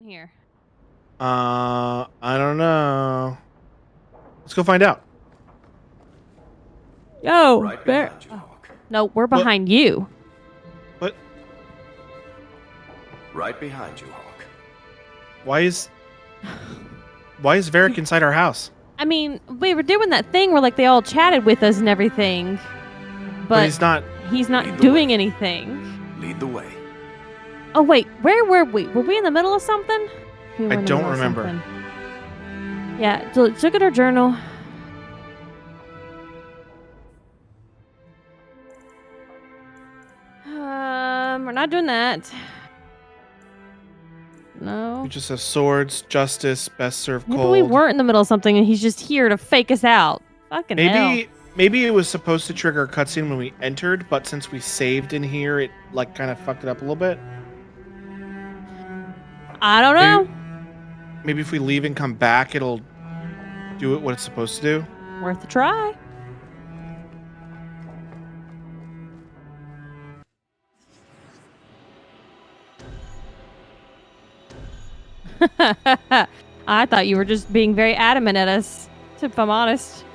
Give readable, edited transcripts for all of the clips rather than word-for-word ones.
Here. I don't know. Let's go find out. Yo, Right Bear. behind you, Hawk. No, we're behind you. What? Right behind you, Hawk. Why is Varric inside our house? I mean, we were doing that thing where like they all chatted with us and everything, but he's not. He's not Lead the doing way. anything. Lead the way. Oh wait, where were we? Were we in the middle of something? We were I in the don't middle of remember. something. Yeah, look at our journal. We're not doing that. No. We just have swords, justice, best served Maybe cold. we weren't in the middle of something and he's just here to fake us out. Fucking hell. Maybe it was supposed to trigger a cutscene when we entered, but since we saved in here, it like kind of fucked it up a little bit. I don't know. Maybe if we leave and come back, it'll do it what it's supposed to do. Worth a try. I thought you were just being very adamant at us, if I'm honest.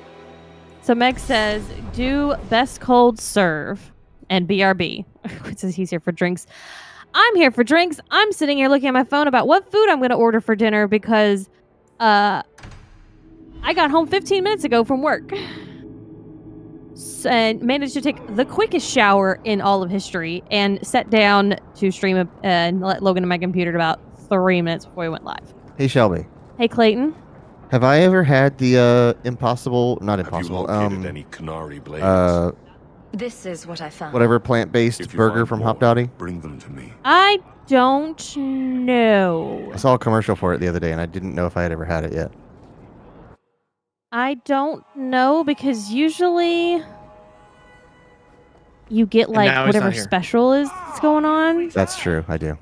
So Meg says, do best cold serve and BRB. It says he's here for drinks. I'm here for drinks. I'm sitting here looking at my phone about what food I'm going to order for dinner because I got home 15 minutes ago from work. And managed to take the quickest shower in all of history and sat down to stream and let Logan and my computer about 3 minutes before we went live. Hey, Shelby. Hey, Clayton. Have I ever had the not Have impossible, you located any Canary blades? This is what I found. whatever plant-based If you burger find from more, Hop Dotty? Bring them to me. I don't know. I saw a commercial for it the other day, and I didn't know if I had ever had it yet. I don't know because usually you get now like he's whatever not here. special is going on. That's true, I do.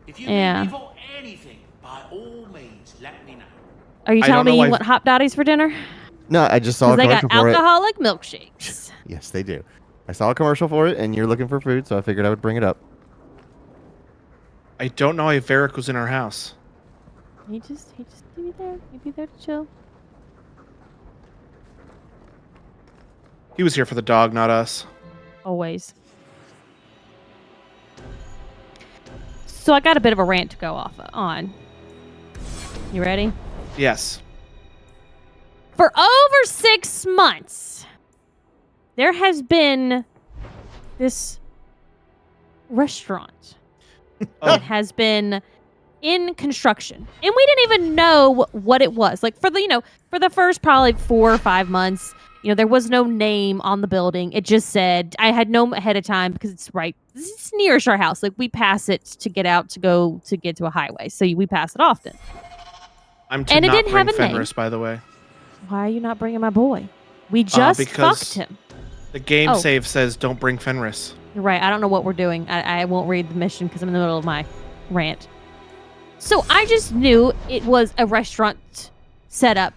If you Yeah. need me for anything, by all means, let me know. Are you I telling don't know me why- you want Hop Dotties for dinner? No, I just saw Because a they commercial got for it. alcoholic milkshakes. Yes, they do. I saw a commercial for it, and you're looking for food, so I figured I would bring it up. I don't know if Varric was in our house. He just be there. He'd be there to chill. He was here for the dog, not us. Always. So I got a bit of a rant to go off on. You ready? Yes. For over 6 months, there has been this restaurant Oh, that has been in construction, and we didn't even know what it was. Like for the first probably 4 or 5 months, there was no name on the building. It just said, I had known ahead of time because it's nearest our house. Like we pass it to get out to get to a highway, so we pass it often. I'm to and it not didn't bring have a name. Fenris, by the way. Why are you not bringing my boy? We just because- fucked him. The game Oh. save says don't bring Fenris. You're right. I don't know what we're doing. I won't read the mission because I'm in the middle of my rant. So I just knew it was a restaurant setup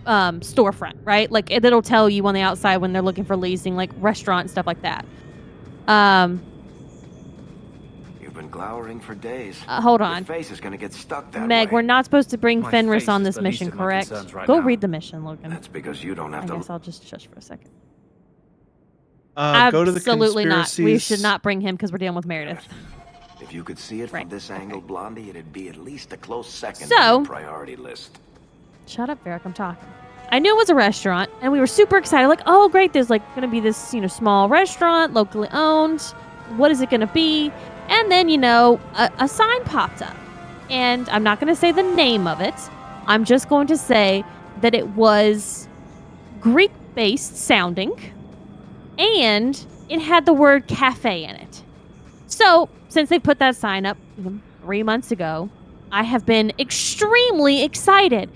storefront, right? Like it'll tell you on the outside when they're looking for leasing, like restaurant and stuff like that. You've been glowering for days. Hold Your on. face is gonna get stuck that Meg, way. we're not supposed to bring My Fenris face on is this the least mission, of my correct? concerns right Go now. read the mission, Logan. That's because you don't have I to. guess I'll just shush for a second. Go to the Absolutely not. We conspiracies. should not bring him because we're dealing with Meredith. If you could see it Right. from this angle, Blondie, it'd be at least a close second So- on the priority list. Shut up, Varric. I'm talking. I knew it was a restaurant, and we were super excited. Like, oh, great! There's like going to be this, small restaurant, locally owned. What is it going to be? And then, a sign popped up, and I'm not going to say the name of it. I'm just going to say that it was Greek-based sounding, and it had the word cafe in it. So, since they put that sign up 3 months ago, I have been extremely excited.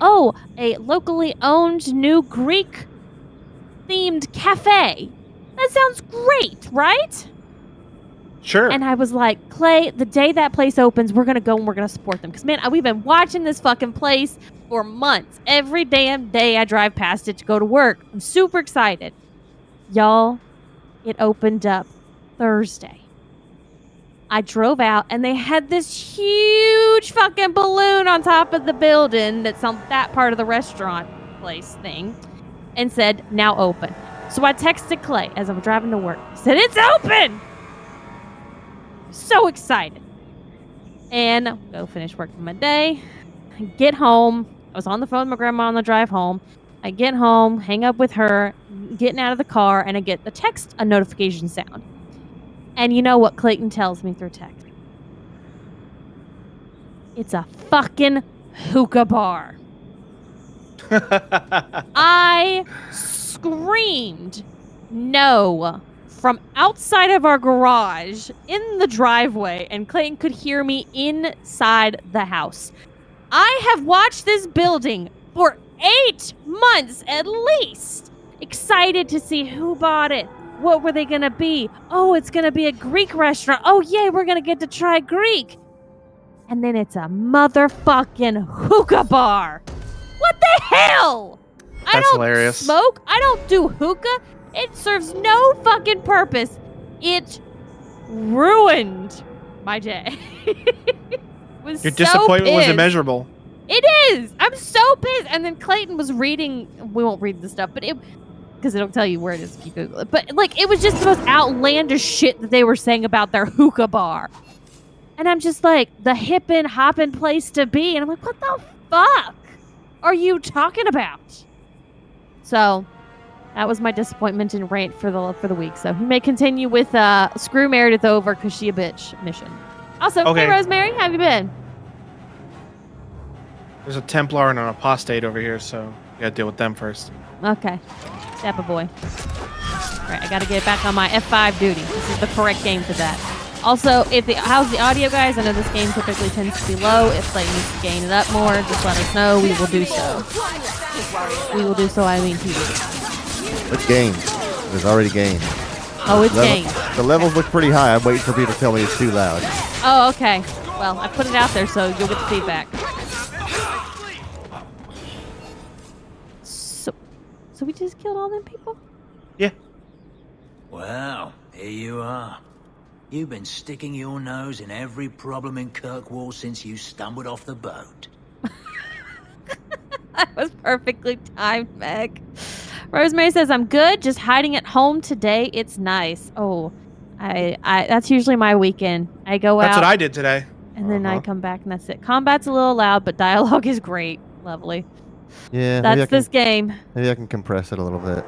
Oh, a locally owned new Greek-themed cafe. That sounds great, right? Sure. And I was like, Clay, the day that place opens, we're going to go and we're going to support them. Because, man, we've been watching this fucking place for months. Every damn day I drive past it to go to work. I'm super excited. Y'all, it opened up Thursday. I drove out, and they had this huge fucking balloon on top of the building that's on that part of the restaurant place thing, and said, now open. So I texted Clay as I'm driving to work. I said, it's open! So excited. And go finish work for my day. I get home. I was on the phone with my grandma on the drive home. I get home, hang up with her, getting out of the car, and I get a notification sound. And you know what Clayton tells me through text? It's a fucking hookah bar. I screamed no from outside of our garage in the driveway, and Clayton could hear me inside the house. I have watched this building for 8 months at least, excited to see who bought it. What were they going to be? Oh, it's going to be a Greek restaurant. Oh, yay, we're going to get to try Greek. And then it's a motherfucking hookah bar. What the hell? I That's don't hilarious. smoke. I don't do hookah. It serves no fucking purpose. It ruined my day. Was Your so disappointment was pissed. immeasurable. It is. I'm so pissed. And then Clayton was reading. We won't read the stuff, but because it'll tell you where it is if you Google it. But like, it was just the most outlandish shit that they were saying about their hookah bar. And I'm just like, the hippin' hoppin' place to be. And I'm like, what the fuck are you talking about? So that was my disappointment and rant for the week. So he may continue with screw Meredith over because she a bitch mission. Also, Okay. hey Rosemary, how have you been? There's a Templar and an apostate over here, so you gotta deal with them first. Okay. Step a boy. Alright, I gotta get back on my F5 duty. This is the correct game for that. Also, how's the audio, guys? I know this game typically tends to be low. If Clayton needs to gain it up more, just let us know. We will do so. We will do so, I mean he will. It's gained. It's already gained. Oh, it's gained. The levels look pretty high. I'm waiting for people to tell me it's too loud. Oh, okay. Well, I put it out there, so you'll get the feedback. So we just killed all them people? Yeah. Well, here you are. You've been sticking your nose in every problem in Kirkwall since you stumbled off the boat. That was perfectly timed, Meg. Rosemary says, I'm good, just hiding at home today. It's nice. Oh, I that's usually my weekend. I go out. That's what I did today. And then I come back and that's it. Combat's a little loud, but dialogue is great. Lovely. Yeah. That's this game. Maybe I can compress it a little bit.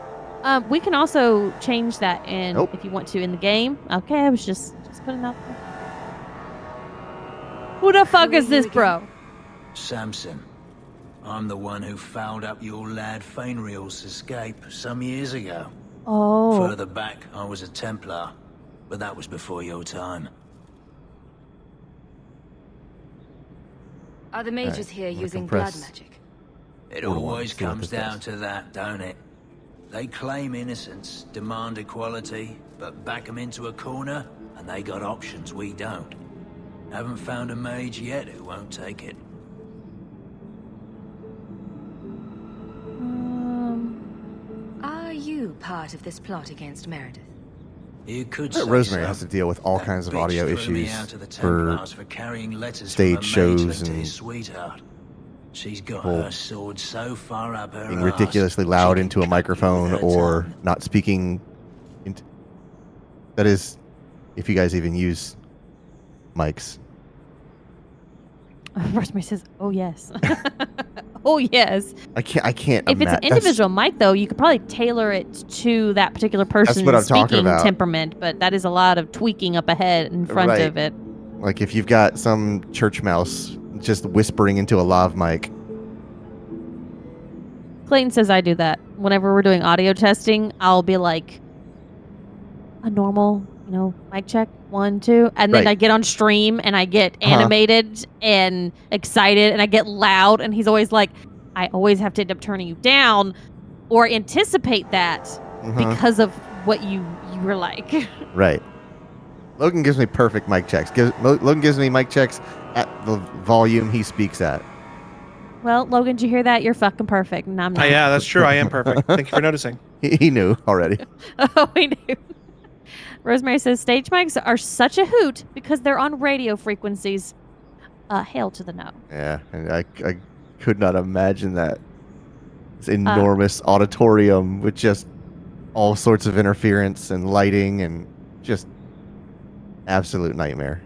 We can also change that in if you want to in the game. Okay, I was just putting out there. Who the fuck is this, bro? Samson. I'm the one who fouled up your lad Fainriel's escape some years ago. Oh. Further back, I was a Templar, but that was before your time. Are the mages here using compress. blood magic? It Hold on, always see what comes this down does. to that, don't it? They claim innocence, demand equality, but back them into a corner, and they got options we don't. Haven't found a mage yet who won't take it. Are you part of this plot against Meredith? You could Bet say Rosemary so. has to deal with all That kinds of bitch audio threw me issues out to the for Templars for carrying letters stage from a shows mageling to and his sweetheart. She's got people her sword so far up her being arse, ridiculously she loud can into a cut you microphone with her or tongue. not speaking. That is, if you guys even use mics. Rosemary says, "Oh yes, oh yes." I can't. If it's an individual mic, though, you could probably tailor it to that particular person's what I'm talking speaking about. temperament. But that is a lot of tweaking up ahead in front Right. of it. Like if you've got some church mouse just whispering into a lav mic. Clayton says I do that whenever we're doing audio testing. I'll be like a normal, mic check 1, 2, and then Right. I get on stream and I get animated and excited and I get loud, and he's always like, I always have to end up turning you down or anticipate that because of what you were like. Right. Logan gives me perfect mic checks. Logan gives me mic checks at the volume he speaks at. Well, Logan, did you hear that? You're fucking perfect, and I'm not. Yeah, that's true. I am perfect. Thank you for noticing. He knew already. Oh, we knew. Rosemary says stage mics are such a hoot because they're on radio frequencies. Hail to the no. Yeah, and I could not imagine that. This enormous auditorium with just all sorts of interference and lighting and just absolute nightmare.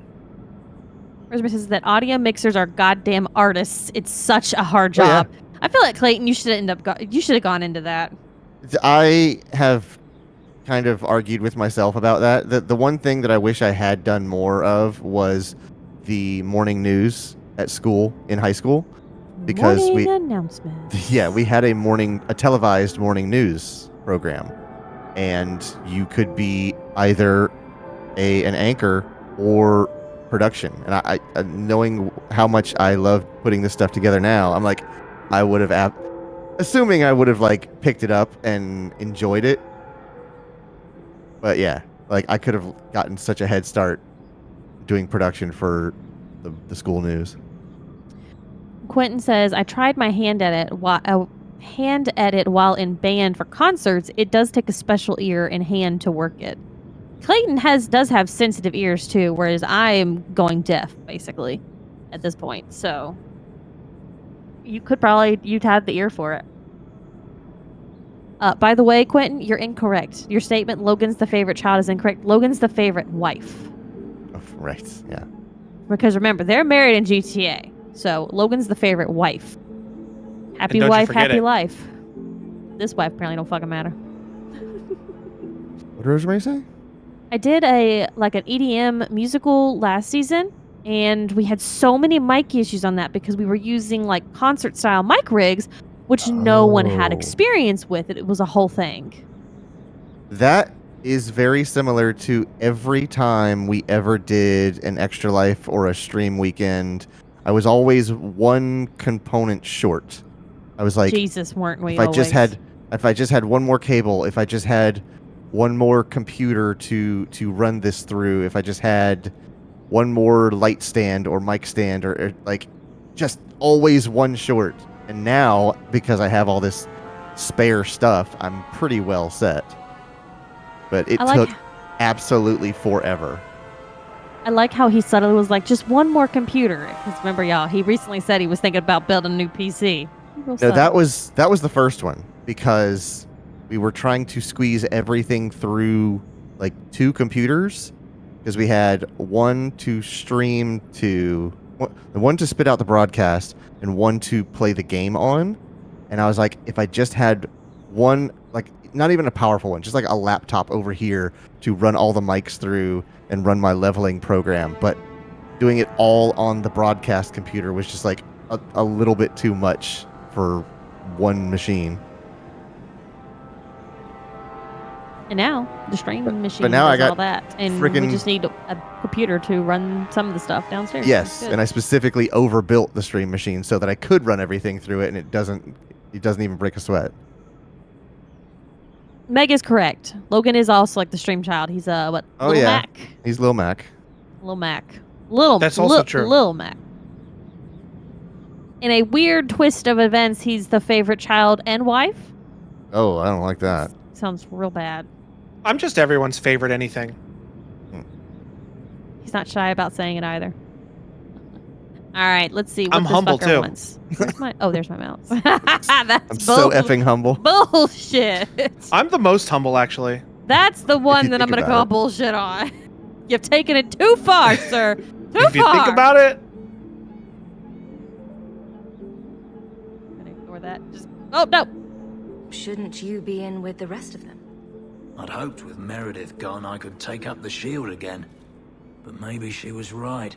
Rosemary says that audio mixers are goddamn artists. It's such a hard Oh, yeah. job. I feel like Clayton, you should have gone into that. I have kind of argued with myself about that. The one thing that I wish I had done more of was the morning news at school in high school, because Morning announcement. yeah, we had a televised morning news program, and you could be either an anchor or production. And I knowing how much I love putting this stuff together now, I'm like, I would have assuming I would have like picked it up and enjoyed it. But yeah, like I could have gotten such a head start doing production for the school news. Quentin says, I tried my hand edit while in band for concerts. It does take a special ear and hand to work it. Clayton does have sensitive ears too, whereas I am going deaf basically at this point. So you'd have the ear for it. By the way, Quentin, you're incorrect. Your statement, Logan's the favorite child, is incorrect. Logan's the favorite wife. Oh, right, yeah. Because remember, they're married in GTA. So Logan's the favorite wife. Happy don't you wife, forget happy it. life. This wife apparently don't fucking matter. What did Rosemary say? I did an EDM musical last season, and we had so many mic issues on that because we were using like concert style mic rigs, which no one had Oh. experience with. It was a whole thing. That is very similar to every time we ever did an Extra Life or a stream weekend. I was always one component short. I was like, Jesus, weren't we? if I just had one more cable, if I just had one more computer to run this through, if I just had one more light stand or mic stand or like just always one short. And now, because I have all this spare stuff, I'm pretty well set. But it took absolutely forever. I like how he subtly was like, just one more computer. Because remember, y'all, he recently said he was thinking about building a new PC. No, that was the first one, because we were trying to squeeze everything through like 2 computers, because we had one to stream to, one to spit out the broadcast and one to play the game on. And I was like, if I just had one, like not even a powerful one, just like a laptop over here to run all the mics through and run my leveling program, but doing it all on the broadcast computer was just like a little bit too much for one machine. And now the streaming machine now does I got all that, and frickin- we just need a computer to run some of the stuff downstairs. Yes, That's good. and I specifically overbuilt the stream machine so that I could run everything through it, and it doesn't even break a sweat. Meg is correct. Logan is also like the stream child. He's what? Oh, Little yeah. Mac. He's Lil Mac. Little Mac. Little. That's also true. Lil Mac. In a weird twist of events, he's the favorite child and wife. Oh, I don't like that. Sounds real bad. I'm just everyone's favorite anything. He's not shy about saying it either. All right, let's see what I'm this humble, fucker too. wants. There's my mouse. That's I'm so effing humble. bullshit. I'm the most humble, actually. That's the one you that I'm think going to about call it. bullshit on. You've taken it too far, sir. Too If you far. think about it, I'm gonna ignore that. Oh no. Shouldn't you be in with the rest of them? I'd hoped with Meredith gone I could take up the shield again. But maybe she was right.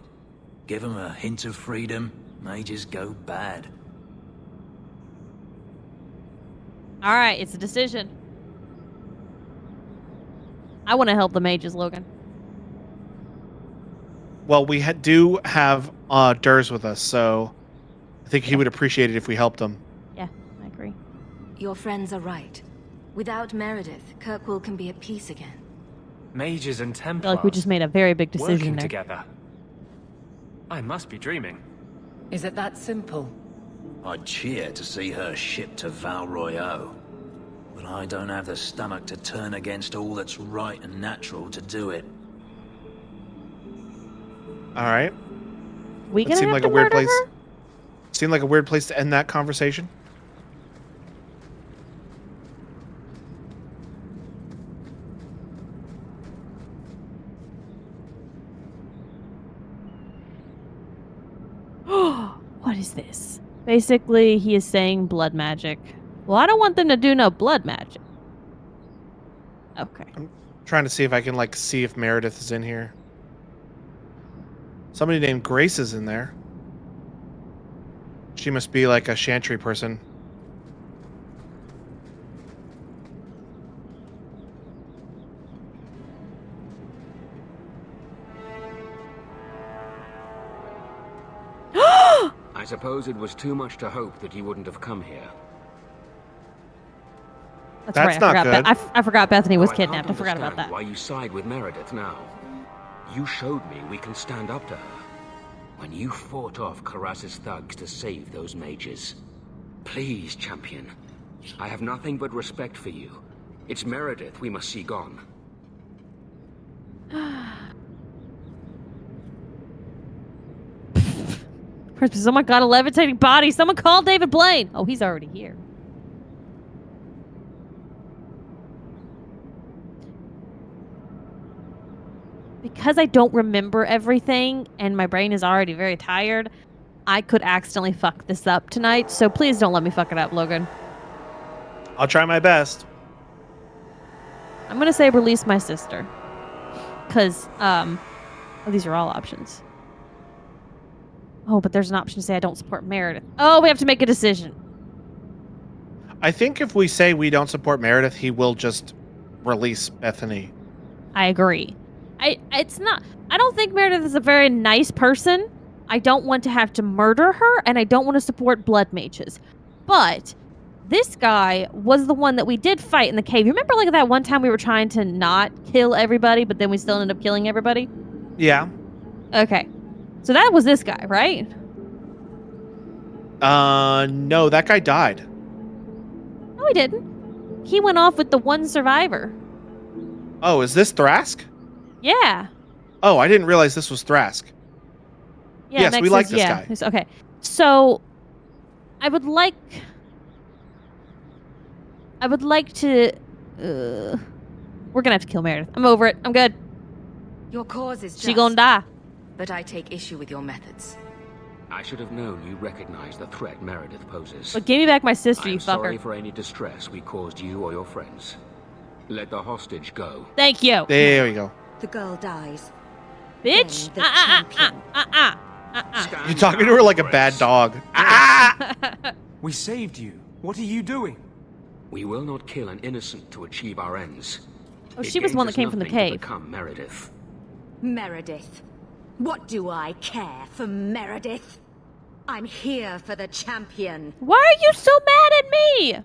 Give 'em a hint of freedom, mages go bad. All right, it's a decision. I want to help the mages, Logan. well, we do have Durs with us, so I think he would appreciate it if we helped him. Yeah, I agree. Your friends are right. Without Meredith, Kirkwall can be at peace again. Mages and I Templars feel like we just made a very big decision working there. together. I must be dreaming. Is it that simple? I'd cheer to see her shipped to Val Royeaux. But but I don't have the stomach to turn against all that's right and natural to do it. All right. We That gonna seemed have like to a weird murder place. her? Seemed like a weird place to end that conversation. What is this? Basically, he is saying blood magic. Well, I don't want them to do no blood magic. Okay. Trying to see if I can like see if Meredith is in here. Somebody named Grace is in there. She must be like a Chantry person. I suppose it was too much to hope that he wouldn't have come here. That's That's right. not I forgot. good. I forgot Bethany was Though kidnapped. I can't forgot about understand that. Why you side with Meredith now? You showed me we can stand up to her. When you fought off Karas's thugs to save those mages. Please, champion. I have nothing but respect for you. It's Meredith we must see gone. Oh my god, a levitating body. Someone call David Blaine. Oh, he's already here. Because I don't remember everything and my brain is already very tired, I could accidentally fuck this up tonight. So please don't let me fuck it up, Logan. I'll try my best. I'm going to say release my sister. Because, oh, these are all options. Oh, but there's an option to say I don't support Meredith. Oh, we have to make a decision. I think if we say we don't support Meredith, he will just release Bethany. I agree. I don't think Meredith is a very nice person. I don't want to have to murder her, and I don't want to support blood mages. But this guy was the one that we did fight in the cave. You remember like that one time we were trying to not kill everybody, but then we still ended up killing everybody? Yeah. Okay. So that was this guy, right? No, that guy died. No, he didn't. He went off with the one survivor. Oh, is this Thrask? Yeah. Oh, I didn't realize this was Thrask. Yeah, Yes, Max we like says, this yeah. guy. It's- Okay. So I would like to we're gonna have to kill Meredith. I'm over it. I'm good. Your cause is just, She gonna die. but I take issue with your methods. I should have known you recognized the threat Meredith poses. But give me back my sister, you I'm sorry fucker. for any distress we caused you or your friends. Let the hostage go. Thank you. There we go. The girl dies. Bitch. Then the champion. Stand You're talking to her down, like a Grace. bad dog. Ah! We saved you. What are you doing? We will not kill an innocent to achieve our ends. Oh, It she was the gains one that us came from the nothing to cave. become Meredith. Meredith. What do I care for Meredith? I'm here for the champion. Why are you so mad at me?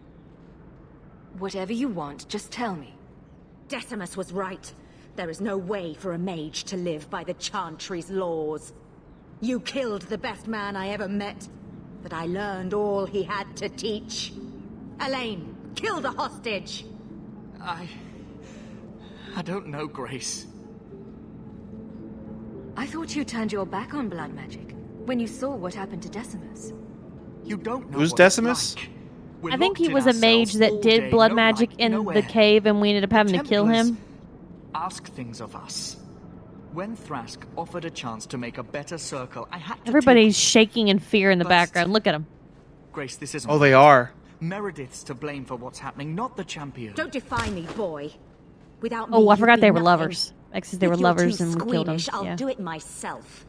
Whatever you want, just tell me. Decimus was right. There is no way for a mage to live by the Chantry's laws. You killed the best man I ever met, but I learned all he had to teach. Elaine, kill the hostage! I don't know, Grace. I thought you turned your back on blood magic when you saw what happened to Decimus. You don't know Who's what Decimus? it's like. We're I think he locked in was a mage ourselves that all did day, blood no magic light, in no the air. cave, and we ended up having to kill Templars him. ask things of us. When Thrask offered a chance to make a better circle, I had to Everybody's shaking in fear in the But- background. Look at him. Grace, this isn't Oh, they right. are. Meredith's to blame for what's happening, not the champion. Don't defy me, boy. Without me, Oh, I you'd forgot be they were nothing. lovers. X says they If were you're lovers too and we killed them. squeamish, I'll Yeah. do it myself.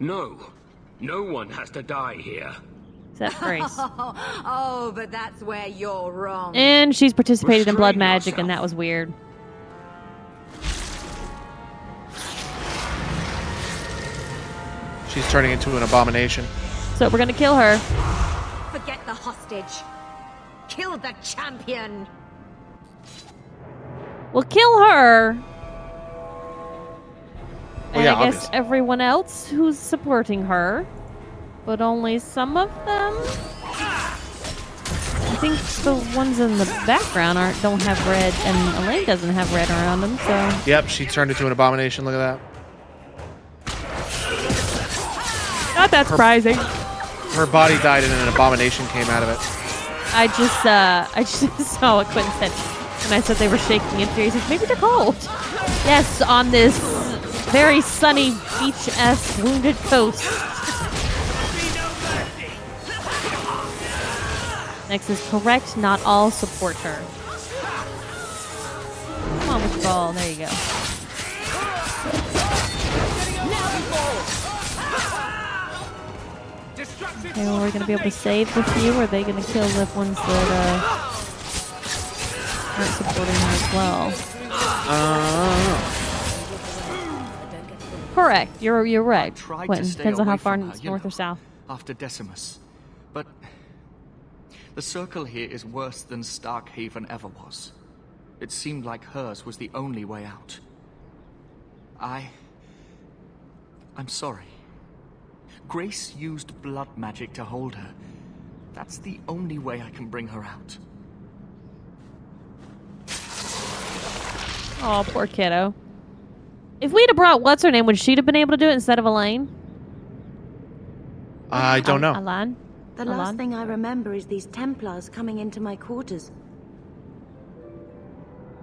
No. No one has to die here. Except Grace. Oh, but that's where you're wrong. And she's participated in blood Restrain magic, and yourself. that was weird. She's turning into an abomination. So we're gonna kill her. Forget the hostage. Kill the champion. We'll kill her. And yeah, I guess obvious. everyone else who's supporting her. But only some of them? I think the ones in the background don't have red, and Elaine doesn't have red around them, so... Yep, she turned into an abomination. Look at that. Not that surprising. Her body died and an abomination came out of it. I just saw what Quentin said. And I said they were shaking in fear. He says, maybe they're cold. Yes, on this very sunny, beach-esque, wounded coast. Next is correct, not all support her. Come on with the ball. There you go. Okay, well, are we going to be able to save the few, or are they going to kill the ones that aren't supporting her as well? Correct. You're right. Quentin. Depends on how far north or south. After Decimus. But the circle here is worse than Starkhaven ever was. It seemed like hers was the only way out. I'm sorry. Grace used blood magic to hold her. That's the only way I can bring her out. Oh, poor kiddo. If we'd have brought what's her name, would she have been able to do it instead of Elaine? I don't know. Alan? The last thing I remember is these Templars coming into my quarters.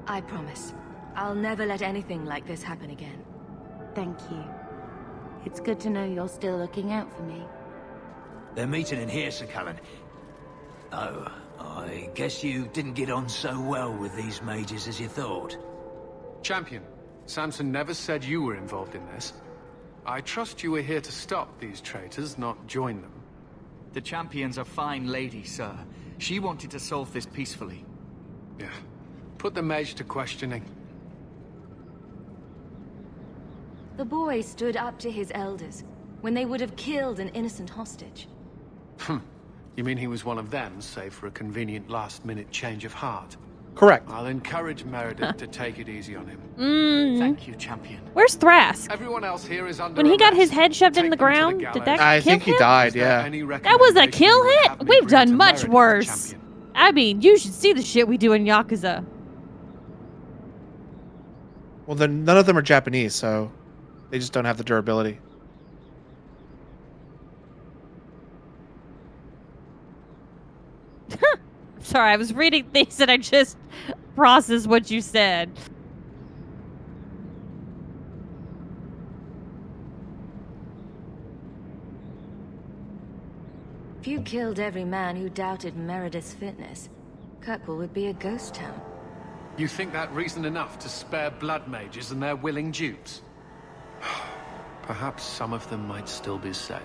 I promise. I'll never let anything like this happen again. Thank you. It's good to know you're still looking out for me. They're meeting in here, Sir Callan. Oh, I guess you didn't get on so well with these mages as you thought. Champion, Samson never said you were involved in this. I trust you were here to stop these traitors, not join them. The Champion's a fine lady, sir. She wanted to solve this peacefully. Yeah. Put the mage to questioning. The boy stood up to his elders when they would have killed an innocent hostage. You mean he was one of them, save for a convenient last-minute change of heart? Correct. I'll encourage Meredith to take it easy on him. Thank you, Champion. Where's Thrask? Everyone else here is under When he got his arrest. head shoved Take in the them to ground, gallows. did that I kill think he him? died, Is there yeah. any That was a recommendation kill you would hit? happily We've bring done to much Meredith, worse. Champion? I mean, you should see the shit we do in Yakuza. Well, then none of them are Japanese, so they just don't have the durability. Sorry, I was reading things and I just processed what you said. If you killed every man who doubted Meredith's fitness, Kirkwall would be a ghost town. You think that reason enough to spare blood mages and their willing dupes? Perhaps some of them might still be saved.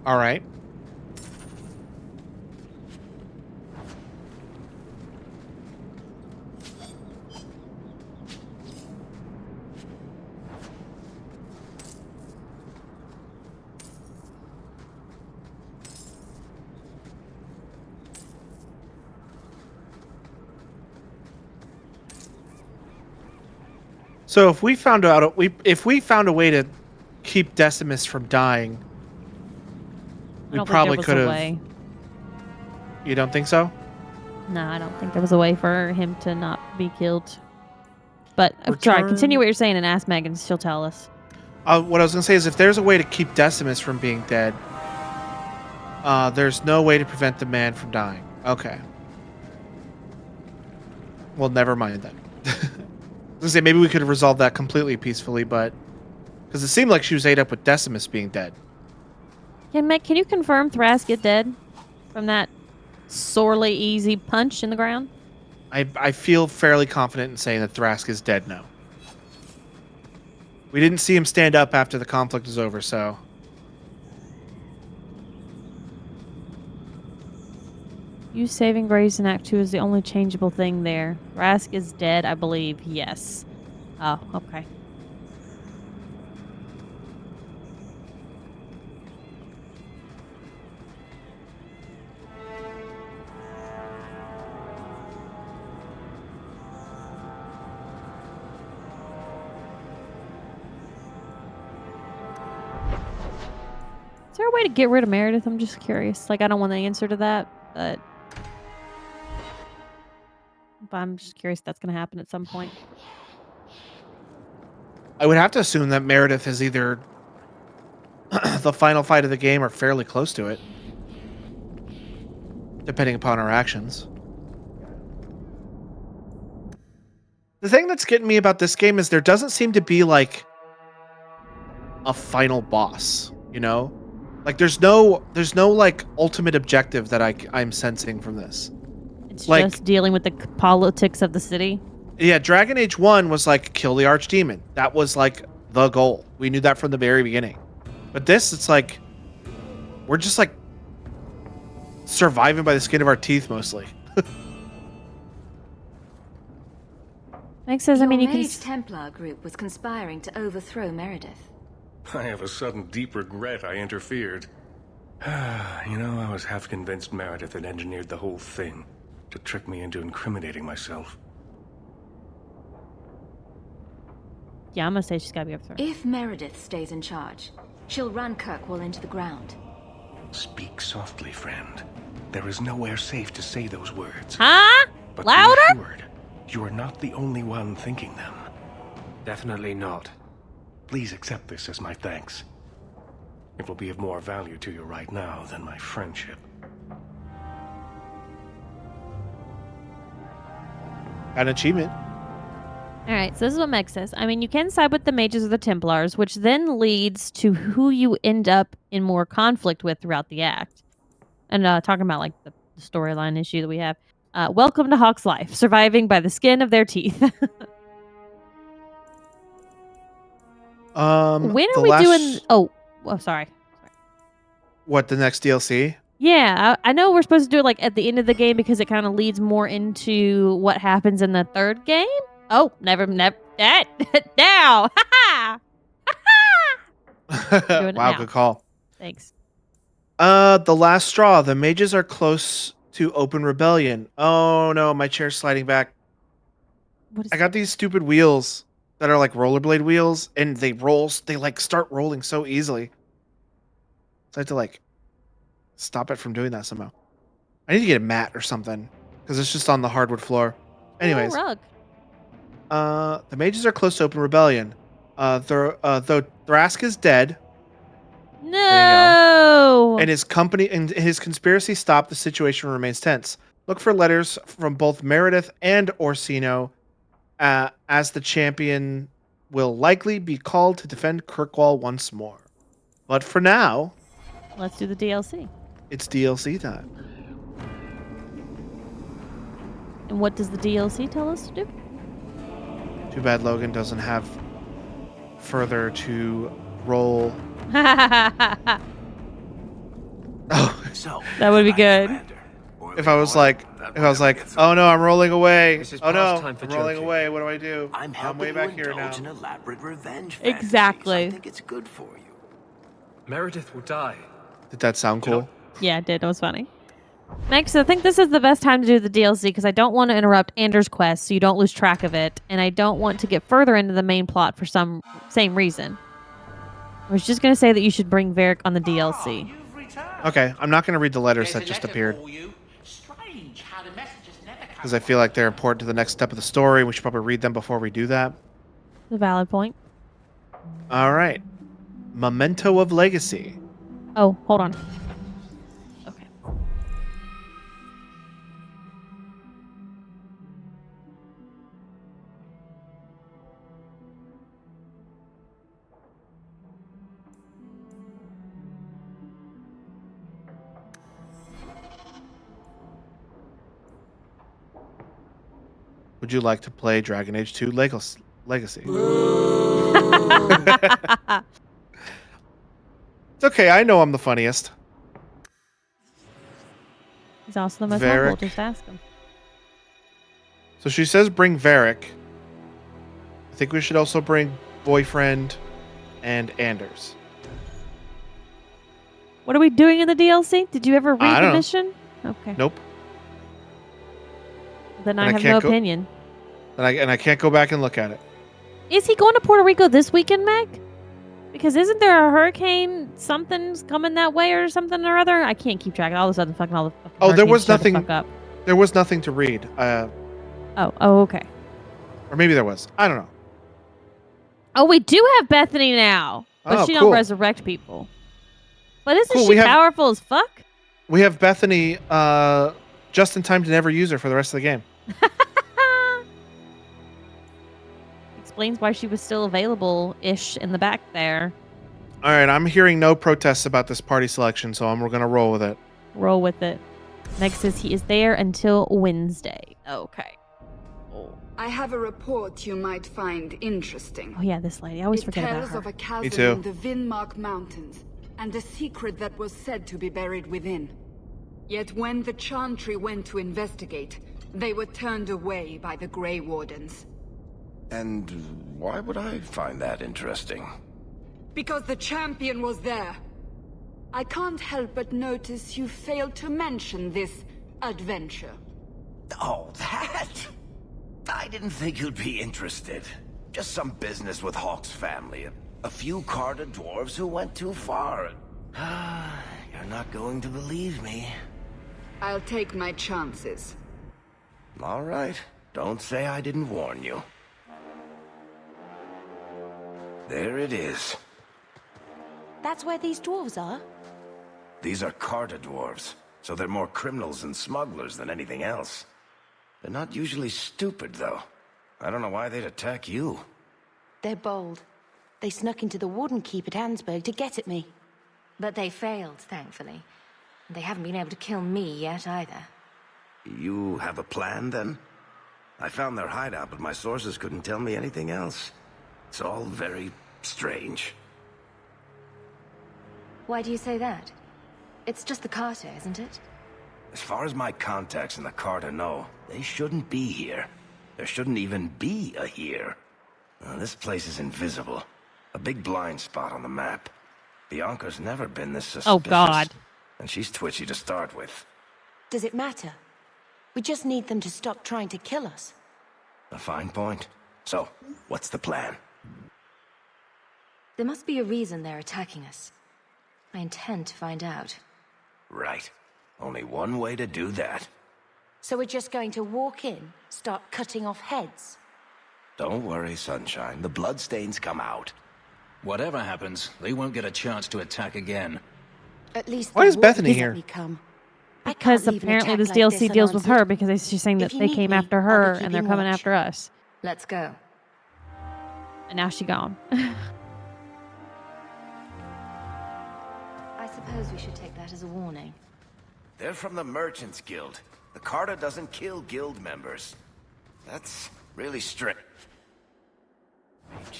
All right. So if we found out if we found a way to keep Decimus from dying, we probably could have. You don't think so? No, I don't think there was a way for him to not be killed. But sorry, continue what you're saying and ask Megan. She'll tell us. What I was gonna say is, if there's a way to keep Decimus from being dead, there's no way to prevent the man from dying. Okay. Well, never mind then. I was gonna say maybe we could have resolved that completely peacefully, but because it seemed like she was ate up with Decimus being dead. Can you confirm Thrask is dead from that sorely easy punch in the ground? I feel fairly confident in saying that Thrask is dead now. We didn't see him stand up after the conflict was over, so. You saving Grace in Act 2 is the only changeable thing there. Thrask is dead, I believe. Yes. Oh, okay. Is there a way to get rid of Meredith? I'm just curious. Like, I don't want the answer to that, but I'm just curious if that's going to happen at some point. I would have to assume that Meredith is either the final fight of the game or fairly close to it, depending upon our actions. The thing that's getting me about this game is there doesn't seem to be like a final boss, you know? Like there's no like ultimate objective that I'm sensing from this. It's like, just dealing with the politics of the city. Yeah, Dragon Age 1 was like kill the archdemon. That was like the goal. We knew that from the very beginning. But this, it's like we're just like surviving by the skin of our teeth mostly. Meg says, I mean, you can. Mage Templar group was conspiring to overthrow Meredith. I have a sudden deep regret I interfered. You know, I was half convinced Meredith had engineered the whole thing to trick me into incriminating myself. Yeah, I'm gonna say she's gotta be overthrown. If Meredith stays in charge, she'll run Kirkwall into the ground. Speak softly, friend. There is nowhere safe to say those words. Huh? But Louder? be assured, you are not the only one thinking them. Definitely not. Please accept this as my thanks. It will be of more value to you right now than my friendship. An achievement. All right, so this is what Meg says. I mean, you can side with the mages or the Templars, which then leads to who you end up in more conflict with throughout the act. And talking about like the storyline issue that we have. Welcome to Hawk's life, surviving by the skin of their teeth. When are we doing? Oh, sorry. What, the next DLC? Yeah, I know we're supposed to do it like at the end of the game because it kind of leads more into what happens in the third game. Oh, never that now. Wow, good call. Thanks. The last straw. The mages are close to open rebellion. Oh no, my chair's sliding back. I got these stupid wheels that are like rollerblade wheels, and they like start rolling so easily. So I have to like stop it from doing that somehow. I need to get a mat or something because it's just on the hardwood floor. Anyways, rug. The mages are close to open rebellion. Though Thrask is dead. No. And his company and his conspiracy stopped. The situation remains tense. Look for letters from both Meredith and Orsino, as the champion will likely be called to defend Kirkwall once more. But for now, let's do the DLC. It's DLC time. And what does the DLC tell us to do? Too bad Logan doesn't have further to roll. Oh, so that would be good. If I was like, oh no, I'm rolling away. Oh no, I'm rolling away. What do I do? I'm way back here now. An elaborate revenge exactly. I think it's good for you. Meredith will die. Did that sound cool? Yeah, it did. It was funny. Next, I think this is the best time to do the DLC because I don't want to interrupt Anders' quest so you don't lose track of it, and I don't want to get further into the main plot for some same reason. I was just going to say that you should bring Varric on the DLC. Okay, I'm not going to read the letters that just appeared. Because I feel like they're important to the next step of the story. We should probably read them before we do that. It's a valid point. All right. Memento of Legacy. Oh, hold on. Okay. Would you like to play Dragon Age 2 Legacy? It's okay, I know I'm the funniest. He's also the most Varric. humble. Just ask him. So she says bring Varric. I think we should also bring Boyfriend and Anders. What are we doing in the DLC? Did you ever read the mission? Okay. Nope. Then I have no opinion. And I can't go back and look at it. Is he going to Puerto Rico this weekend, Meg? Because isn't there a hurricane something's coming that way or something or other? I can't keep track. All of a sudden, all the fucking Oh, there was hurricanes shut the nothing. fuck up. There was nothing to read. Oh, okay. Or maybe there was. I don't know. Oh, we do have Bethany now, but Oh, she cool. don't resurrect people. But isn't Cool, she we have- powerful as fuck? We have Bethany just in time to never use her for the rest of the game. Explains why she was still available-ish in the back there. All right, I'm hearing no protests about this party selection, so we're going to roll with it. Roll with it. Meg says he is there until Wednesday. Okay. I have a report you might find interesting. Oh yeah, this lady. I always forget about It tells her. of a chasm Me too. in the Vinmark Mountains, and a secret that was said to be buried within. Yet when the Chantry went to investigate, they were turned away by the Grey Wardens. And why would I find that interesting? Because the champion was there. I can't help but notice you failed to mention this adventure. Oh, that? I didn't think you'd be interested. Just some business with Hawk's family. A few Carter dwarves who went too far. You're not going to believe me. I'll take my chances. All right. Don't say I didn't warn you. There it is. That's where these dwarves are? These are Carter dwarves, so they're more criminals and smugglers than anything else. They're not usually stupid, though. I don't know why they'd attack you. They're bold. They snuck into the Warden Keep at Ansburg to get at me. But they failed, thankfully. They haven't been able to kill me yet, either. You have a plan, then? I found their hideout, but my sources couldn't tell me anything else. It's all very strange. Why do you say that? It's just the Carter, isn't it? As far as my contacts in the Carter know, they shouldn't be here. There shouldn't even be a here. This place is invisible. A big blind spot on the map. Bianca's never been this suspicious. Oh, God. And she's twitchy to start with. Does it matter? We just need them to stop trying to kill us. A fine point. So, what's the plan? There must be a reason they're attacking us. I intend to find out. Right. Only one way to do that. So we're just going to walk in, start cutting off heads? Don't worry, Sunshine. The bloodstains come out. Whatever happens, they won't get a chance to attack again. At least Why the is Bethany Wardens here? let me come. I Because can't leave an apparently attack this like DLC deals with her unanswered. because she's saying that If you they need came me, after I'll be her and they're keeping coming watch. after us. Let's go. And now she's gone. I suppose we should take that as a warning. They're from the Merchants Guild. The Carter doesn't kill guild members. That's really strict.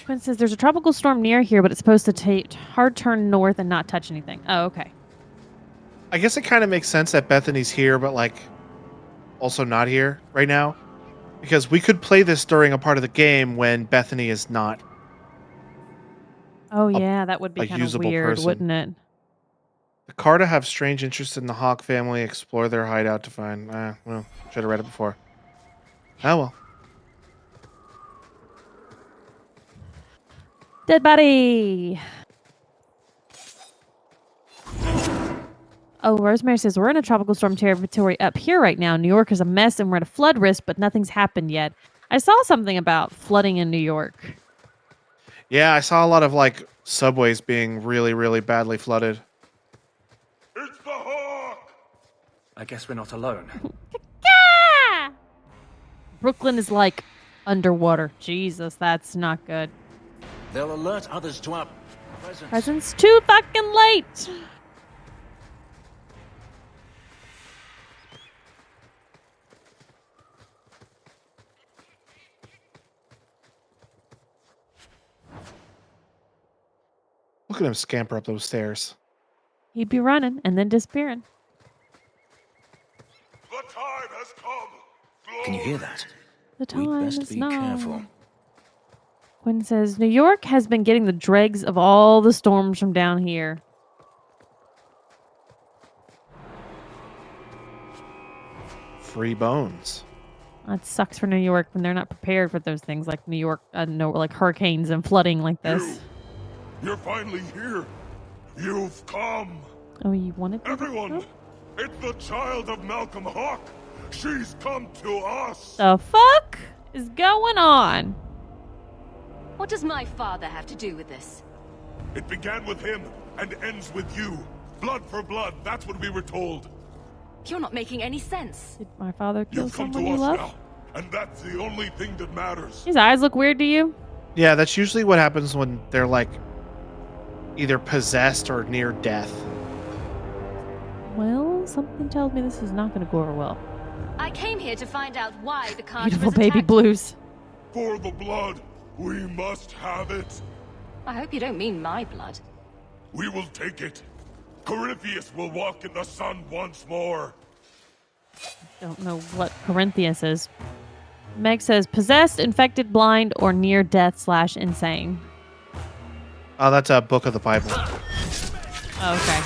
Quinn says there's a tropical storm near here, but it's supposed to take hard turn north and not touch anything. Oh, okay. I guess it kind of makes sense that Bethany's here, but like also not here right now. Because we could play this during a part of the game when Bethany is not. Oh, yeah, that would be a kind of usable weird, person. wouldn't it? The Carter have strange interest in the Hawk family, explore their hideout to find. Well, should have read it before. Oh well. Dead body. Oh, Rosemary says we're in a tropical storm territory up here right now. New York is a mess and we're at a flood risk, but nothing's happened yet. I saw something about flooding in New York. Yeah, I saw a lot of like subways being really, really badly flooded. It's the Hawk! I guess we're not alone. Brooklyn is like underwater. Jesus, that's not good. They'll alert others to our presence. Presents too fucking late. Look at him scamper up those stairs. He'd be running and then disappearing. The time has come! Can you hear that? The time We'd best is be now. careful. Quinn says New York has been getting the dregs of all the storms from down here. Free bones. That sucks for New York when they're not prepared for those things like New York, no, like hurricanes and flooding like this. You're finally here. You've come. Oh, you wanted to? Everyone, it's the child of Malcolm Hawk. She's come to us. The fuck is going on? What does my father have to do with this? It began with him and ends with you. Blood for blood, that's what we were told. You're not making any sense. Did my father kill You've come someone to you us love? now, and that's the only thing that matters. His eyes look weird to you? Yeah, that's usually what happens when they're like either possessed or near death. Well, something tells me this is not going to go over well. I came here to find out why the Khan's Beautiful baby blues. For the blood, we must have it. I hope you don't mean my blood. We will take it. Corypheus will walk in the sun once more. Don't know what Corinthians is. Meg says possessed, infected, blind, or near death / insane. Oh, that's a book of the Bible. Oh, okay.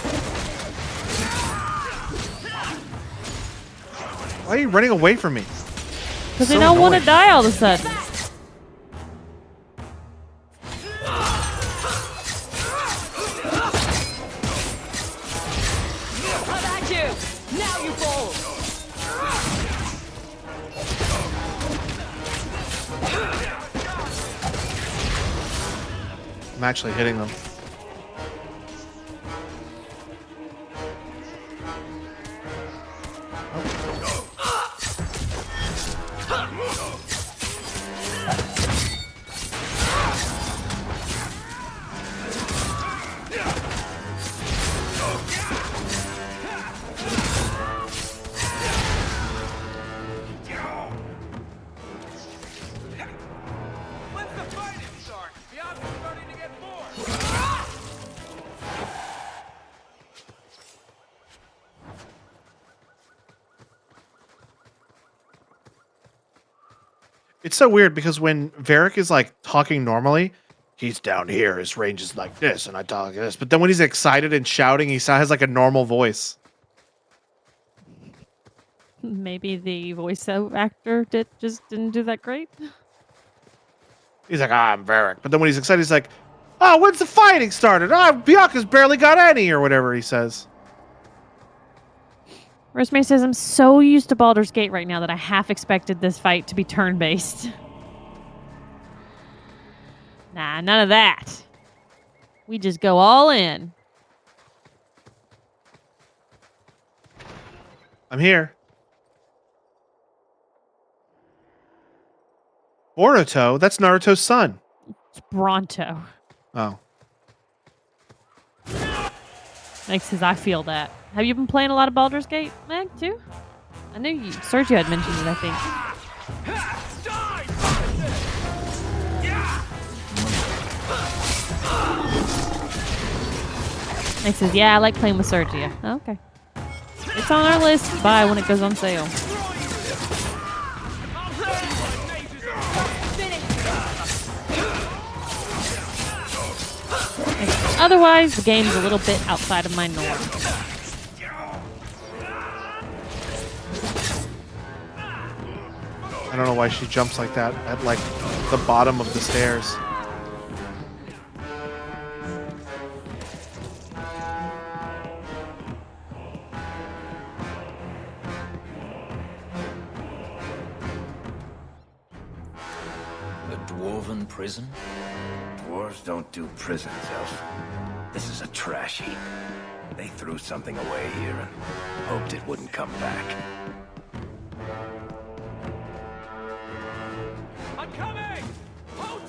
Why are you running away from me? Because they don't want to die all of a sudden. How about you? Now you fall. I'm actually hitting them. It's so weird because when Varric is like talking normally, he's down here, his range is like this, and I talk like this. But then when he's excited and shouting, he has like a normal voice. Maybe the voice actor didn't do that great. He's like, I'm Varric. But then when he's excited, he's like, oh, when's the fighting started? Oh, Bianca's barely got any, or whatever he says. Rosemary says, I'm so used to Baldur's Gate right now that I half expected this fight to be turn-based. Nah, none of that. We just go all in. I'm here. Boruto? That's Naruto's son. It's Bronto. Oh. Meg says, I feel that. Have you been playing a lot of Baldur's Gate, Meg, too? I knew you. Sergio had mentioned it, I think. Meg says, yeah, I like playing with Sergio. Oh, okay. It's on our list to buy when it goes on sale. Otherwise, the game's a little bit outside of my norm. I don't know why she jumps like that at like the bottom of the stairs. A dwarven prison? Dwarves don't do prisons, Elf. This is a trash heap. They threw something away here and hoped it wouldn't come back.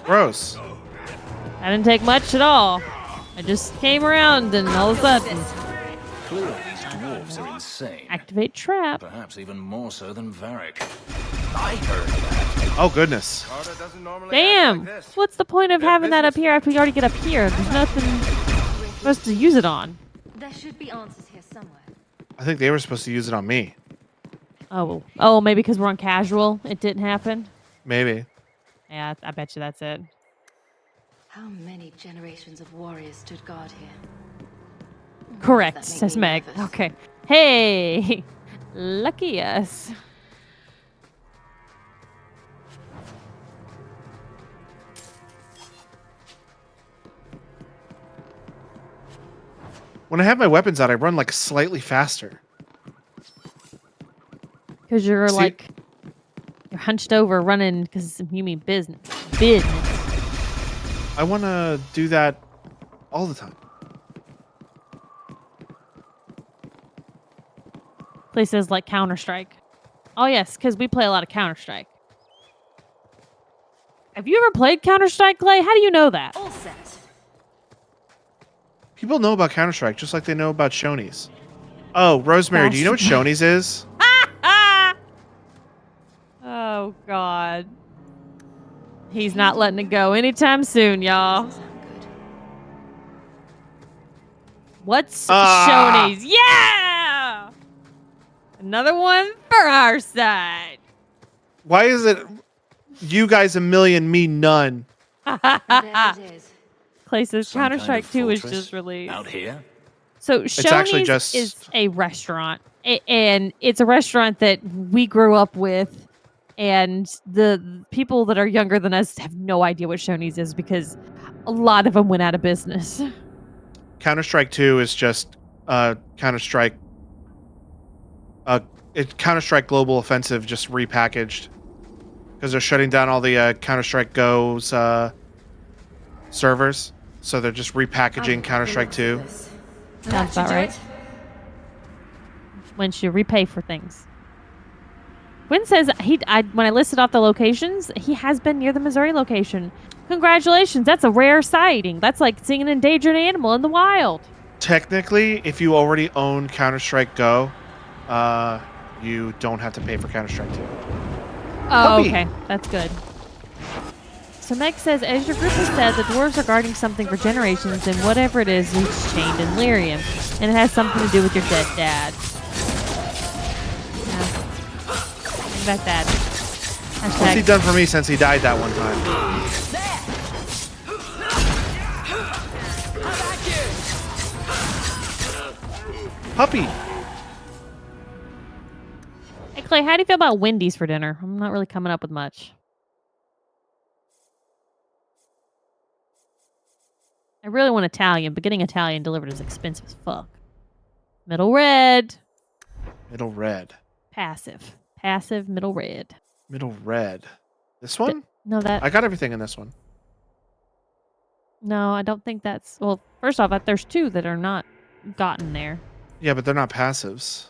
Gross. I didn't take much at all. I just came around and all of a sudden... Clearly these dwarves are insane. Activate trap. Perhaps even more so than Varric. I heard that. Oh, goodness. Damn! What's the point of having that up here after we already get up here? There's nothing for us to use it on. There should be answers here somewhere. I think they were supposed to use it on me. Oh, maybe because we're on casual, it didn't happen? Maybe. Yeah, I bet you that's it. How many generations of warriors stood guard here? Correct, says Meg. Okay. Hey! Lucky us. When I have my weapons out, I run like slightly faster. Because you're See- you're hunched over running because you mean business. Business. I want to do that all the time. Places like Counter-Strike. Oh, yes, because we play a lot of Counter-Strike. Have you ever played Counter-Strike, Clay? How do you know that? All set. People know about Counter-Strike just like they know about Shoney's. Oh, Rosemary, do you know what Shoney's is? Oh, God. He's not letting it go anytime soon, y'all. What's Shoney's? Yeah! Another one for our side. Why is it you guys a million, me none? There it is. Clay says Some kind Counter-Strike of 2 was fortress just released. out here. So actually Shoney's just- is a restaurant, and it's a restaurant that we grew up with, and the people that are younger than us have no idea what Shoney's is because a lot of them went out of business. Counter-Strike 2 is just Counter-Strike Counter-Strike Global Offensive just repackaged because they're shutting down all the Counter-Strike Go's servers, so they're just repackaging Counter-Strike 2. Sounds about right. Once you repay for things. Quinn says when I listed off the locations, he has been near the Missouri location. Congratulations, that's a rare sighting. That's like seeing an endangered animal in the wild. Technically, if you already own Counter-Strike Go, you don't have to pay for Counter-Strike 2. Oh, Puppy. okay. That's good. So Meg says, as your group has said, the dwarves are guarding something for generations, and whatever it is, it's chained in lyrium. And it has something to do with your dead dad. Yeah. Think about that. What's he Hashtag done for me since he died that one time? Puppy. Hey, Clay, how do you feel about Wendy's for dinner? I'm not really coming up with much. I really want Italian, but getting Italian delivered is expensive as fuck. Middle red. Middle red. Passive. Passive, middle red. Middle red. This one? No, that... I got everything in this one. No, I don't think that's... Well, first off, there's two that are not gotten there. Yeah, but they're not passives.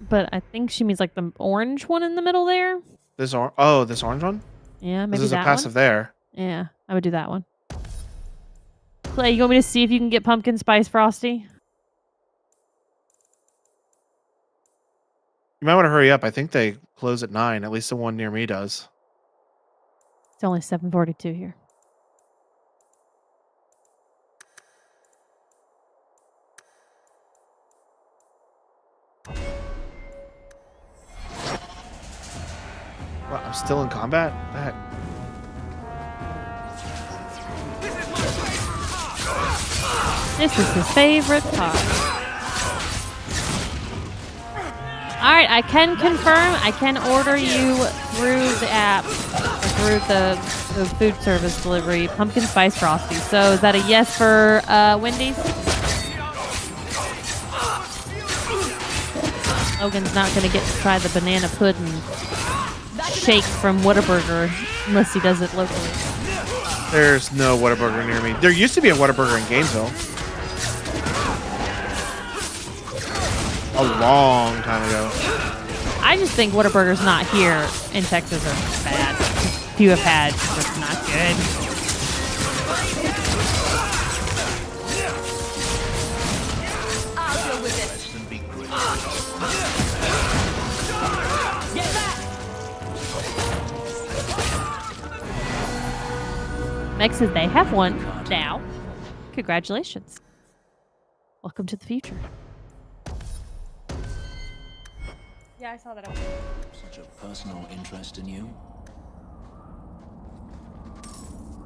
But I think she means like the orange one in the middle there. This orange one? Yeah, maybe This is that a passive one. there. Yeah, I would do that one. Clay, you want me to see if you can get pumpkin spice frosty? You might want to hurry up. I think they close at 9. At least the one near me does. It's only 7:42 here. What, I'm still in combat? That. This is his favorite part. Alright, I can confirm. I can order you through the app, or through the food service delivery, pumpkin spice frosty. So is that a yes for Wendy's? Logan's not going to get to try the banana pudding shake from Whataburger unless he does it locally. There's no Whataburger near me. There used to be a Whataburger in Gainesville. A long time ago. I just think Whataburger's not here in Texas are bad. If you have had, it's just not good. I'll deal with it. Meg says they have one now. Congratulations. Welcome to the future. Yeah, I saw that. Such a personal interest in you.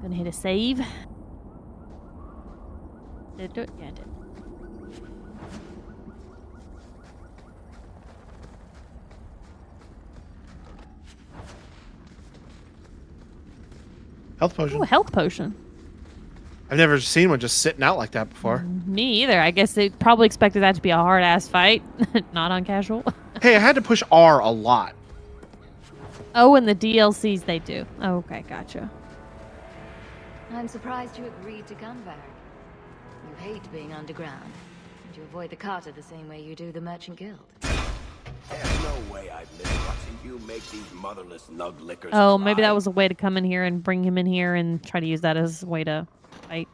Gonna hit a save. Did it do it? Yeah, it did. Health potion. Ooh, health potion. I've never seen one just sitting out like that before. Me either. I guess they probably expected that to be a hard-ass fight, not on casual. Hey, I had to push R a lot. Oh, and the DLCs they do. Oh, okay, gotcha. I'm surprised you agreed to come, Varric. You hate being underground, and you avoid the Carter the same way you do the Merchant Guild. There's no way I'd miss watching you make these motherless nug lickers. Oh, maybe that was a way to come in here and bring him in here and try to use that as a way to fight.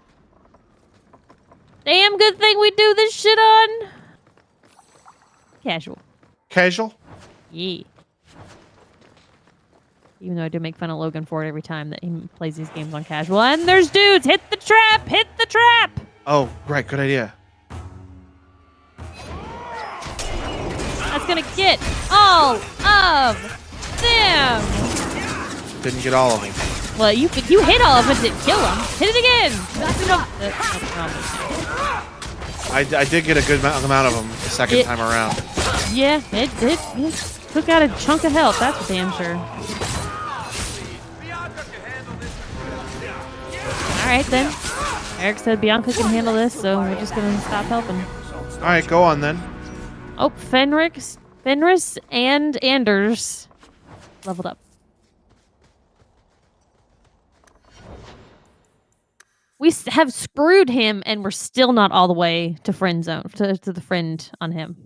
Damn good thing we do this shit on casual. Casual? Yeah. Even though I do make fun of Logan for it every time that he plays these games on casual. And there's dudes! Hit the trap! Hit the trap! Oh, right. Good idea. That's gonna get all of them! Didn't get all of them. Well, you hit all of them, didn't kill them. Hit it again! That's enough. I did get a good amount of them the second time around. Yeah, it took out a chunk of health, that's for damn sure. Alright then. Eric said Bianca can handle this, so we're just gonna stop helping. Alright, go on then. Oh, Fenris and Anders leveled up. We have screwed him, and we're still not all the way to friend zone, to the friend on him.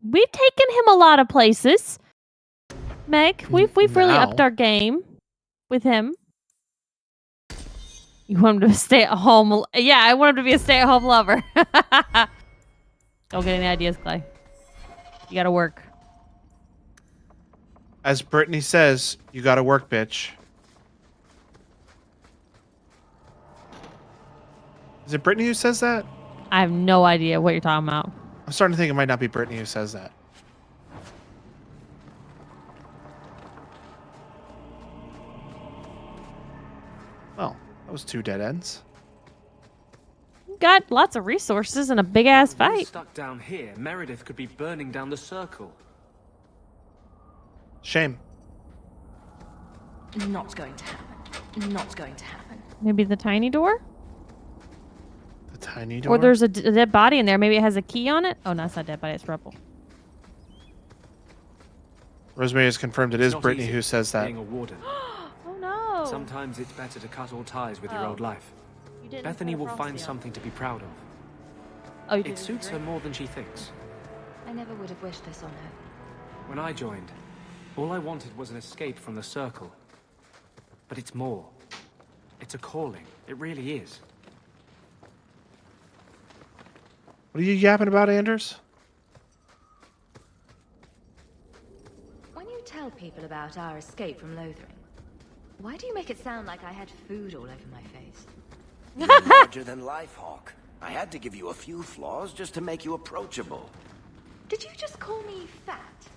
We've taken him a lot of places. Meg, we've really upped our game with him. You want him to stay at home? Yeah, I want him to be a stay-at-home lover. Don't get any ideas, Clay. You gotta work. As Brittany says, you gotta work, bitch. Is it Brittany who says that? I have no idea what you're talking about. I'm starting to think it might not be Brittany who says that. Well, that was 2 dead ends. Got lots of resources and a big-ass If we were fight. stuck down here, Meredith could be burning down the circle. Shame. Not going to happen. Not going to happen. Maybe the tiny door? The tiny door? Or there's a dead body in there. Maybe it has a key on it? Oh, no, it's not dead body. It's rubble. Rosemary has confirmed it is not Brittany easy who says that. being a warden. Oh, no. Sometimes it's better to cut all ties with your Oh. old life. You didn't Bethany put a will frosty find on. something to be proud of. Oh, you It didn't suits her agree? more than she thinks. I never would have wished this on her. When I joined, all I wanted was an escape from the circle. But it's more. It's a calling. It really is. What are you yapping about, Anders? When you tell people about our escape from Lothering, why do you make it sound like I had food all over my face? You're larger than life, Hawk. I had to give you a few flaws just to make you approachable. Did you just call me fat?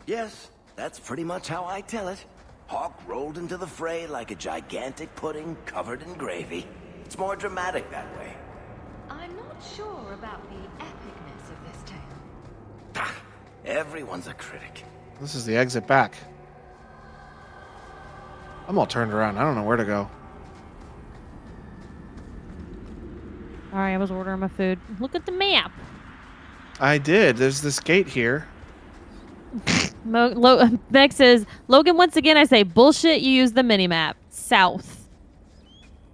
Yes, that's pretty much how I tell it. Hawk rolled into the fray like a gigantic pudding covered in gravy. It's more dramatic that way. I'm not sure about the epicness of this tale. Everyone's a critic. This is the exit back. I'm all turned around. I don't know where to go. Sorry, I was ordering my food. Look at the map. I did. There's this gate here. Meg says, Logan, once again, I say, bullshit, you use the mini-map. South.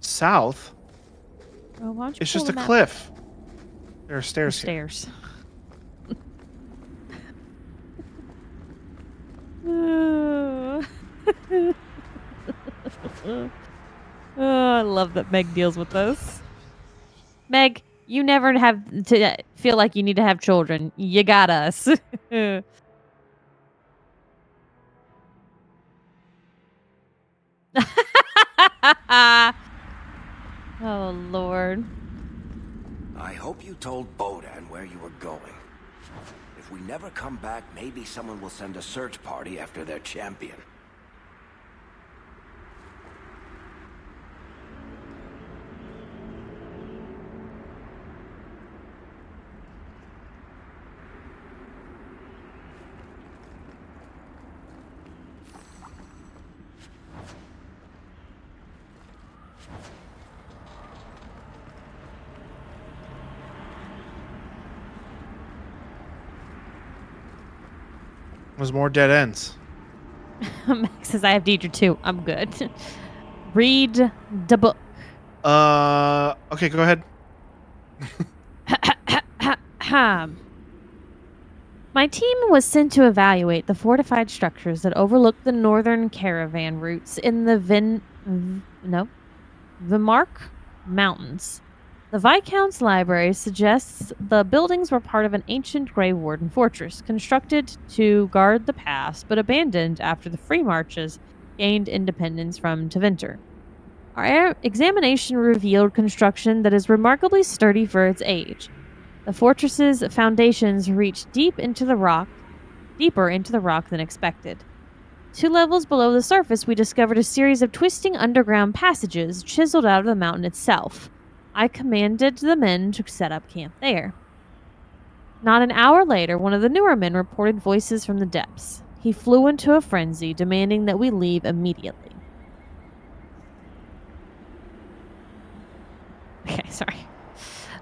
South? Oh, why don't you It's pull just a the map? cliff. There are stairs here. Stairs. Oh, I love that Meg deals with those. Meg, you never have to feel like you need to have children. You got us. Oh, Lord. I hope you told Bodan where you were going. If we never come back, maybe someone will send a search party after their champion. There's more dead ends. Max says I have Deidre too. I'm good. Read the book. Okay, go ahead. My team was sent to evaluate the fortified structures that overlook the northern caravan routes in the Vimark Mountains. The Viscount's library suggests the buildings were part of an ancient Grey Warden fortress, constructed to guard the pass, but abandoned after the Free Marches gained independence from Tevinter. Our examination revealed construction that is remarkably sturdy for its age. The fortress's foundations reach deeper into the rock than expected. 2 levels below the surface, we discovered a series of twisting underground passages chiseled out of the mountain itself. I commanded the men to set up camp there. Not an hour later, one of the newer men reported voices from the depths. He flew into a frenzy, demanding that we leave immediately. Okay, sorry.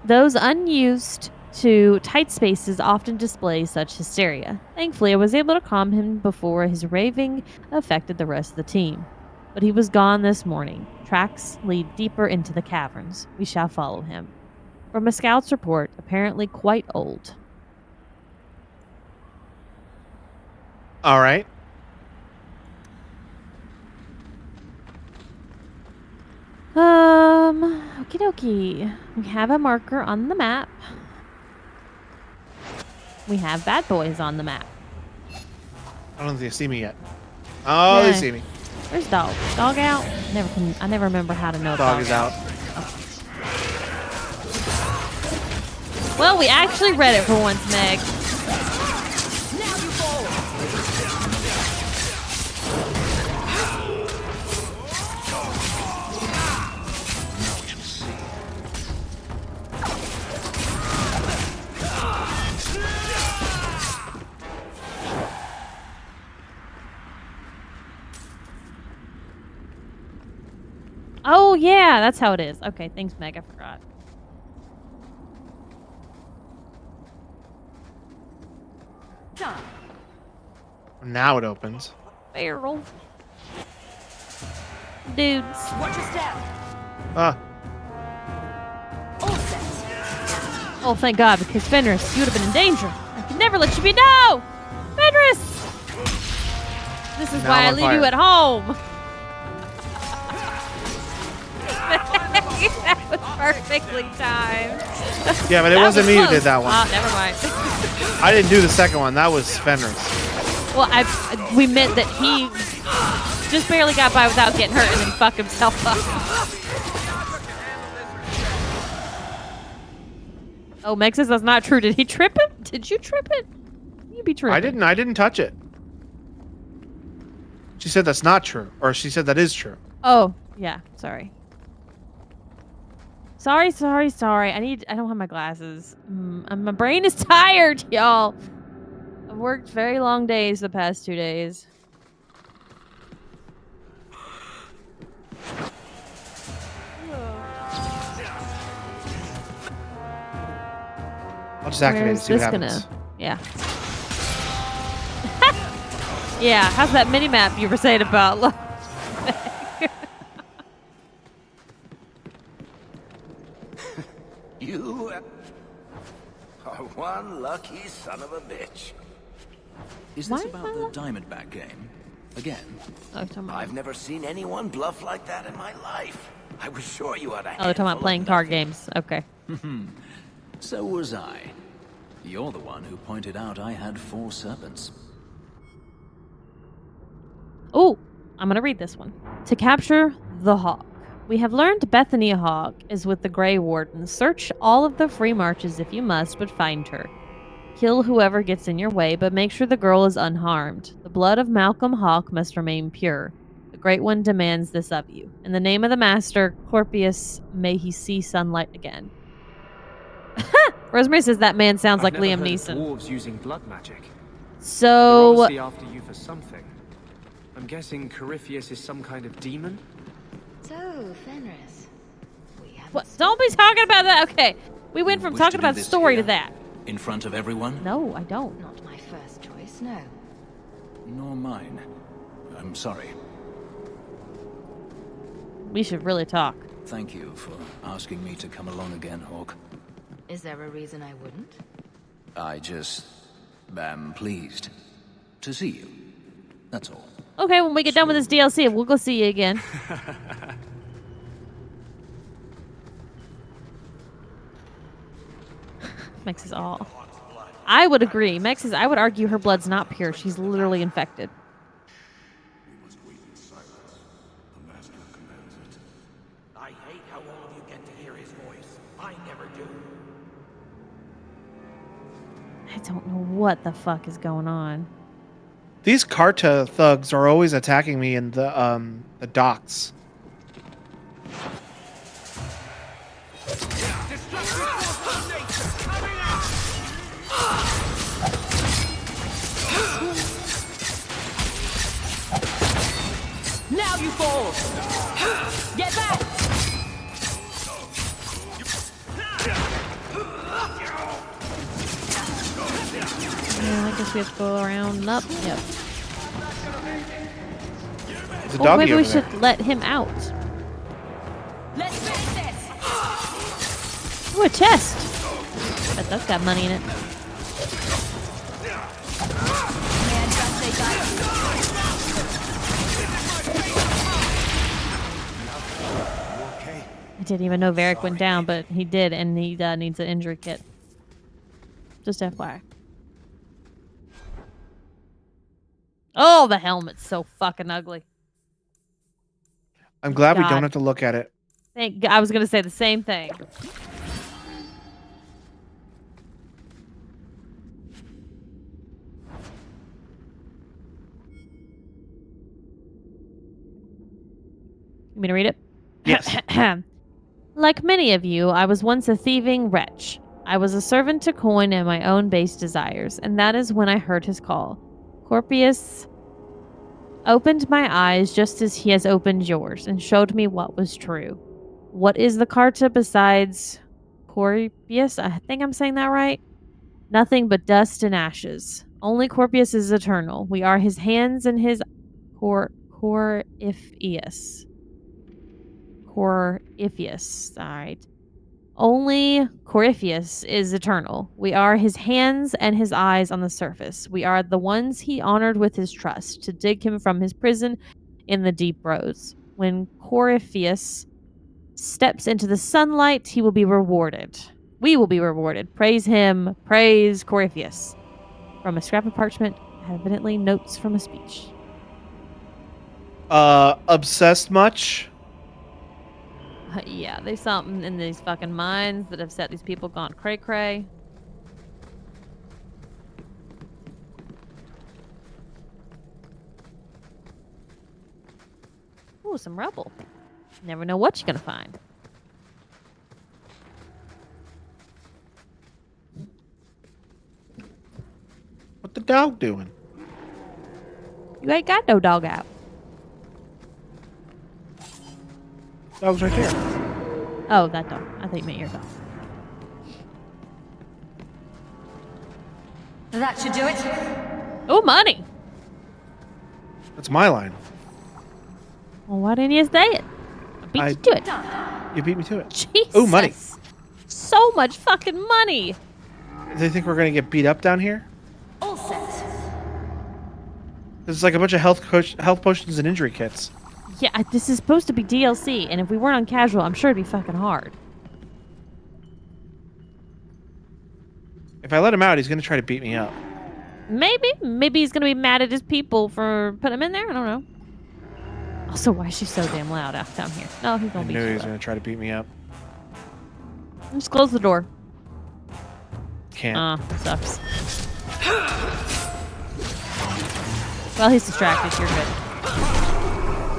Those unused to tight spaces often display such hysteria. Thankfully, I was able to calm him before his raving affected the rest of the team. But he was gone this morning. Tracks lead deeper into the caverns. We shall follow him. From a scout's report, apparently quite old. All right. Okie dokie. We have a marker on the map. We have bad boys on the map. I don't think they see me yet. Oh, Yeah. they see me. Where's dog? Dog out? I never remember how to know Dog is out. Well, we actually read it for once, Meg. Oh, yeah, that's how it is. Okay, thanks, Meg. I forgot. Now it opens. Barrel. Dudes. Watch your step. Ah. Oh, thank God, because Fenris, you would have been in danger. I could never let you be. No! Fenris! This is Now why I'm I on leave fire. you at home. That was perfectly timed. Yeah, but it That wasn't was me who close. did that one. Oh, never mind. I didn't do the second one. That was Fenris. Well, we meant that he just barely got by without getting hurt and then fucked himself up. Oh, Meg says that's not true. Did he trip it? Did you trip it? You be tripping. I didn't touch it. She said that's not true. Or she said that is true. Oh, yeah. Sorry. Sorry. I don't have my glasses. My brain is tired, y'all. I've worked very long days the past 2 days. I'll just activate it and see what happens. Yeah. Yeah, how's that mini-map you were saying about? Look. You are one lucky son of a bitch. Is this about the Diamondback game? Again? I've never seen anyone bluff like that in my life. I was sure you had a Oh, they're talking about playing card games. Okay. So was I. You're the one who pointed out I had 4 serpents. Oh, I'm going to read this one. To capture the Hawk. We have learned Bethany Hawk is with the Grey Warden. Search all of the Free Marches if you must, but find her. Kill whoever gets in your way, but make sure the girl is unharmed. The blood of Malcolm Hawke must remain pure. The Great One demands this of you. In the name of the Master, Corpius, may he see sunlight again. Rosemary says that man sounds like Liam Neeson. Dwarves using blood magic. So they're obviously after you for something. I'm guessing Corypheus is some kind of demon. So, Fenris, what? Don't be talking about that. Okay, we went from talking about story to that. In front of everyone? No, I don't. Not my first choice, no. Nor mine. I'm sorry. We should really talk. Thank you for asking me to come along again, Hawke. Is there a reason I wouldn't? I just am pleased to see you. That's all. Okay, when we get done with this DLC, we'll go see you again. Mex is all. I would agree. Mex is. I would argue her blood's not pure. She's literally infected. I hate how all of you get to hear his voice. I never do. I don't know what the fuck is going on. These Carta thugs are always attacking me in the docks. Now you fall! Get back! Yeah, I guess we have to go around and up. Yep. There's a Or doggy maybe we over there. should let him out. Let's finish this! Ooh, a chest! Bet that's got money in it. I didn't even know Varric went down, but he did, and he needs an injury kit. Just FYI. Oh, the helmet's so fucking ugly. I'm glad we God. don't have to look at it. I was gonna say the same thing. You mean to read it? Yes. Like many of you, I was once a thieving wretch. I was a servant to coin and my own base desires, and that is when I heard his call. Corpius opened my eyes just as he has opened yours, and showed me what was true. What is the Carta besides Corpius? I think I'm saying that right. Nothing but dust and ashes. Only Corpius is eternal. We are his hands and his Corypheus. Corypheus. Alright. Only Corypheus is eternal. We are his hands and his eyes on the surface. We are the ones he honored with his trust to dig him from his prison in the deep roads. When Corypheus steps into the sunlight, he will be rewarded. We will be rewarded. Praise him. Praise Corypheus. From a scrap of parchment, evidently notes from a speech. Obsessed much? Yeah, there's something in these fucking mines that have set these people gone cray-cray. Ooh, some rubble. Never know what you're gonna find. What the dog doing? You ain't got no dog out. Dog's right there. Oh, that dog. I think you meant your dog. That should do it. Oh, money. That's my line. Well, why didn't you say it? I beat you to it. You beat me to it. Jesus. Oh, money. So much fucking money. They think we're gonna get beat up down here? All set. There's like a bunch of health potions and injury kits. Yeah, this is supposed to be DLC, and if we weren't on casual, I'm sure it'd be fucking hard. If I let him out, he's gonna try to beat me up. Maybe he's gonna be mad at his people for putting him in there. I don't know. Also, why is she so damn loud out down here? No, he's I gonna beat knew he you was up. gonna try to beat me up. Just close the door. Can't. Sucks. Well, he's distracted. You're good.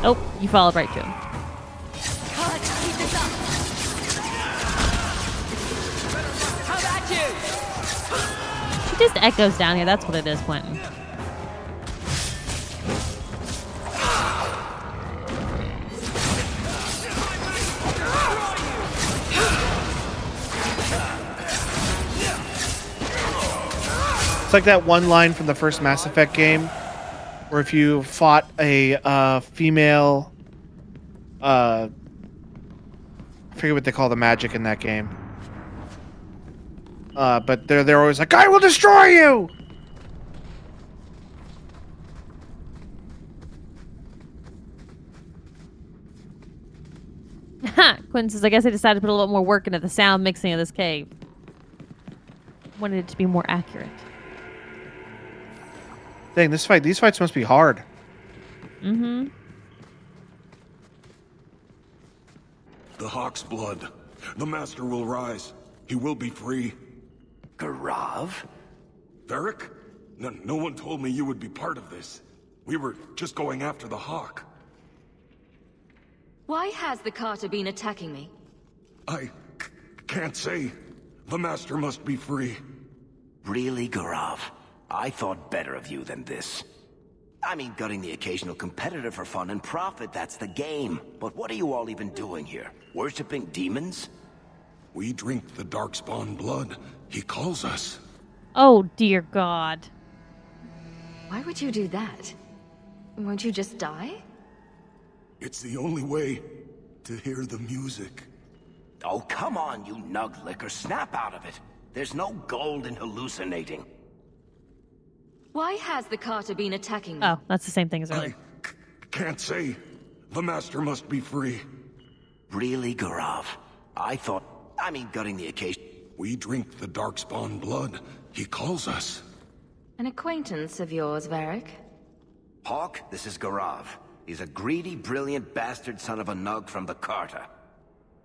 Oh, you followed right to him. Let's keep this up. How about you? She just echoes down here. That's what it is, Quentin. It's like that one line from the first Mass Effect game, where if you fought a female, I forget what they call the magic in that game. But they're always like, "I will destroy you." Quentin says, I guess I decided to put a little more work into the sound mixing of this cave. Wanted it to be more accurate. Dang, these fights must be hard. Mm-hmm. The Hawk's blood. The Master will rise. He will be free. Garav? Varric? No one told me you would be part of this. We were just going after the Hawk. Why has the Carter been attacking me? I can't say. The Master must be free. Really, Garav? I thought better of you than this. I mean, gutting the occasional competitor for fun and profit, that's the game. But what are you all even doing here? Worshipping demons? We drink the Darkspawn blood. He calls us. Oh, dear God. Why would you do that? Won't you just die? It's the only way to hear the music. Oh, come on, you nug licker. Snap out of it. There's no gold in hallucinating. Why has the Carter been attacking me? Oh, that's the same thing as earlier. Can't say. The Master must be free. Really, Garav? I thought... I mean, gutting the occasion... We drink the Darkspawn blood. He calls us. An acquaintance of yours, Varric? Hawk, this is Garav. He's a greedy, brilliant bastard son of a nug from the Carter.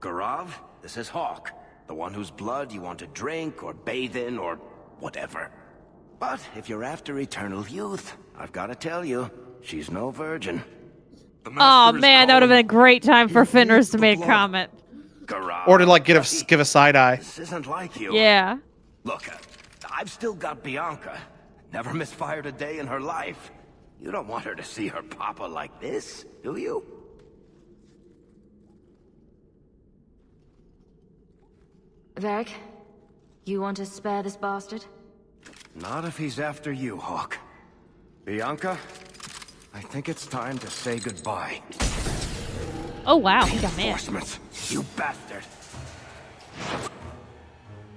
Garav, this is Hawk. The one whose blood you want to drink, or bathe in, or whatever. But if you're after eternal youth, I've got to tell you, she's no virgin. Oh man, that would have been a great time for Fenris to make a comment. Garav, Or to like give a side eye. This isn't like you. Yeah. Look, I've still got Bianca. Never misfired a day in her life. You don't want her to see her papa like this, do you? Varric, you want to spare this bastard? Not if he's after you, Hawk. Bianca, I think it's time to say goodbye. Oh wow, he got mad. Reinforcements, you bastard.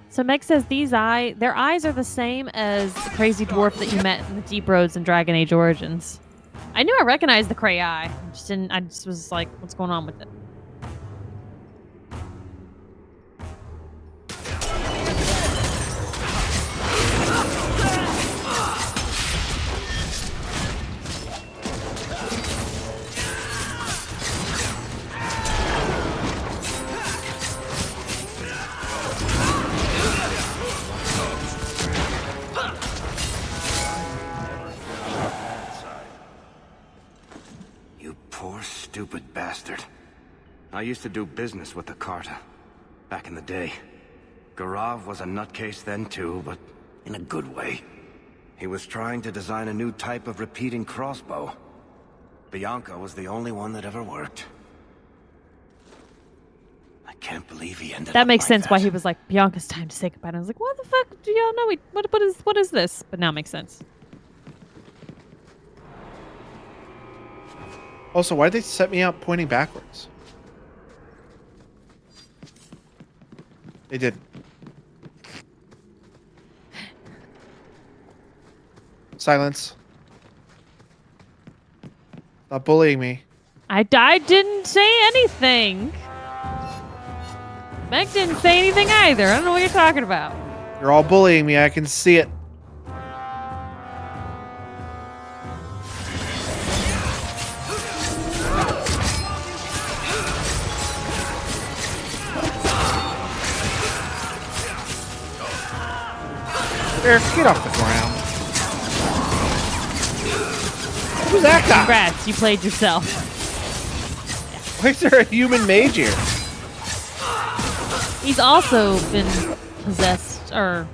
So Meg says their eyes are the same as the crazy dwarf that you met in the Deep Roads in Dragon Age Origins. I knew I recognized the Cray eye. I just was like, what's going on with it? Stupid bastard. I used to do business with the Carter. Back in the day. Garav was a nutcase then too, but in a good way. He was trying to design a new type of repeating crossbow. Bianca was the only one that ever worked. I can't believe he ended up That makes like sense that. why he was like, Bianca's time to say goodbye. And I was like, what the fuck do y'all know? What is this? But now it makes sense. Also, why did they set me up pointing backwards? They did. Silence. Stop bullying me. I didn't say anything. Meg didn't say anything either. I don't know what you're talking about. You're all bullying me. I can see it. Eric, get off the ground. Who's that guy? Congrats, you played yourself. Why is there a human mage here? He's also been possessed or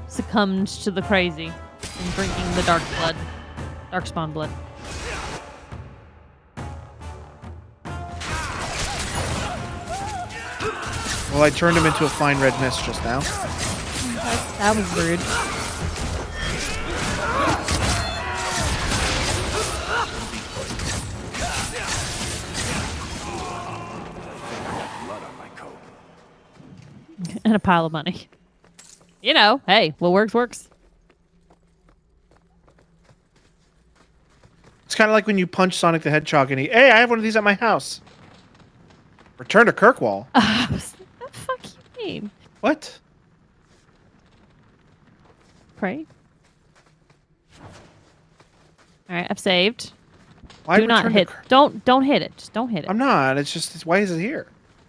succumbed to the crazy and drinking the darkspawn blood. Well, I turned him into a fine red mist just now. That was rude. And a pile of money. You know, hey, what works, works. It's kind of like when you punch Sonic the Hedgehog and hey, I have one of these at my house. Return to Kirkwall. What the fuck you mean? What? Pray. All right, I've saved. Why Do not hit. Don't hit it. Just don't hit it. I'm not. It's just why is it here?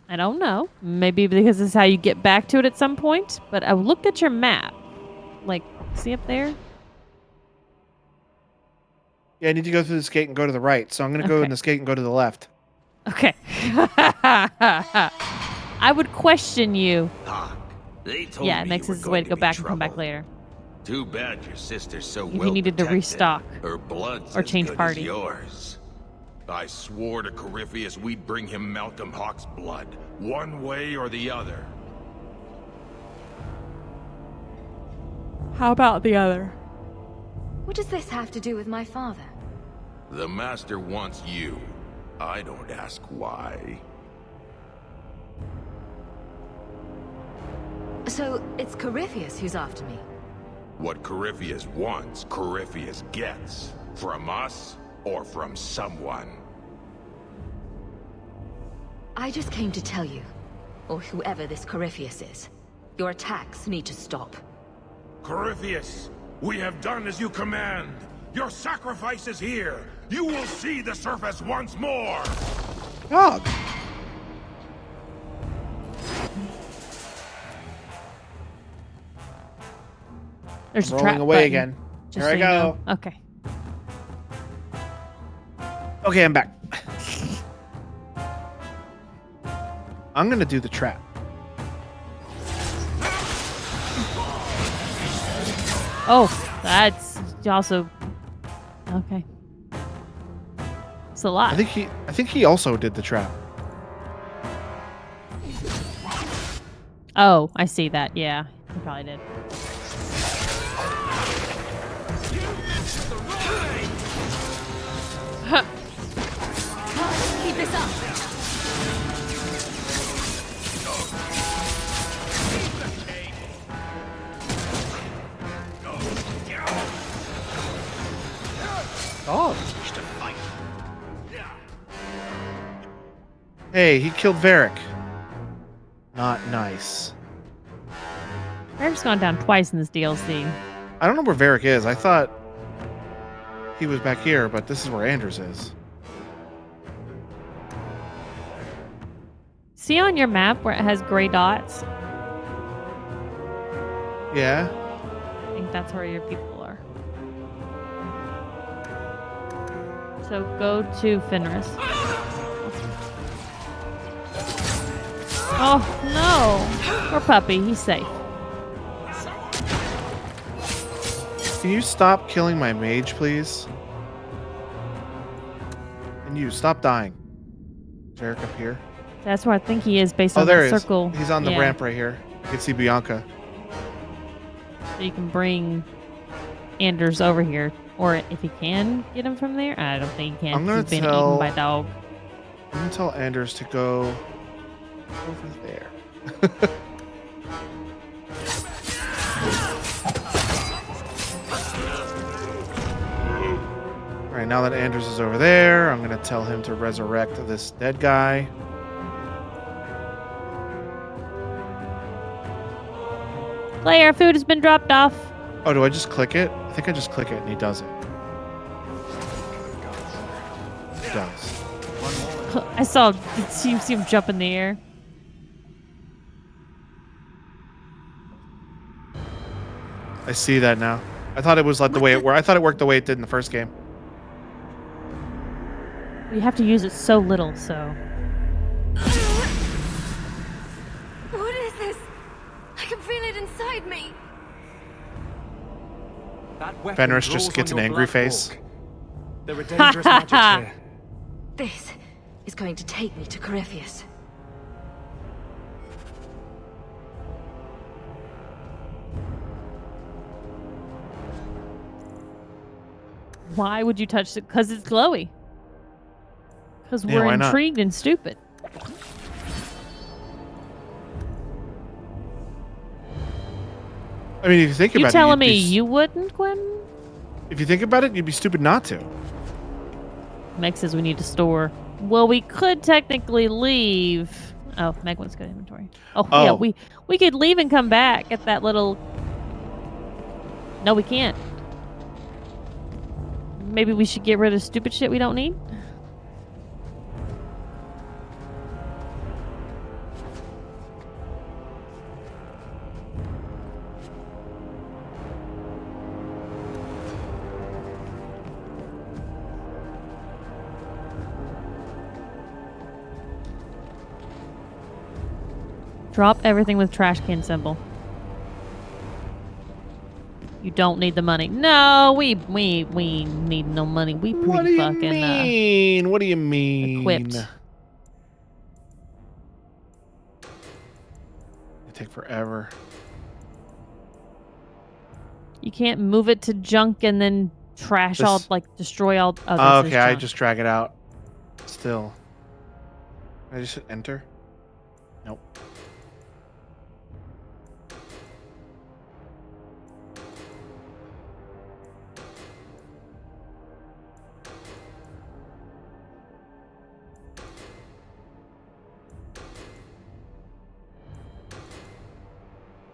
I don't know. Maybe because this is how you get back to it at some point. But I looked at your map. Like, see up there? Yeah, I need to go through this gate and go to the right. So I'm going to go in this gate and go to the left. Okay. I would question you. They told Yeah, it me makes you were this a way going to go be back and come trouble. back later. Too bad your sister's so If you well needed to protected. restock Her blood's or as change good party. as yours. I swore to Corypheus we'd bring him Malcolm Hawk's blood, one way or the other. How about the other? What does this have to do with my father? The Master wants you. I don't ask why. So, it's Corypheus who's after me. What Corypheus wants, Corypheus gets. From us or from someone. I just came to tell you, or whoever this Corypheus is, your attacks need to stop. Corypheus, we have done as you command. Your sacrifice is here. You will see the surface once more. Dog. There's I'm a trap rolling away button, again. just Here I so you go. know. Okay. Okay, I'm back. I'm going to do the trap. Oh, that's also okay. It's a lot. I think he also did the trap. Oh, I see that. Yeah, he probably did. Keep this up. Oh. Hey, he killed Varric. Not nice. Varric's gone down twice in this DLC. I don't know where Varric is. I thought he was back here, but this is where Anders is. See on your map where it has gray dots? Yeah. I think that's where your people are. So go to Fenris. Oh no! Poor puppy, he's safe. Can you stop killing my mage, please? And you, stop dying. Is Varric up here? That's where I think he is based Oh, on there the he is. circle. He's on the Yeah. ramp right here. You can see Bianca. So you can bring Anders over here. Or if you can get him from there. I don't think you can. I'm gonna 'cause he's been tell- eaten by dog. I'm gonna tell Anders to go over there. Alright, now that Anders is over there, I'm gonna tell him to resurrect this dead guy. Player, food has been dropped off. Oh, do I just click it? I think I just click it and he does it. He does. I saw see him jump in the air. I see that now. I thought it was like the way it worked. I thought it worked the way it did in the first game. We have to use it so little, so. What is this? I can feel it inside me. That weapon Fenris draws just gets on an your angry blood face. walk. There are dangerous magics here. This is going to take me to Corypheus. Why would you touch it? Because it's glowy. Because Yeah, we're why not? intrigued and stupid. I mean, if you think You about telling it, me you wouldn't, Gwen? if you think about it, you'd be stupid not to. Meg says we need to store. Well, we could technically leave. Oh, Meg wants to go to inventory. Oh, yeah, Oh. we could leave and come back at that little. No, we can't. Maybe we should get rid of stupid shit we don't need. Drop everything with trash can symbol. You don't need the money. No, we need no money. We pretty What do you fucking mean? What do you mean? equipped. It take forever. You can't move it to junk and then trash all, This- like destroy all. Oh, Oh, this is okay, I junk. just drag it out. Still. I just hit enter. Nope.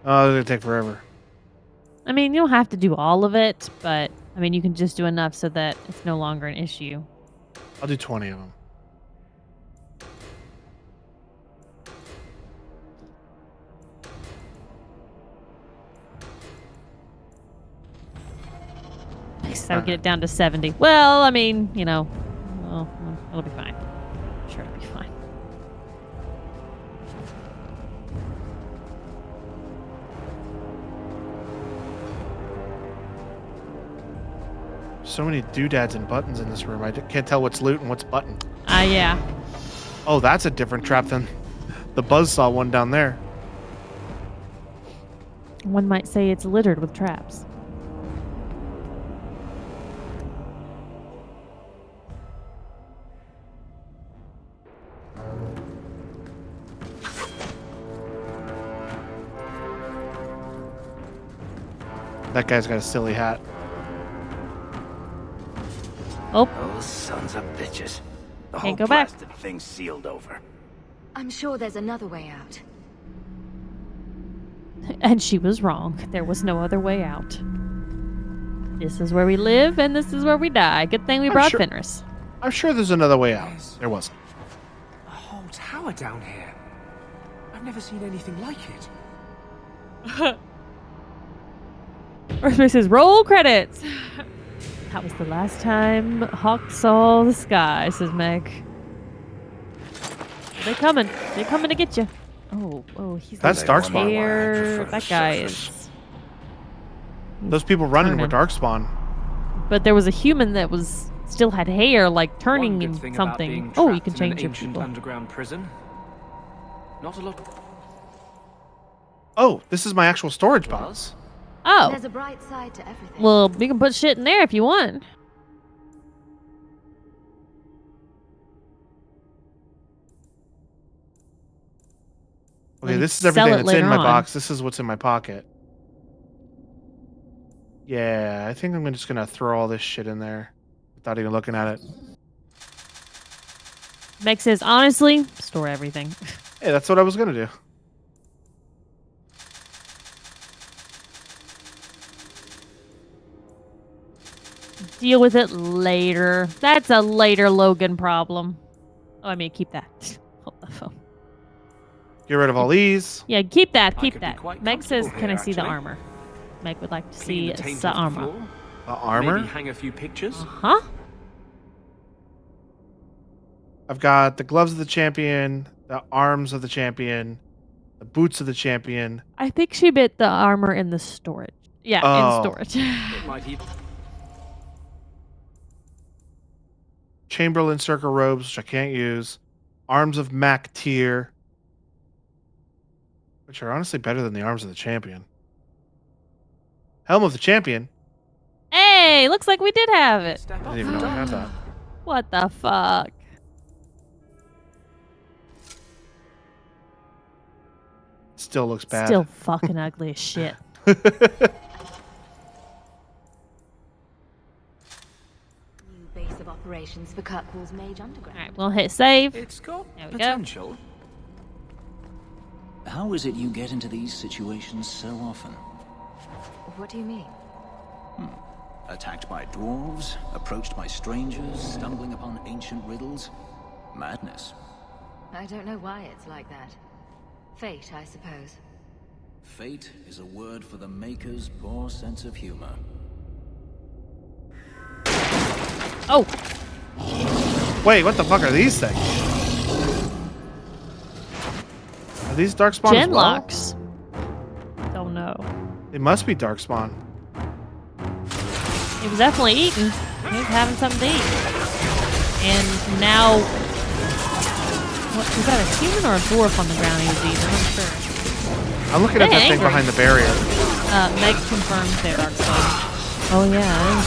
Oh, it's gonna take forever. I mean, you don't have to do all of it, but I mean, you can just do enough so that it's no longer an issue. I'll do 20 of them. So I would get it down to 70. Well, I mean, you know, well, it'll be fine. I'm sure it'll be fine. So many doodads and buttons in this room. I can't tell what's loot and what's button. Yeah. Oh, that's a different trap than the buzzsaw one down there. One might say it's littered with traps. That guy's got a silly hat. Oh. Those sons of bitches. The Can't whole go back. blasted thing's sealed over. I'm sure there's another way out. And she was wrong. There was no other way out. This is where we live, and this is where we die. Good thing we brought Fenris. I'm sure there's another way out. There wasn't. A whole tower down here. I've never seen anything like it. Earthbase says, roll credits. That was the last time Hawk saw the sky, says Meg. They're coming. They're coming to get you. Oh, he's That's like Darkspawn. there. That guy is. Those people running were Turning. Darkspawn. But there was a human that was still had hair, like turning One good in thing about being something. Oh, you trapped can in an change your ancient people. underground prison. Not a lot. Oh, this is my actual storage box. Oh. There's a bright side to everything. Well, you can put shit in there if you want. Okay, you this is sell everything it that's in later my on. box. This is what's in my pocket. Yeah, I think I'm just gonna throw all this shit in there without even looking at it. Meg says, honestly, store everything. Hey, that's what I was gonna do. Deal with it later. That's a later Logan problem. Oh, I mean, keep that. Hold the phone. Get rid of all these. Yeah, keep that. I Keep could be that. quite Meg says, comfortable can I here, see the actually. armor? Meg would like to Clean see the taint the off the armor. floor? The armor? Maybe hang a few pictures? Huh? I've got the gloves of the champion, the arms of the champion, the boots of the champion. I think she meant the armor in the storage. Yeah, Oh. in storage. It might even... Chamberlain circle robes, which I can't use. Arms of Mac tier, which are honestly better than the arms of the champion. Helm of the champion. Hey, looks like we did have it. I didn't even know I had that. What the fuck? Still looks bad. Still fucking ugly as shit. New base of operations for Kirkwall's Mage Underground. Alright, we'll hit save. It's got There we potential. How is it you get into these situations so often? What do you mean? Attacked by dwarves, approached by strangers, stumbling upon ancient riddles? Madness. I don't know why it's like that. Fate, I suppose. Fate is a word for the Maker's poor sense of humor. Oh! Wait, what the fuck are these things? Are these Darkspawn as well? Genlocks. Don't know. They must be Darkspawn. He was definitely eating. He was having something to eat. And now... What, was that a human or a dwarf on the ground he was eating? I'm not sure. I'm looking at that thing Angry. behind the barrier. Meg confirms they're Darkspawn. Oh, yeah.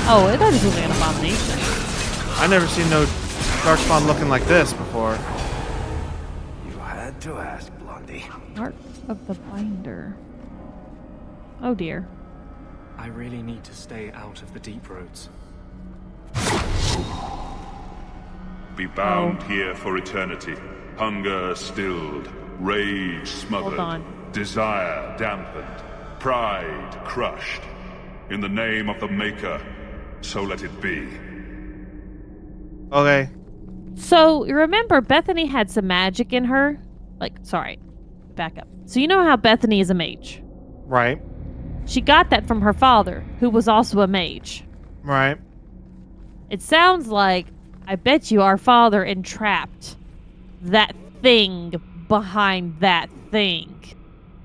Oh, that just looks like an abomination. I never seen no Darkspawn looking like this before. You had to ask, Blondie. Art of the Binder. Oh, dear. I really need to stay out of the deep roads. Be bound here for eternity. Hunger stilled, rage smothered, on. desire dampened, pride crushed. In the name of the Maker, so let it be. Okay. So, you remember Bethany had some magic in her? Like, sorry. Back up. So, you know how Bethany is a mage? Right. She got that from her father, who was also a mage. Right. It sounds like, I bet you our father entrapped that thing behind that thing.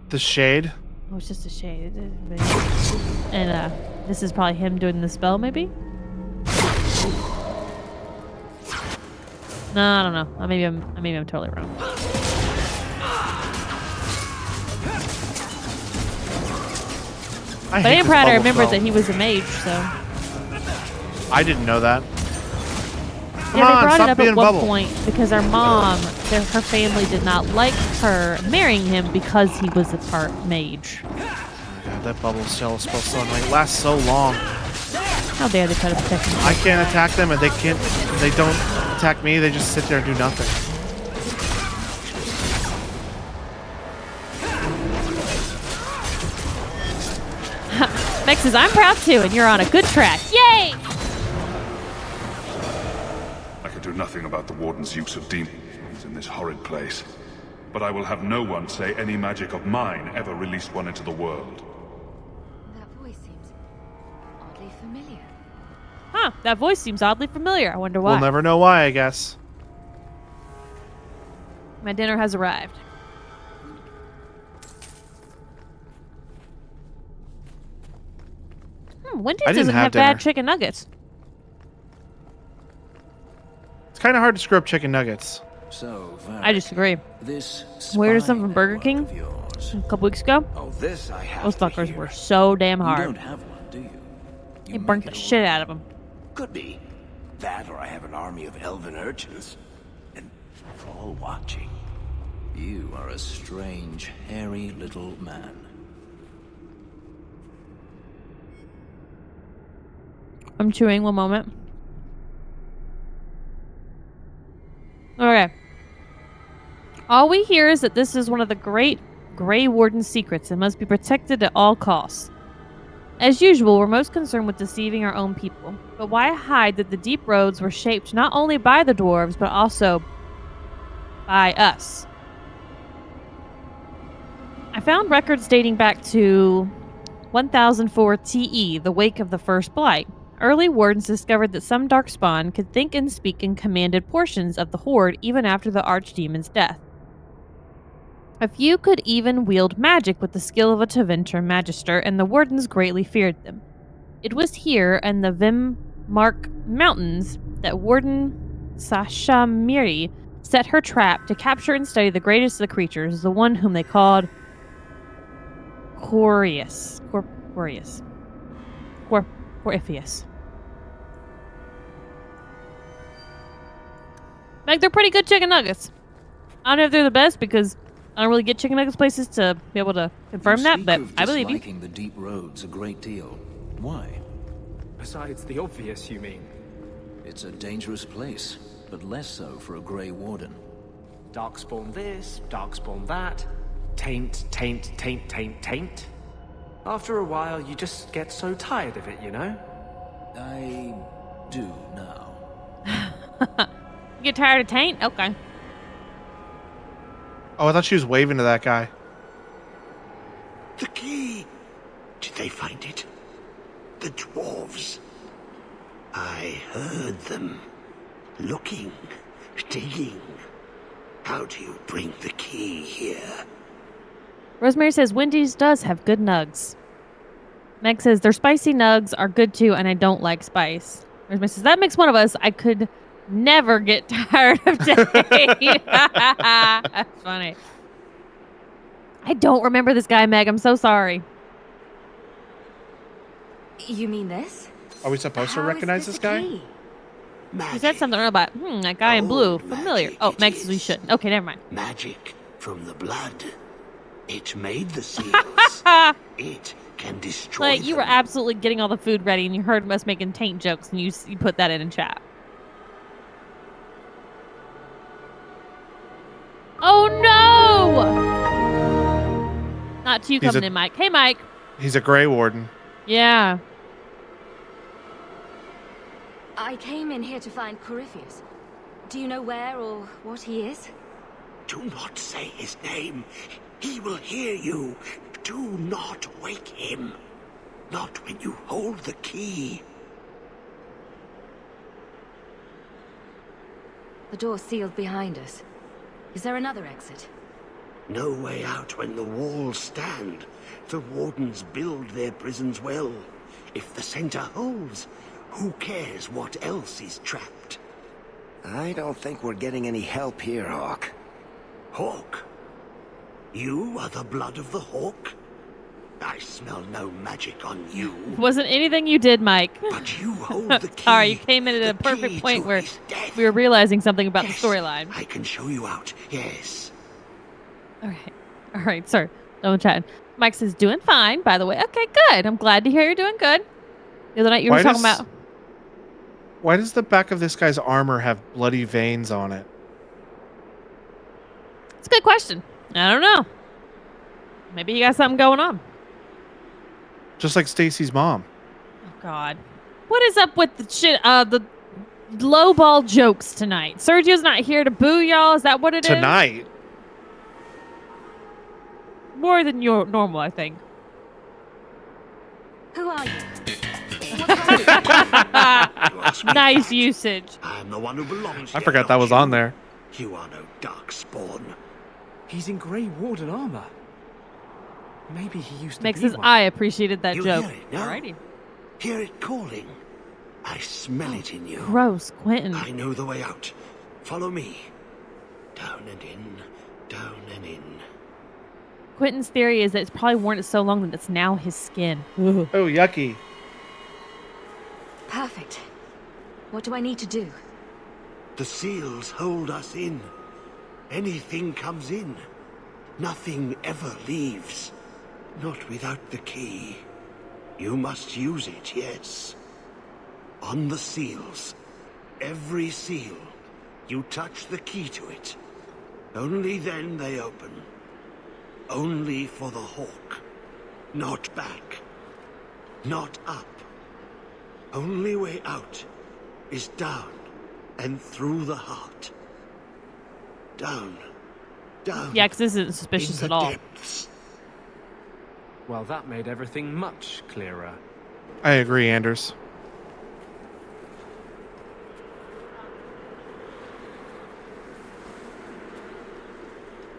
The shade? Oh, it's just a shade. And this is probably him doing the spell, maybe? No, I don't know. Maybe I'm totally wrong. But I am proud I remembered that he was a mage, so. I didn't know that. Come Yeah, they on, brought it stop up being at a one bubble. point because our mom, her family did not like her marrying him because he was a part mage. Oh my god, that bubble shell spell so annoying. It lasts so long. How dare they try to protect him? I can't attack them and they can't. They don't attack me. They just sit there and do nothing. Meg says, I'm proud too, and you're on a good track. Yay! I can do nothing about the Warden's use of demons in this horrid place. But I will have no one say any magic of mine ever released one into the world. That voice seems oddly familiar. Huh, that voice seems oddly familiar. I wonder why. We'll never know why, I guess. My dinner has arrived. Wendy's I didn't doesn't have have bad dinner. chicken nuggets. It's kind of hard to screw up chicken nuggets. So, I disagree. This We ordered some from Burger King a couple weeks ago. Oh, this I have Those to fuckers hear. were so damn You hard. don't have one, do you? They burnt the shit out of them. Could be. That or I have an army of elven urchins. And they're all watching. You are a strange, hairy little man. I'm chewing one moment. Okay. All we hear is that this is one of the great Grey Warden's secrets and must be protected at all costs. As usual, we're most concerned with deceiving our own people. But why hide that the deep roads were shaped not only by the dwarves, but also by us? I found records dating back to 1004 TE, the wake of the first blight. Early wardens discovered that some darkspawn could think and speak in commanded portions of the Horde even after the archdemon's death. A few could even wield magic with the skill of a Tevinter Magister, and the wardens greatly feared them. It was here in the Vimmark Mountains that Warden Sashamiri set her trap to capture and study the greatest of the creatures, the one whom they called Corius. Corypheus. Like, they're pretty good chicken nuggets. I don't know if they're the best because I don't really get chicken nuggets places to be able to confirm that, but I believe you. Disliking the deep roads a great deal. Why? Besides the obvious, you mean? It's a dangerous place, but less so for a Grey Warden. Darkspawn this, darkspawn that. Taint, taint, taint, taint, taint. After a while, you just get so tired of it, you know? I do now. You get tired of taint? Okay. Oh, I thought she was waving to that guy. The key! Did they find it? The dwarves. I heard them. Looking, digging. How do you bring the key here? Rosemary says Wendy's does have good nugs. Meg says their spicy nugs are good too, and I don't like spice. Rosemary says that makes one of us. I could never get tired of taint. That's funny. I don't remember this guy, Meg. I'm so sorry. You mean this? Are we supposed to recognize this guy? You said something about that guy in blue. Familiar. Oh, Meg says we shouldn't. Okay, never mind. Magic from the blood. It made the seals. It can destroy Like, you were absolutely getting all the food ready, and you heard us making taint jokes, and you put that in chat. Oh no! Not you coming in, Mike. Hey, Mike. He's a Grey Warden. Yeah. I came in here to find Corypheus. Do you know where or what he is? Do not say his name. He will hear you. Do not wake him. Not when you hold the key. The door's sealed behind us. Is there another exit? No way out when the walls stand. The wardens build their prisons well. If the center holds, who cares what else is trapped? I don't think we're getting any help here, Hawk. Hawk? You are the blood of the Hawk? I smell no magic on you. Wasn't anything you did, Mike. But you hold the key. Sorry, you came in at a perfect point where we were realizing something about the storyline. I can show you out, yes. All right, sir. Don't chat. Mike says, doing fine, by the way. Okay, good. I'm glad to hear you're doing good. The other night you were talking about... Why does the back of this guy's armor have bloody veins on it? It's a good question. I don't know. Maybe he got something going on. Just like Stacy's mom. Oh, God. What is up with the shit, the lowball jokes tonight? Sergio's not here to boo y'all? Is that what it is? Tonight? More than your normal, I think. Who are you? Nice usage. I'm the one who belongs I here, forgot that not was you. on there. You are no darkspawn. He's in Grey Warden armor. Maybe he used to Makes be his one. eye appreciated that You joke. hear it, no? Alrighty. Hear it calling. I smell it in you. Gross, Quentin. I know the way out. Follow me. Down and in, down and in. Quentin's theory is that it's probably worn it so long that it's now his skin. Oh, yucky. Perfect. What do I need to do? The seals hold us in. Anything comes in. Nothing ever leaves. Not without the key. You must use it, yes. On the seals. Every seal. You touch the key to it. Only then they open. Only for the Hawk. Not back. Not up. Only way out is down and through the heart. Down. Down. Yeah, because this isn't suspicious in at the all. depths. Well, that made everything much clearer. I agree, Anders.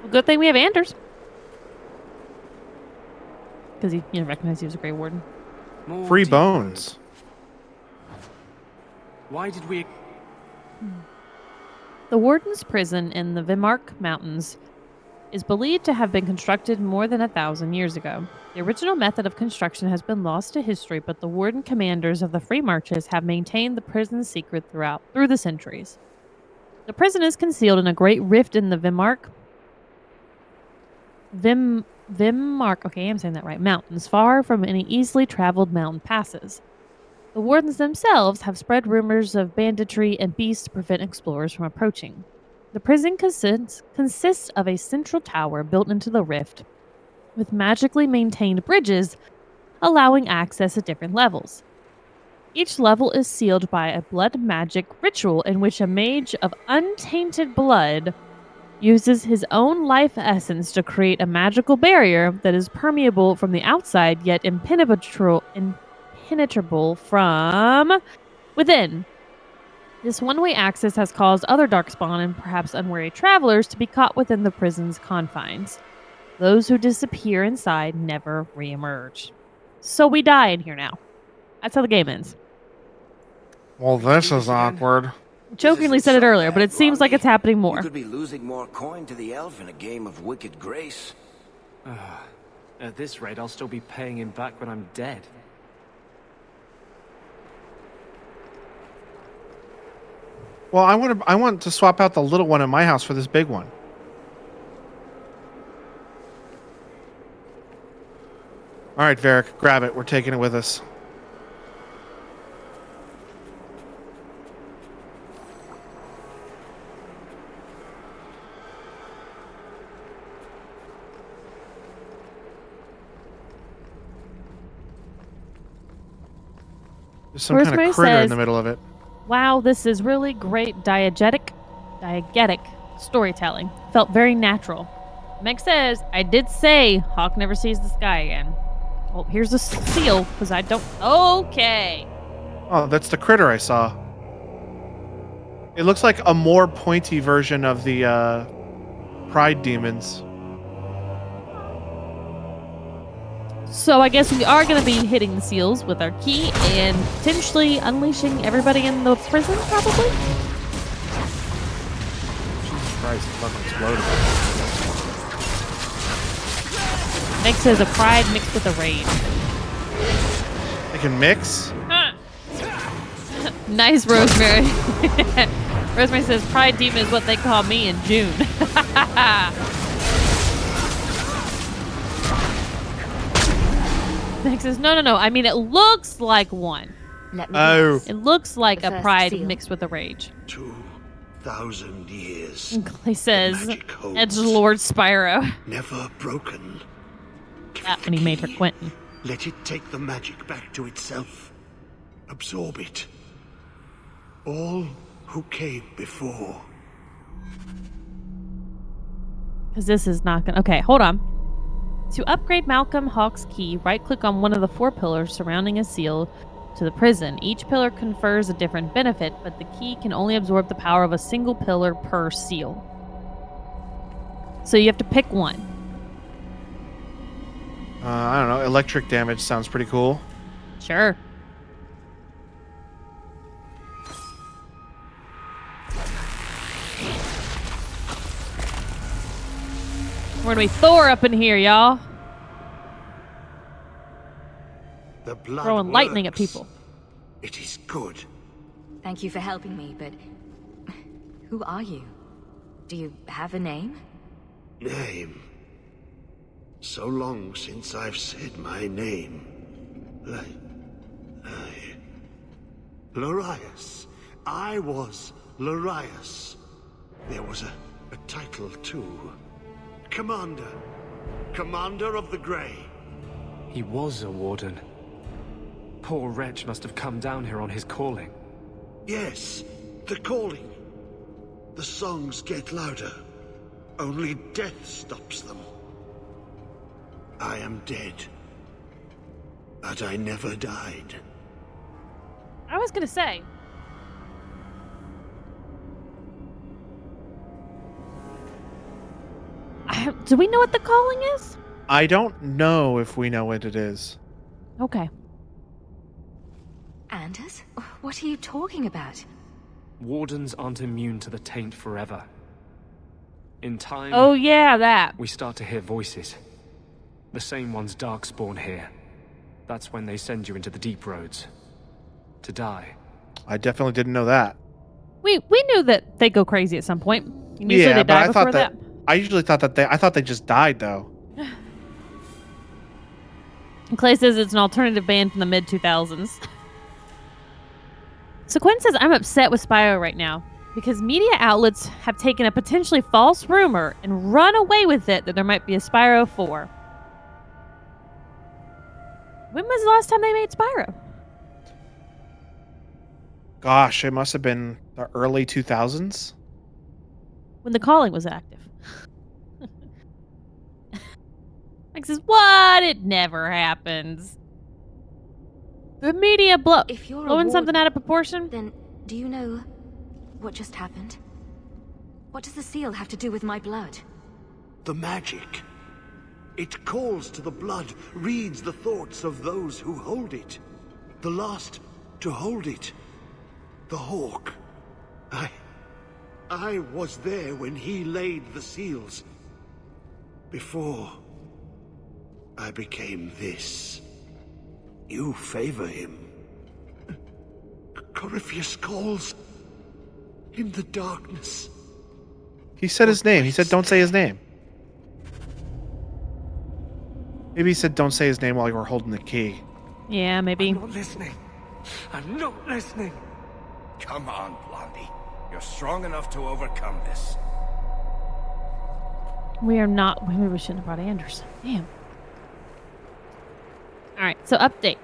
Well, good thing we have Anders. Because he recognized he was a Grey Warden. More Free deep bones. Why did we... The Warden's prison in the Vimark Mountains is believed to have been constructed more than 1,000 years ago. The original method of construction has been lost to history, but the Warden commanders of the Free Marches have maintained the prison's secret through the centuries. The prison is concealed in a great rift in the Vimark, okay, I'm saying that right, mountains, far from any easily traveled mountain passes. The Wardens themselves have spread rumors of banditry and beasts to prevent explorers from approaching. The prison consists of a central tower built into the rift, with magically maintained bridges allowing access at different levels. Each level is sealed by a blood magic ritual in which a mage of untainted blood uses his own life essence to create a magical barrier that is permeable from the outside yet impenetrable from within. This one-way access has caused other Darkspawn and perhaps unwary travelers to be caught within the prison's confines. Those who disappear inside never reemerge. So we die in here now. That's how the game ends. Well, this is awkward. Jokingly said it earlier, but it seems like it's happening more. You could be losing more coin to the elf in a game of Wicked Grace. At this rate, I'll still be paying him back when I'm dead. Well, I want to swap out the little one in my house for this big one. All right, Varric, grab it. We're taking it with us. There's some kind of critter in the middle of it. Wow, this is really great diegetic storytelling. Felt very natural. Meg says, I did say Hawk never sees the sky again. Oh, here's a seal, because I don't... Okay. Oh, that's the critter I saw. It looks like a more pointy version of the Pride Demons. So I guess we are going to be hitting the seals with our key and potentially unleashing everybody in the prison, probably? Jesus Christ, it's fucking exploded. Nick says a pride mixed with a rage. They can mix? Nice, Rosemary. Rosemary says Pride Demon is what they call me in June. Nick says, no. I mean, it looks like one. It looks like a pride mixed with a rage. 2,000 years. He says, Edgelord Spyro. Never broken. And he made her Quentin. Let it take the magic back to itself. Absorb it. All who came before. Because this is not going to... Okay, hold on. To upgrade Malcolm Hawk's key, right-click on one of the 4 pillars surrounding a seal to the prison. Each pillar confers a different benefit, but the key can only absorb the power of a single pillar per seal. So you have to pick one. I don't know. Electric damage sounds pretty cool. Sure. We're gonna be Thor up in here, y'all. The blood throwing lightning at people. It is good. Thank you for helping me, but who are you? Do you have a name? Name? So long since I've said my name. Larius. I was Larius. There was a title too. Commander. Commander of the Grey. He was a warden. Poor wretch must have come down here on his calling. Yes, the calling. The songs get louder. Only death stops them. I am dead. But I never died. I was gonna say. Do we know what the calling is? I don't know if we know what it is. Okay. Anders? What are you talking about? Wardens aren't immune to the taint forever. In time... Oh yeah, that. We start to hear voices. The same ones Darkspawn hear. That's when they send you into the deep roads. To die. I definitely didn't know that. We knew that they go crazy at some point. And usually they die before that. I usually thought that I thought they just died though. Clay says it's an alternative band from the mid-2000s. So Quinn says, I'm upset with Spyro right now because media outlets have taken a potentially false rumor and run away with it that there might be a Spyro 4. When was the last time they made Spyro? Gosh, it must have been the early 2000s. When the calling was active. Mike says, what? It never happens. The media If you're blowing something out of proportion? Then do you know what just happened? What does the seal have to do with my blood? The magic. It calls to the blood, reads the thoughts of those who hold it. The last to hold it. The Hawk. I was there when he laid the seals. Before I became this. You favor him. Corypheus calls. In the darkness. He said his name. He said don't say his name. Maybe he said don't say his name while you were holding the key. Yeah, maybe. I'm not listening. I'm not listening. Come on, Blondie. You're strong enough to overcome this. We are not. Maybe we shouldn't have brought Anders. Damn. Alright, so update.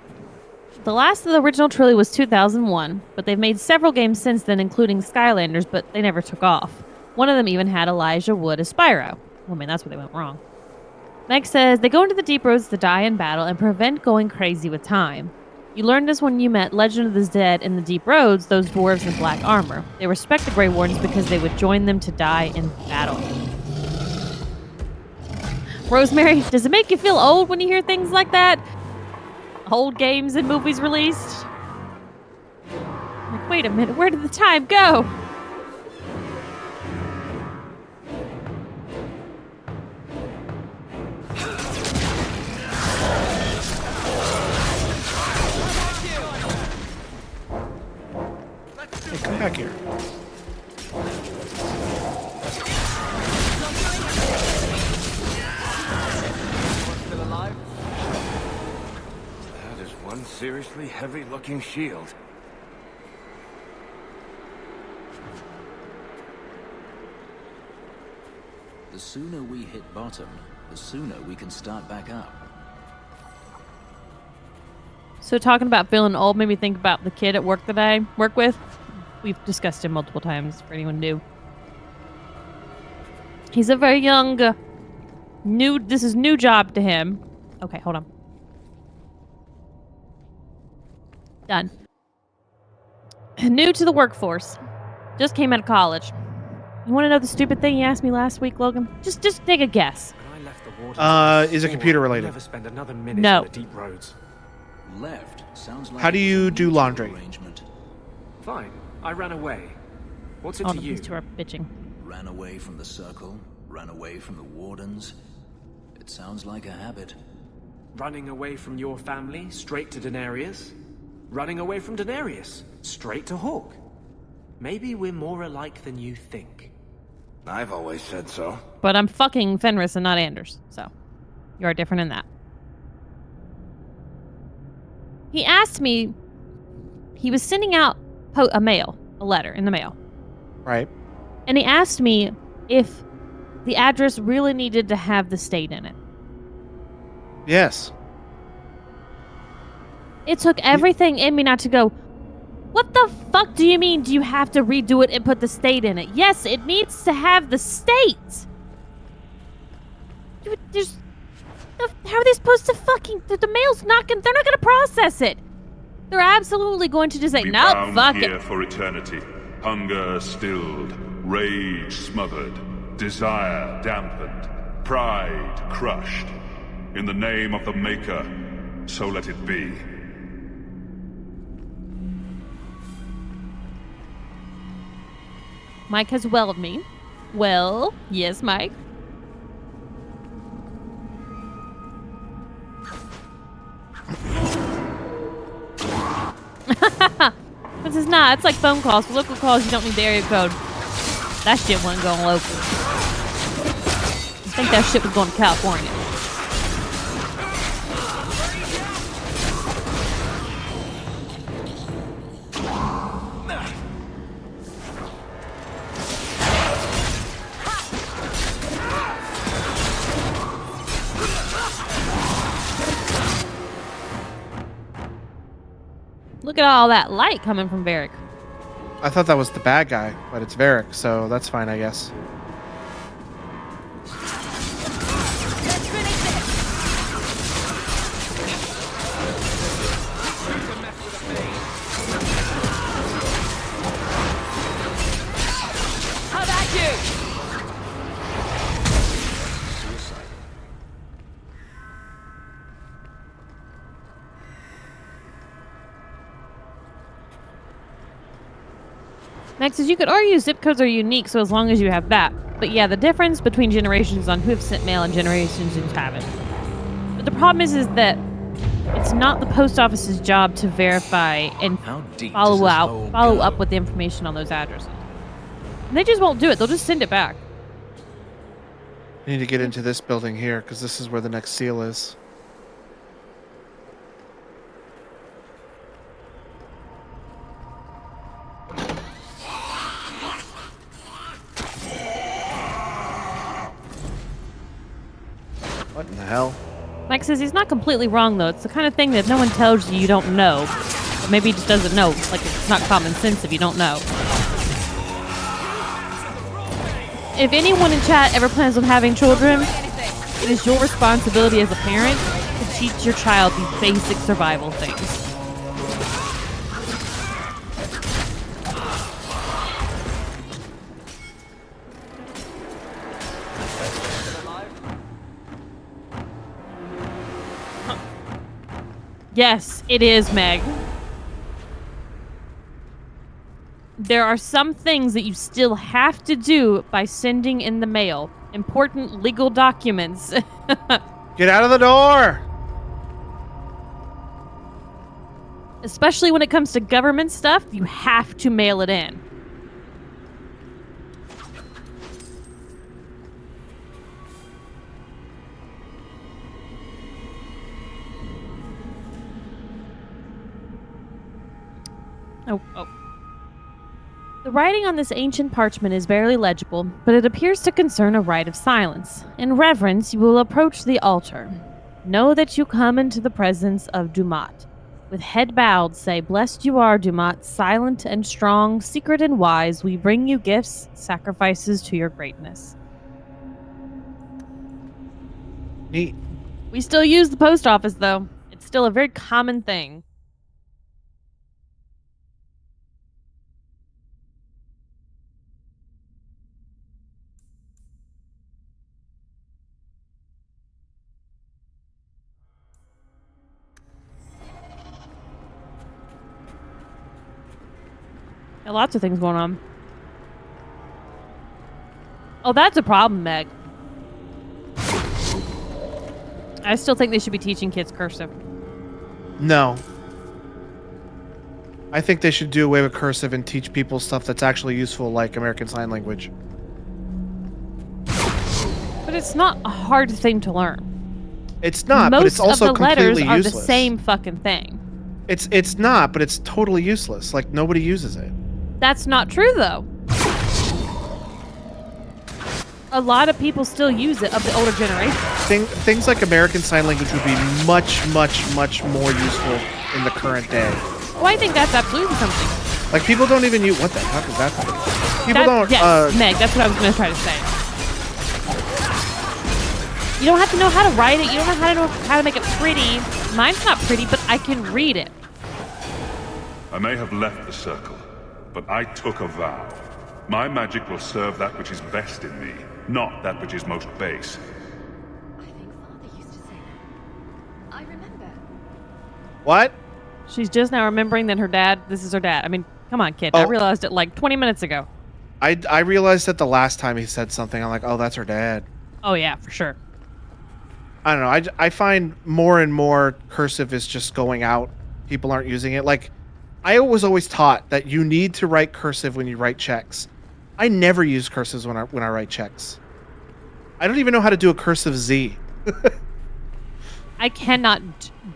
The last of the original trilogy was 2001, but they've made several games since then, including Skylanders, but they never took off. One of them even had Elijah Wood as Spyro. Well, man, that's where they went wrong. Meg says, they go into the deep roads to die in battle and prevent going crazy with time. You learned this when you met Legend of the Dead in the deep roads, those dwarves in black armor. They respect the Grey Wardens because they would join them to die in battle. Rosemary, does it make you feel old when you hear things like that? Old games and movies released? Like, wait a minute, where did the time go? Hey, come back here. Still alive? That is one seriously heavy-looking shield. The sooner we hit bottom, the sooner we can start back up. So talking about feeling old made me think about the kid at work that I work with. We've discussed him multiple times for anyone new. He's a very young, this is new job to him. Okay, hold on. Done. New to the workforce. Just came out of college. You want to know the stupid thing you asked me last week, Logan? Just take a guess. Is it computer related? Never spend another minute No. in the deep roads. Left sounds like How do you do laundry? Fine. I ran away. What's it Oh, to no, you? these two are bitching. Ran away from the circle, ran away from the wardens. It sounds like a habit. Running away from your family, straight to Denarius? Running away from Denarius, straight to Hawk? Maybe we're more alike than you think. I've always said so. But I'm fucking Fenris and not Anders, so you are different in that. He asked me, he was sending out a letter in the mail. Right. And he asked me if the address really needed to have the state in it. Yes. It took everything in me not to go, what the fuck do you mean do you have to redo it and put the state in it? Yes, it needs to have the state. How are they supposed to fucking... The mail's not gonna... They're not gonna process it. They're absolutely going to just say, Be nope, bound fuck here it. for eternity. Hunger stilled, rage smothered, desire dampened, pride crushed. In the name of the Maker, so let it be. Mike has welled me. Well, yes, Mike. This is not. It's like phone calls. For local calls, you don't need the area code. That shit wasn't going local. I think that shit was going to California. Look at all that light coming from Varric. I thought that was the bad guy, but it's Varric, so that's fine, I guess. How about you? Next is you could argue zip codes are unique, so as long as you have that. But yeah, the difference between generations on who have sent mail and generations who haven't. But the problem is that it's not the post office's job to verify and follow up with the information on those addresses. And they just won't do it. They'll just send it back. I need to get into this building here, because this is where the next seal is. What in the hell? Mike says he's not completely wrong, though. It's the kind of thing that no one tells you don't know. Or maybe he just doesn't know. Like, it's not common sense if you don't know. If anyone in chat ever plans on having children, it is your responsibility as a parent to teach your child these basic survival things. Yes, it is, Meg. There are some things that you still have to do by sending in the mail. Important legal documents. Get out of the door! Especially when it comes to government stuff, you have to mail it in. Oh. The writing on this ancient parchment is barely legible, but it appears to concern a rite of silence. In reverence, you will approach the altar. Know that you come into the presence of Dumat. With head bowed, say, "Blessed you are, Dumat, silent and strong, secret and wise. We bring you gifts, sacrifices to your greatness." Neat. We still use the post office, though. It's still a very common thing. Got lots of things going on. Oh, that's a problem, Meg. I still think they should be teaching kids cursive. No. I think they should do away with cursive and teach people stuff that's actually useful, like American Sign Language. But it's not a hard thing to learn. It's not, but it's also completely useless. Most of the letters are the same fucking thing. It's not, but it's totally useless. Like, nobody uses it. That's not true, though. A lot of people still use it, of the older generation. Things like American Sign Language would be much, much, much more useful in the current day. Well, I think that's absolutely something. Like, people don't even use... What the fuck is that thing? People don't... Yes, Meg, that's what I was going to try to say. You don't have to know how to write it. You don't have to know how to make it pretty. Mine's not pretty, but I can read it. I may have left the circle, but I took a vow. My magic will serve that which is best in me, not that which is most base. I remember. What? She's just now remembering that this is her dad. I mean, come on, kid. I realized it like 20 minutes ago. I realized that the last time he said something, I'm like, oh, that's her dad. Oh, yeah, for sure. I don't know. I find more and more cursive is just going out. People aren't using it. Like, I was always taught that you need to write cursive when you write checks. I never use cursives when I write checks. I don't even know how to do a cursive Z. I cannot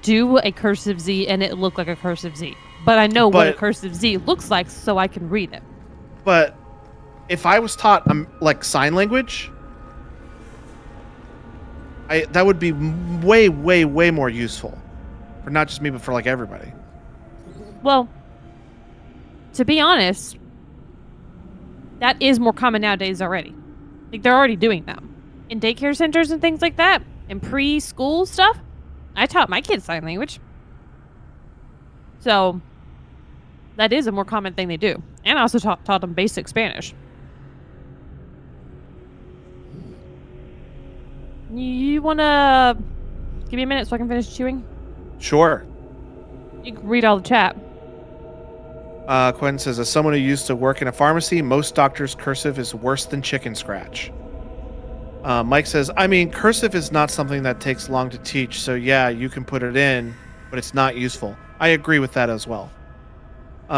do a cursive Z and it look like a cursive Z. But I know what a cursive Z looks like, so I can read it. But if I was taught like sign language, that would be way, way, way more useful for not just me, but for like everybody. Well, to be honest, that is more common nowadays already. Like, they're already doing that in daycare centers and things like that, and preschool stuff. I taught my kids sign language, so that is a more common thing they do. And I also taught them basic Spanish. You wanna give me a minute so I can finish chewing? Sure. You can read all the chat. Quinn says, as someone who used to work in a pharmacy, most doctors' cursive is worse than chicken scratch. Mike says, I mean, cursive is not something that takes long to teach, so yeah, you can put it in, but it's not useful. I agree with that as well.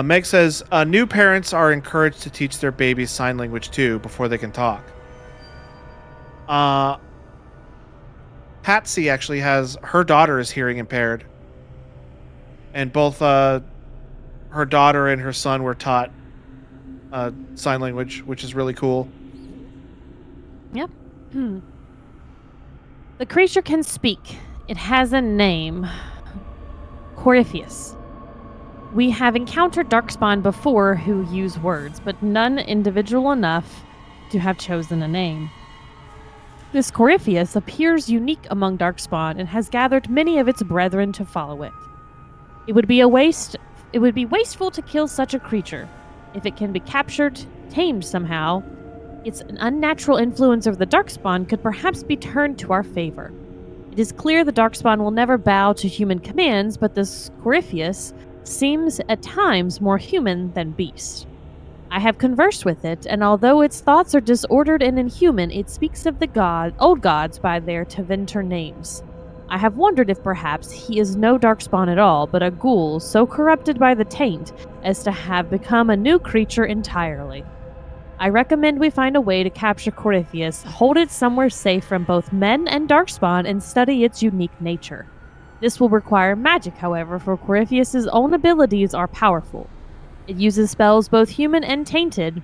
Meg says, new parents are encouraged to teach their babies sign language too before they can talk. Patsy actually her daughter is hearing impaired. And both her daughter and her son were taught sign language, which is really cool. Yep. The creature can speak. It has a name. Corypheus. We have encountered Darkspawn before who use words, but none individual enough to have chosen a name. This Corypheus appears unique among Darkspawn and has gathered many of its brethren to follow it. It would be wasteful to kill such a creature. If it can be captured, tamed somehow, its unnatural influence over the Darkspawn could perhaps be turned to our favor. It is clear the Darkspawn will never bow to human commands, but this Corypheus seems at times more human than beast. I have conversed with it, and although its thoughts are disordered and inhuman, it speaks of the old gods by their Tevinter names. I have wondered if perhaps he is no Darkspawn at all, but a ghoul so corrupted by the taint as to have become a new creature entirely. I recommend we find a way to capture Corypheus, hold it somewhere safe from both men and Darkspawn, and study its unique nature. This will require magic, however, for Corypheus's own abilities are powerful. It uses spells both human and tainted,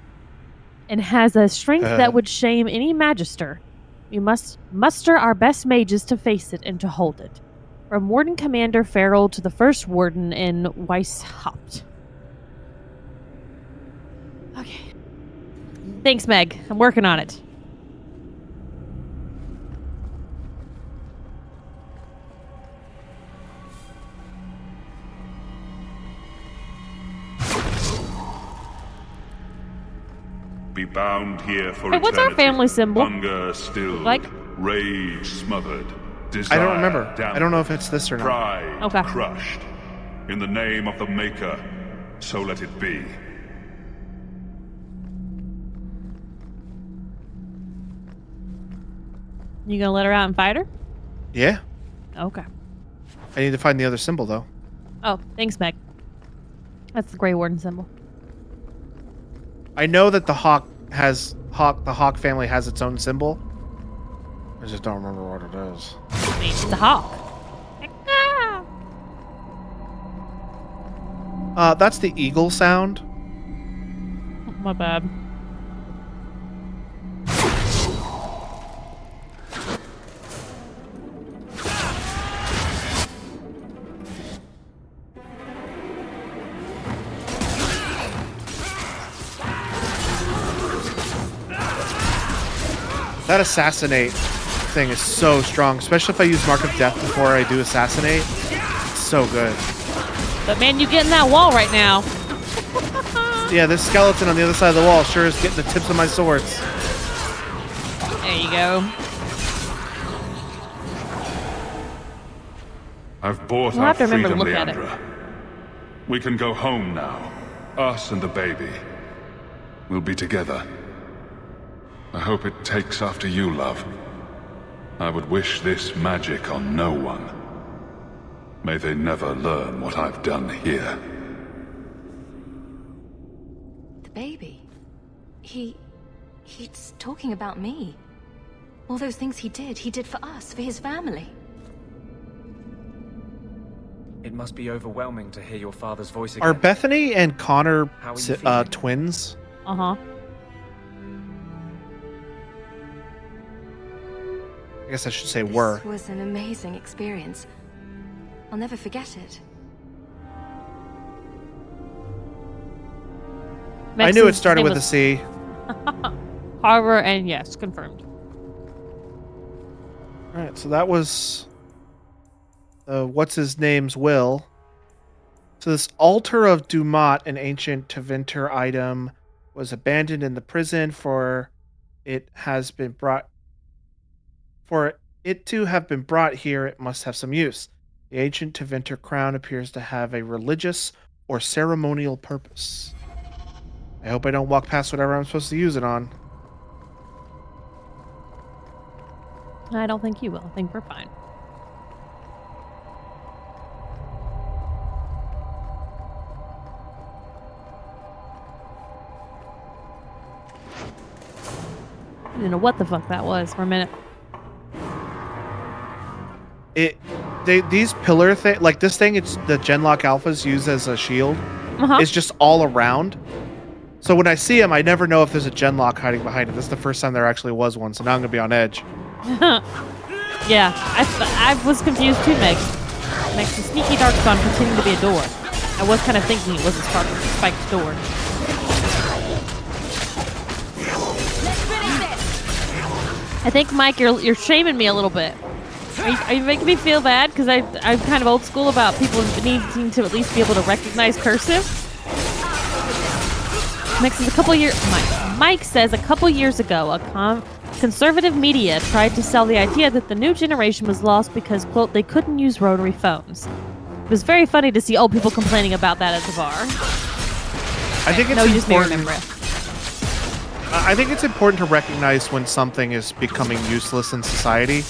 and has a strength that would shame any magister. We must muster our best mages to face it and to hold it. From Warden Commander Farrell to the First Warden in Weishaupt. Okay. Thanks, Meg. I'm working on it. Be bound here for Hey, what's our eternity. family symbol? Hunger stilled, Like? rage smothered, desire I don't remember. dampened, I don't know if it's this or not. Pride crushed. In the name of the Maker, so let it be. You gonna let her out and fight her? Yeah. Okay. I need to find the other symbol, though. Oh, thanks, Meg. That's the Grey Warden symbol. I know that the Hawk family has its own symbol. I just don't remember what it is. It's the hawk. That's the eagle sound. My bad. That assassinate thing is so strong, especially if I use Mark of Death before I do Assassinate. It's so good. But man, you get in that wall right now. Yeah, this skeleton on the other side of the wall sure is getting the tips of my swords. There you go. I've bought We'll our have to remember to freedom, look at it. Leandra. We can go home now. Us and the baby. We'll be together. I hope it takes after you, love. I would wish this magic on no one. May they never learn what I've done here. The baby. He's talking about me. All those things he did for us, for his family. It must be overwhelming to hear your father's voice again. Are Bethany and Connor How are you feeling? twins? Uh-huh. I guess I should say were. This was an amazing experience. I'll never forget it. I knew it started with a C. Carver, and yes, confirmed. All right, so that was what's his name's will. So this altar of Dumat, an ancient Tevinter item, was abandoned in the prison for it to have been brought here. It must have some use. The ancient Tevinter crown appears to have a religious or ceremonial purpose. I hope I don't walk past whatever I'm supposed to use it on. I don't think you will. I think we're fine. I didn't know what the fuck that was for a minute. These pillar thing, like this thing, it's the Genlock Alphas use as a shield. Uh-huh. It's just all around. So when I see him, I never know if there's a Genlock hiding behind it. This is the first time there actually was one, so now I'm gonna be on edge. Yeah, I was confused too, Meg. Makes the sneaky darkspawn pretending to be a door. I was kind of thinking it was a spiked door. I think, Mike, you're shaming me a little bit. Are you making me feel bad? Because I'm kind of old school about people needing to at least be able to recognize cursive. Mike says Mike says a couple years ago, conservative media tried to sell the idea that the new generation was lost because, quote, they couldn't use rotary phones. It was very funny to see old people complaining about that at the bar. I think it's no, you just may important. remember it. I think it's important to recognize when something is becoming useless in society,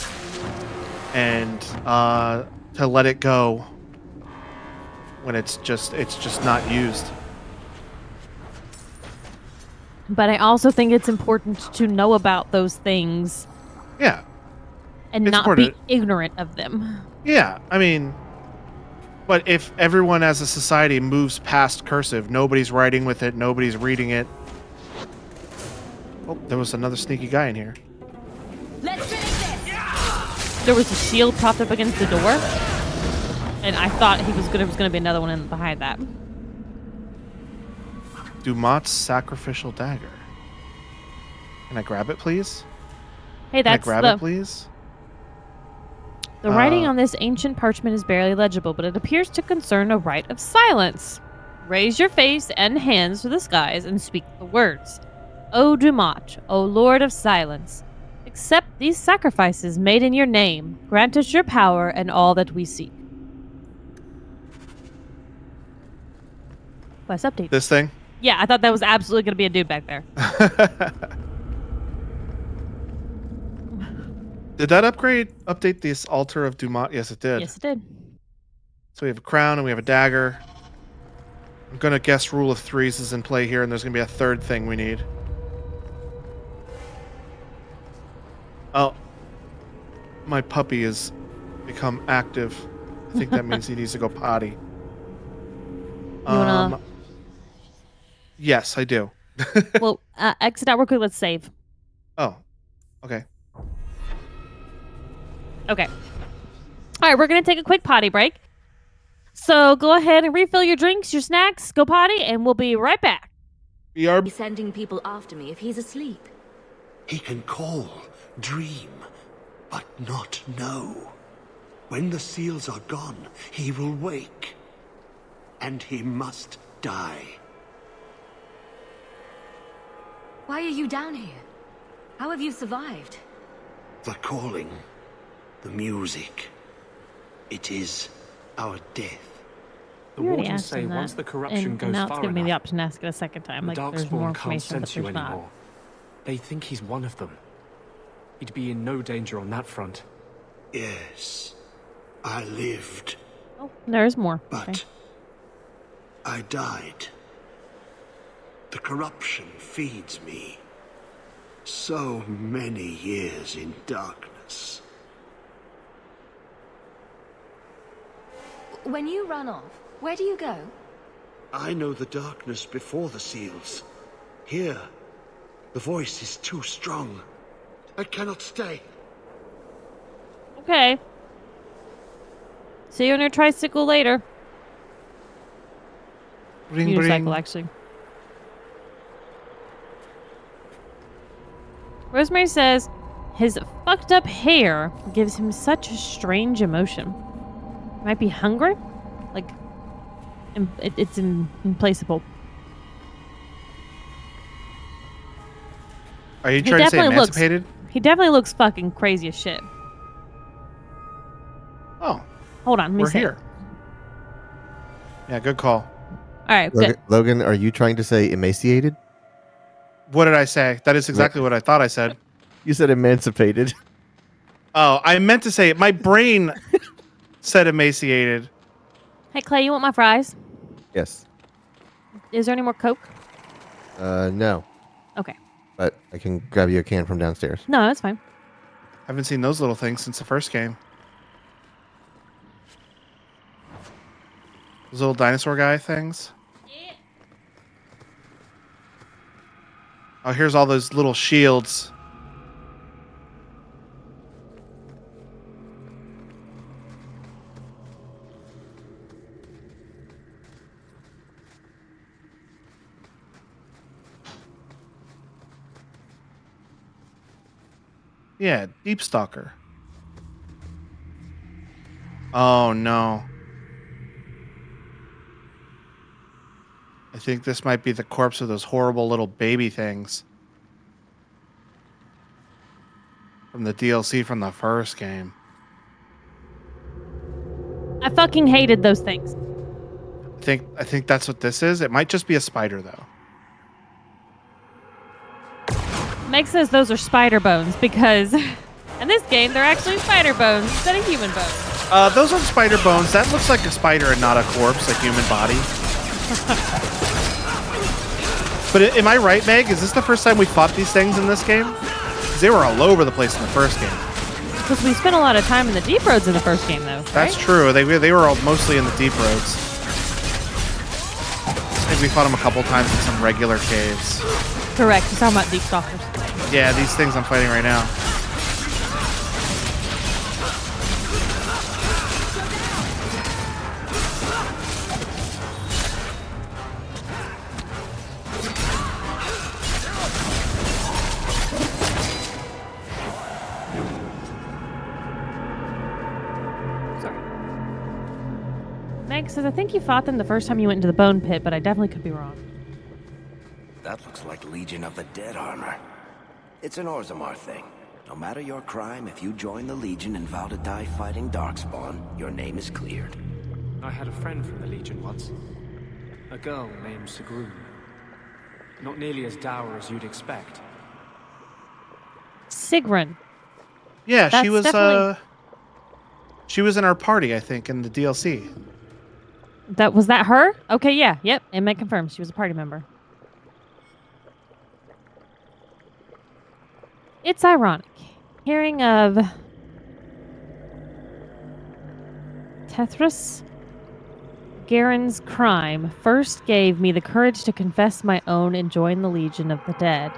and to let it go when it's just not used. But I also think it's important to know about those things. Yeah. And It's not important. be ignorant of them. Yeah, I mean, but if everyone as a society moves past cursive, nobody's writing with it, nobody's reading it. Oh, there was another sneaky guy in here. Let's finish this. There was a shield propped up against the door, and I thought there was gonna be another one behind that. Dumat's sacrificial dagger. Can I grab it, please? Hey, that's Can I grab it, please? The writing on this ancient parchment is barely legible, but it appears to concern a rite of silence. Raise your face and hands to the skies and speak the words. O Dumat, O Lord of Silence, accept these sacrifices made in your name. Grant us your power and all that we seek. Quest update. This thing? Yeah, I thought that was absolutely going to be a dude back there. Did that update this altar of Dumat? Yes, it did. Yes, it did. So we have a crown and we have a dagger. I'm going to guess rule of threes is in play here, and there's going to be a third thing we need. Oh. My puppy has become active. I think that means he needs to go potty. Yes, I do. Well, exit out real quick. Let's save. Oh, okay. Okay. All right, we're going to take a quick potty break. So go ahead and refill your drinks, your snacks, go potty, and we'll be right back. We are sending people after me if he's asleep. He can call, dream. but not know. When the seals are gone, he will wake. And he must die. Why are you down here? How have you survived? The calling, the music. It is our death. The wardens say once the corruption goes now it's far giving me the enough, option to ask it a second time. the Like there's more Darkspawn can't information, but sense you there's anymore. not. They think he's one of them. He'd be in no danger on that front. Yes, I lived. Oh, there's more. But okay. I died. The corruption feeds me. So many years in darkness. When you run off, where do you go? I know the darkness before the seals. Here, the voice is too strong. I cannot stay. Okay. See you on your tricycle later. Ring, Unicycle, ring. actually. Rosemary says his fucked up hair gives him such a strange emotion. Might be hunger? Like, it's implaceable. Are you trying to say emancipated? He definitely looks fucking crazy as shit. Oh. Hold on, let me We're see. here. Yeah, good call. All right, good. Logan, are you trying to say emaciated? What did I say? That is exactly what I thought I said. You said emancipated. Oh, I meant to say it. My brain said emaciated. Hey, Clay, you want my fries? Yes. Is there any more Coke? No. Okay. But I can grab you a can from downstairs. No, that's fine. Haven't seen those little things since the first game. Those little dinosaur guy things. Yeah. Oh, here's all those little shields. Yeah, Deep Stalker. Oh no. I think this might be the corpse of those horrible little baby things from the DLC from the first game. I fucking hated those things. I think that's what this is. It might just be a spider though. Meg says those are spider bones because in this game they're actually spider bones instead of human bones. Those are spider bones. That looks like a spider and not a corpse, a human body. But am I right, Meg? Is this the first time we fought these things in this game? 'Cause they were all over the place in the first game. Because we spent a lot of time in the deep roads in the first game, though. That's right? true. They were all mostly in the deep roads. I think we fought them a couple times in some regular caves. Correct. You're talking about deep stalkers. Yeah, these things I'm fighting right now. Meg says, I think you fought them the first time you went into the bone pit, but I definitely could be wrong. That looks like Legion of the Dead armor. It's an Orzammar thing. No matter your crime, if you join the Legion and vow to die fighting Darkspawn, your name is cleared. I had a friend from the Legion once. A girl named Sigrun. Not nearly as dour as you'd expect. Sigrun. Yeah, That's she was definitely- she was in our party, I think, in the DLC. Was that her? Okay, yeah, yep. And Meg confirms she was a party member. It's ironic. Hearing of Tethras Garen's crime first gave me the courage to confess my own and join the Legion of the Dead.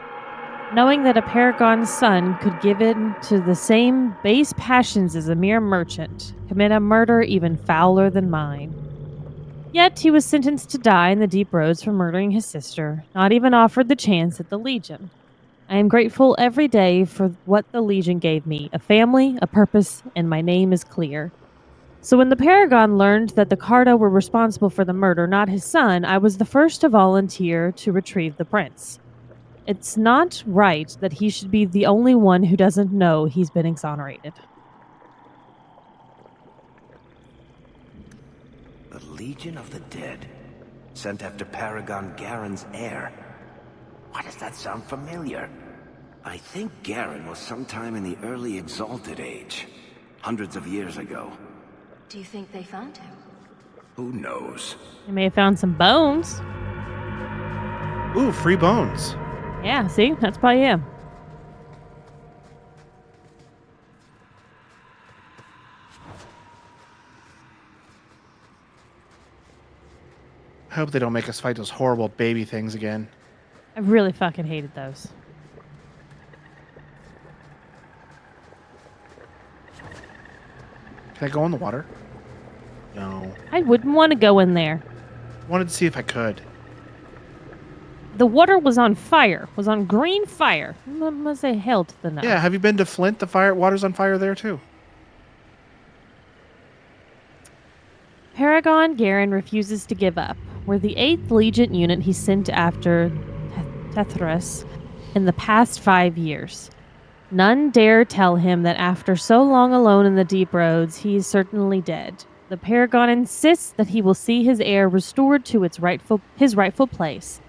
Knowing that a Paragon's son could give in to the same base passions as a mere merchant, commit a murder even fouler than mine. Yet he was sentenced to die in the deep roads for murdering his sister, not even offered the chance at the Legion. I am grateful every day for what the Legion gave me, a family, a purpose, and my name is clear. So when the Paragon learned that the Carta were responsible for the murder, not his son, I was the first to volunteer to retrieve the prince. It's not right that he should be the only one who doesn't know he's been exonerated. The Legion of the Dead, sent after Paragon Garen's heir. Why does that sound familiar? I think Garen was sometime in the early Exalted Age, hundreds of years ago. Do you think they found him? Who knows? They may have found some bones. Ooh, free bones. Yeah, see? That's probably him. I hope they don't make us fight those horrible baby things again. I really fucking hated those. Can I go in the water? No. I wouldn't want to go in there. Wanted to see if I could. The water was on fire. Was on green fire. Must say hell to the no. Yeah, have you been to Flint? The water's on fire there too. Paragon Garen refuses to give up. We're the 8th Legion unit he sent after Tethras in the past 5 years. None dare tell him that after so long alone in the deep roads, he is certainly dead. The Paragon insists that he will see his heir restored to his rightful place.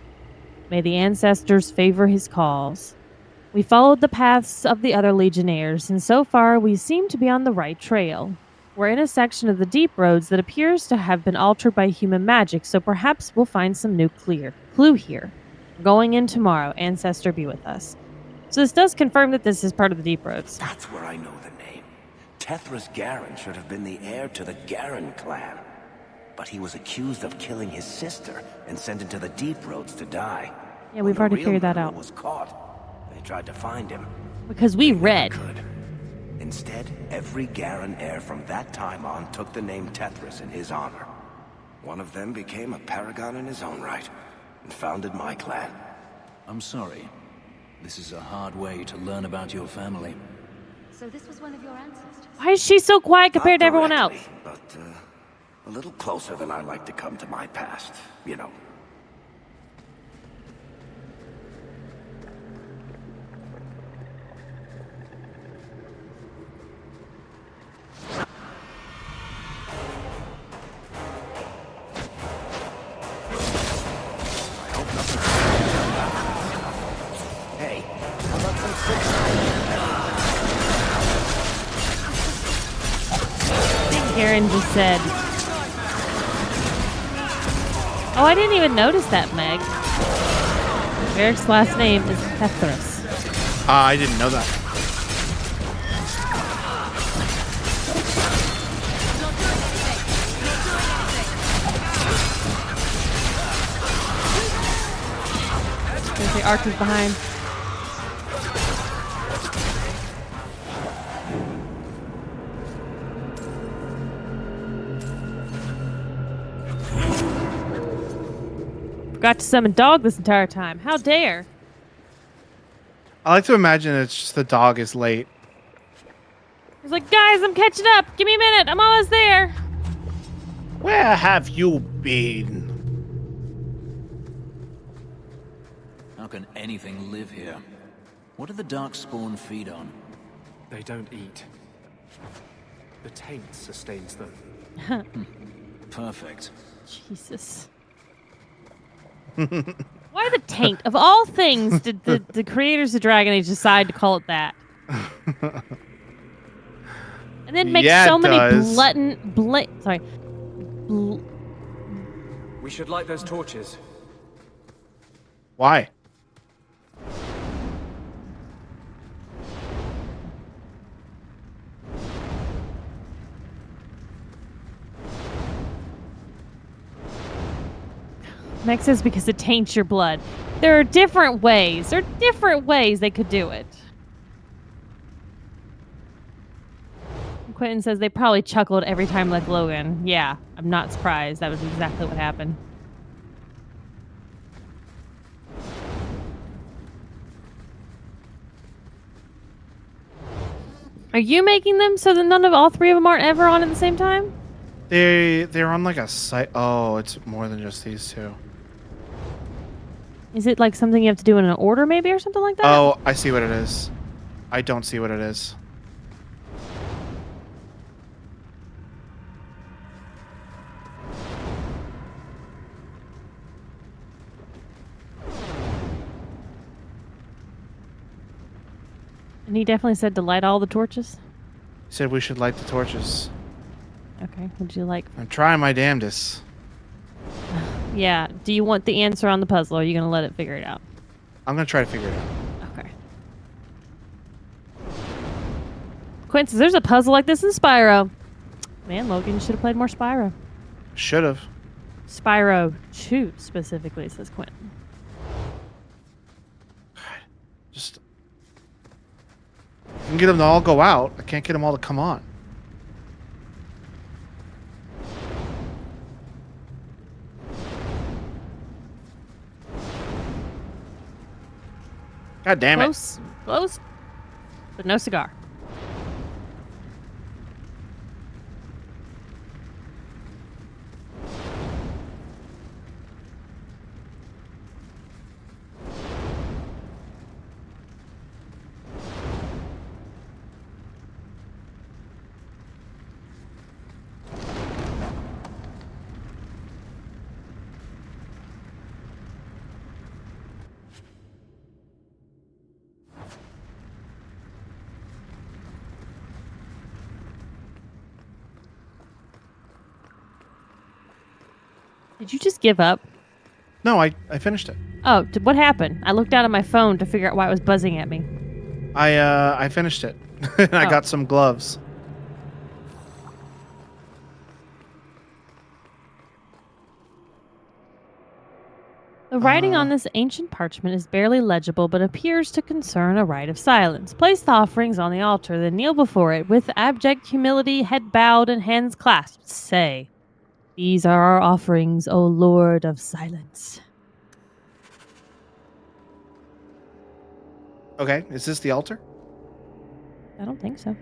May the ancestors favor his cause. We followed the paths of the other Legionnaires, and so far we seem to be on the right trail. We're in a section of the deep roads that appears to have been altered by human magic, so perhaps we'll find some new clue here. We're going in tomorrow. Ancestor be with us. So this does confirm that this is part of the deep roads. That's where I know the name. Tethras Garen should have been the heir to the Garen clan. But he was accused of killing his sister and sent into the deep roads to die. Yeah, we've already figured that out. Was caught. They tried to find him. Because we read. Instead, every Garen heir from that time on took the name Tethras in his honor. One of them became a paragon in his own right, and founded my clan. I'm sorry. This is a hard way to learn about your family. So this was one of your ancestors? Why is she so quiet compared to everyone else? But, a little closer than I like to come to my past, you know. Hey, how about some I think Garen just said... Oh, I didn't even notice that, Meg. Eric's last name is Tethras. I didn't know that. There's the archers behind. Forgot to summon dog this entire time. How dare? I like to imagine it's just the dog is late. He's like, guys, I'm catching up. Give me a minute. I'm almost there. Where have you been? How can anything live here? What do the Darkspawn feed on? They don't eat. The taint sustains them. Perfect. Jesus. Why the taint? Of all things, did the creators of Dragon Age decide to call it that? And then make so many We should light those torches. Why? Meg says because it taints your blood. There are different ways. There are different ways they could do it. Quentin says they probably chuckled every time like Logan. Yeah, I'm not surprised. That was exactly what happened. Are you making them so that none of all three of them aren't ever on at the same time? They're on like a site. Oh, it's more than just these two. Is it like something you have to do in an order, maybe, or something like that? Oh, I see what it is. I don't see what it is. And he definitely said to light all the torches. He said we should light the torches. Okay, would you like... I'm trying my damnedest. Yeah, do you want the answer on the puzzle, or are you going to let it figure it out? I'm going to try to figure it out. Okay. Quincy, there's a puzzle like this in Spyro. Man, Logan, you should have played more Spyro. Should have. Spyro 2, specifically, says Quentin. Just... I can get them to all go out. I can't get them all to come on. God damn it. Close, close, but no cigar. Did you just give up? No, I finished it. Oh, what happened? I looked down at my phone to figure out why it was buzzing at me. I finished it. I got some gloves. The writing on this ancient parchment is barely legible, but appears to concern a rite of silence. Place the offerings on the altar, then kneel before it with abject humility, head bowed and hands clasped. Say, "These are our offerings, O Lord of Silence." Okay, is this the altar? I don't think so.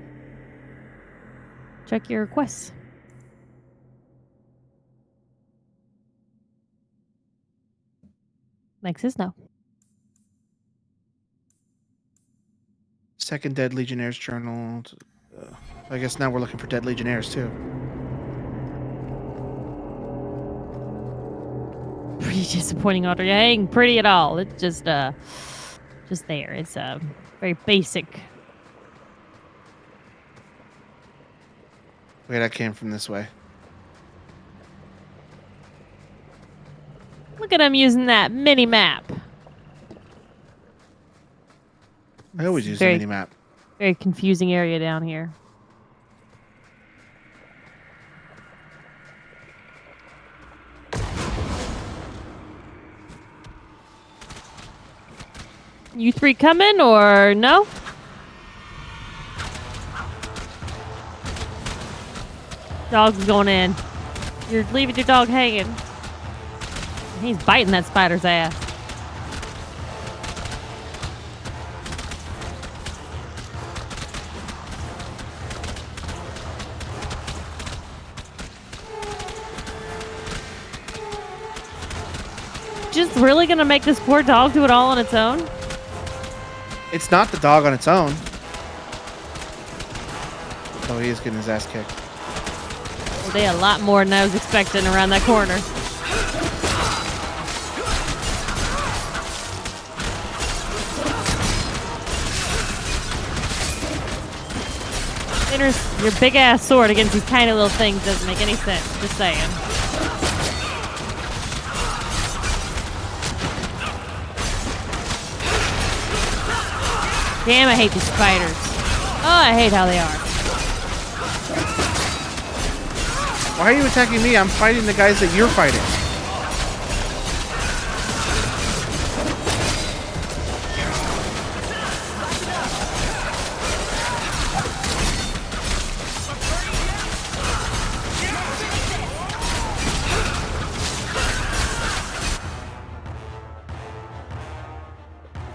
Check your requests. Mike says no. Second Dead Legionnaires Journal. I guess now we're looking for Dead Legionnaires too. Pretty disappointing altar. Yeah, ain't pretty at all. It's just there. It's very basic. Wait, I came from this way. Look at him using that mini map. I always use the mini map. Very confusing area down here. You three coming or no? Dog's going in. You're leaving your dog hanging. He's biting that spider's ass. Just really gonna make this poor dog do it all on its own? It's not the dog on its own. Oh, he is getting his ass kicked. Well, they a lot more than I was expecting around that corner. Your big ass sword against these tiny little things doesn't make any sense. Just saying. Damn, I hate these spiders. Oh, I hate how they are. Why are you attacking me? I'm fighting the guys that you're fighting.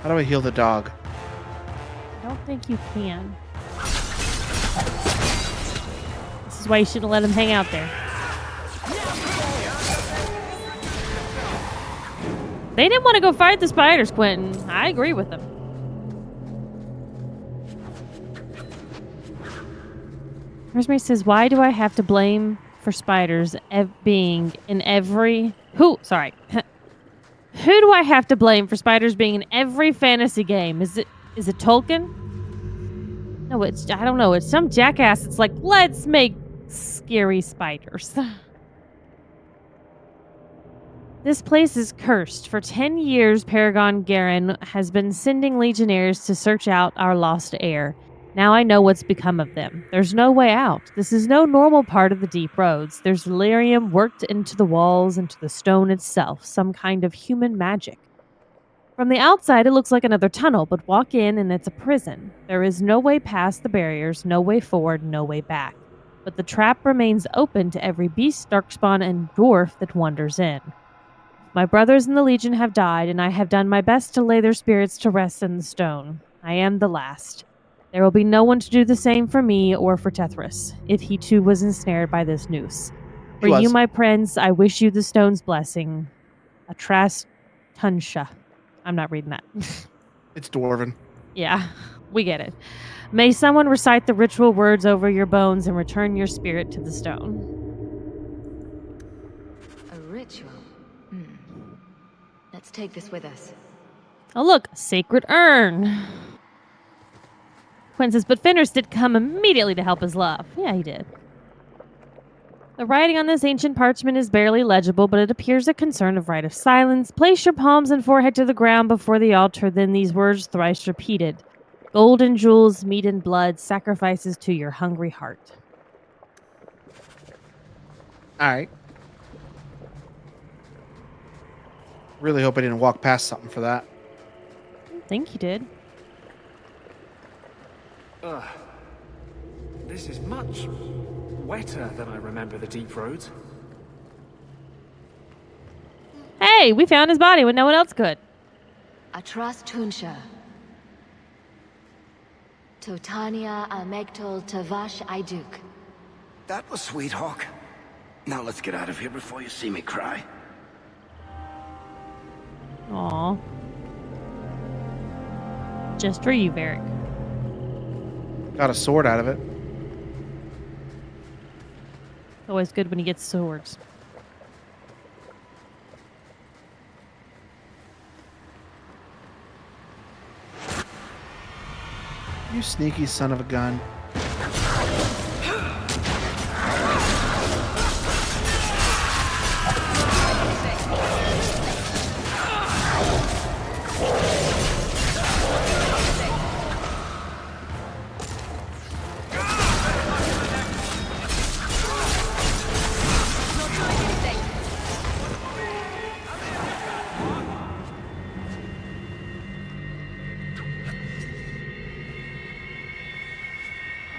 How do I heal the dog? I don't think you can. is why you shouldn't let him hang out there. They didn't want to go fight the spiders, Quentin. I agree with them. Rosemary says, why do I have to blame for spiders being in every... Who do I have to blame for spiders being in every fantasy game? Is it Tolkien? No, I don't know. It's some jackass. It's like, let's make scary spiders. This place is cursed. For 10 years, Paragon Garen has been sending legionnaires to search out our lost heir. Now I know what's become of them. There's no way out. This is no normal part of the deep roads. There's delirium worked into the walls, into the stone itself, some kind of human magic. From the outside, it looks like another tunnel, but walk in and it's a prison. There is no way past the barriers, no way forward, no way back. But the trap remains open to every beast, darkspawn, and dwarf that wanders in. My brothers in the Legion have died, and I have done my best to lay their spirits to rest in the stone. I am the last. There will be no one to do the same for me or for Tethras, if he too was ensnared by this noose. For you, my prince, I wish you the stone's blessing. Atras Tunsha. I'm not reading that. It's Dwarven. Yeah, we get it. May someone recite the ritual words over your bones and return your spirit to the stone. A ritual? Let's take this with us. Oh look, a sacred urn. Quinn says, but Fenris did come immediately to help his love. Yeah, he did. The writing on this ancient parchment is barely legible, but it appears a concern of rite of silence. Place your palms and forehead to the ground before the altar, then these words thrice repeated. Gold and jewels, meat and blood, sacrifices to your hungry heart. Alright. Really hope I didn't walk past something for that. I think you did. This is much wetter than I remember the deep roads. Hey, we found his body when no one else could. Atras Tunsha. Totania Amegtol Tavash Iduk. That was sweet, Hawk. Now let's get out of here before you see me cry. Aw. Just for you, Varric. Got a sword out of it. Always good when he gets swords. You sneaky son of a gun.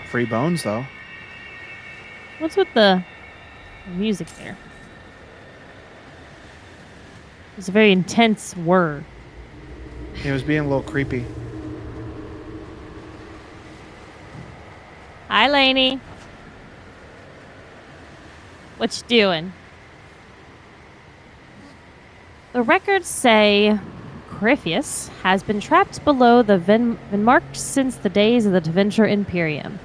Free bones, though. What's with the music there? It's a very intense word. It was being a little creepy. Hi, Lainey. What you doing? The records say Corypheus has been trapped below the Venmark since the days of the Tevinter Imperium.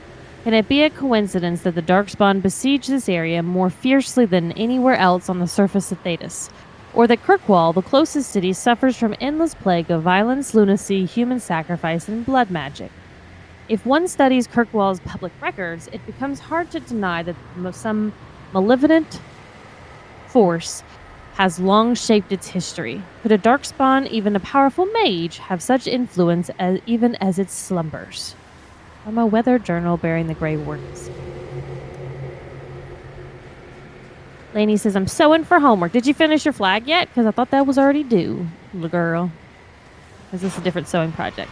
Can it be a coincidence that the Darkspawn besiege this area more fiercely than anywhere else on the surface of Thedas? Or that Kirkwall, the closest city, suffers from endless plague of violence, lunacy, human sacrifice, and blood magic? If one studies Kirkwall's public records, it becomes hard to deny that some malevolent force has long shaped its history. Could a Darkspawn, even a powerful mage, have such influence even as it slumbers? From a weather journal bearing the Grey Wardens. Lainey says, I'm sewing for homework. Did you finish your flag yet? Because I thought that was already due, little girl. Is this a different sewing project?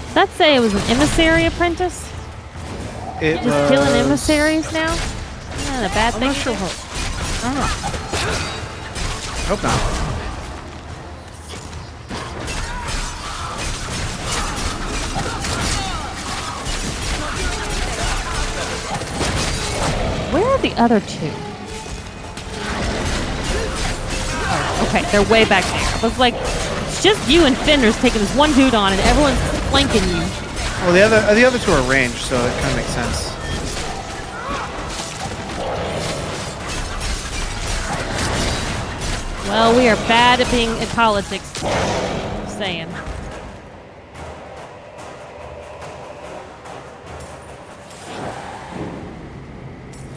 Did that say it was an emissary apprentice? It Just was... killing emissaries now? Isn't that a bad thing? I'm not sure how... I don't know. Hope not. Where are the other two? Oh, okay, they're way back there. I was like, it's just you and Fenris taking this one dude on, and everyone's flanking you. Well, the other two are ranged, so it kind of makes sense. Well, we are bad at being in politics. Just saying.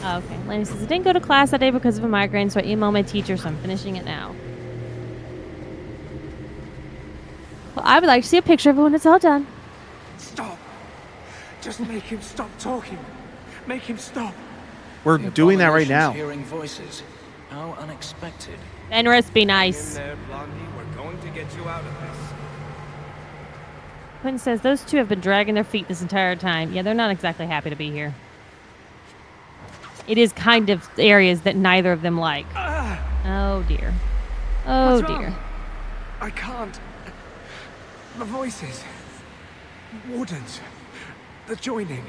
Oh, okay. Lanny says, I didn't go to class that day because of a migraine, so I emailed my teacher, so I'm finishing it now. Well, I would like to see a picture of it when it's all done. Stop. Just make him stop talking. Make him stop. We're doing that right now. Hearing voices. How unexpected. Fenris, be nice. We're going to get you out of this. Quinn says, those two have been dragging their feet this entire time. Yeah, they're not exactly happy to be here. It is kind of areas that neither of them like. Oh, dear. Oh, What's dear. wrong? I can't. The voices. Wardens. The joining.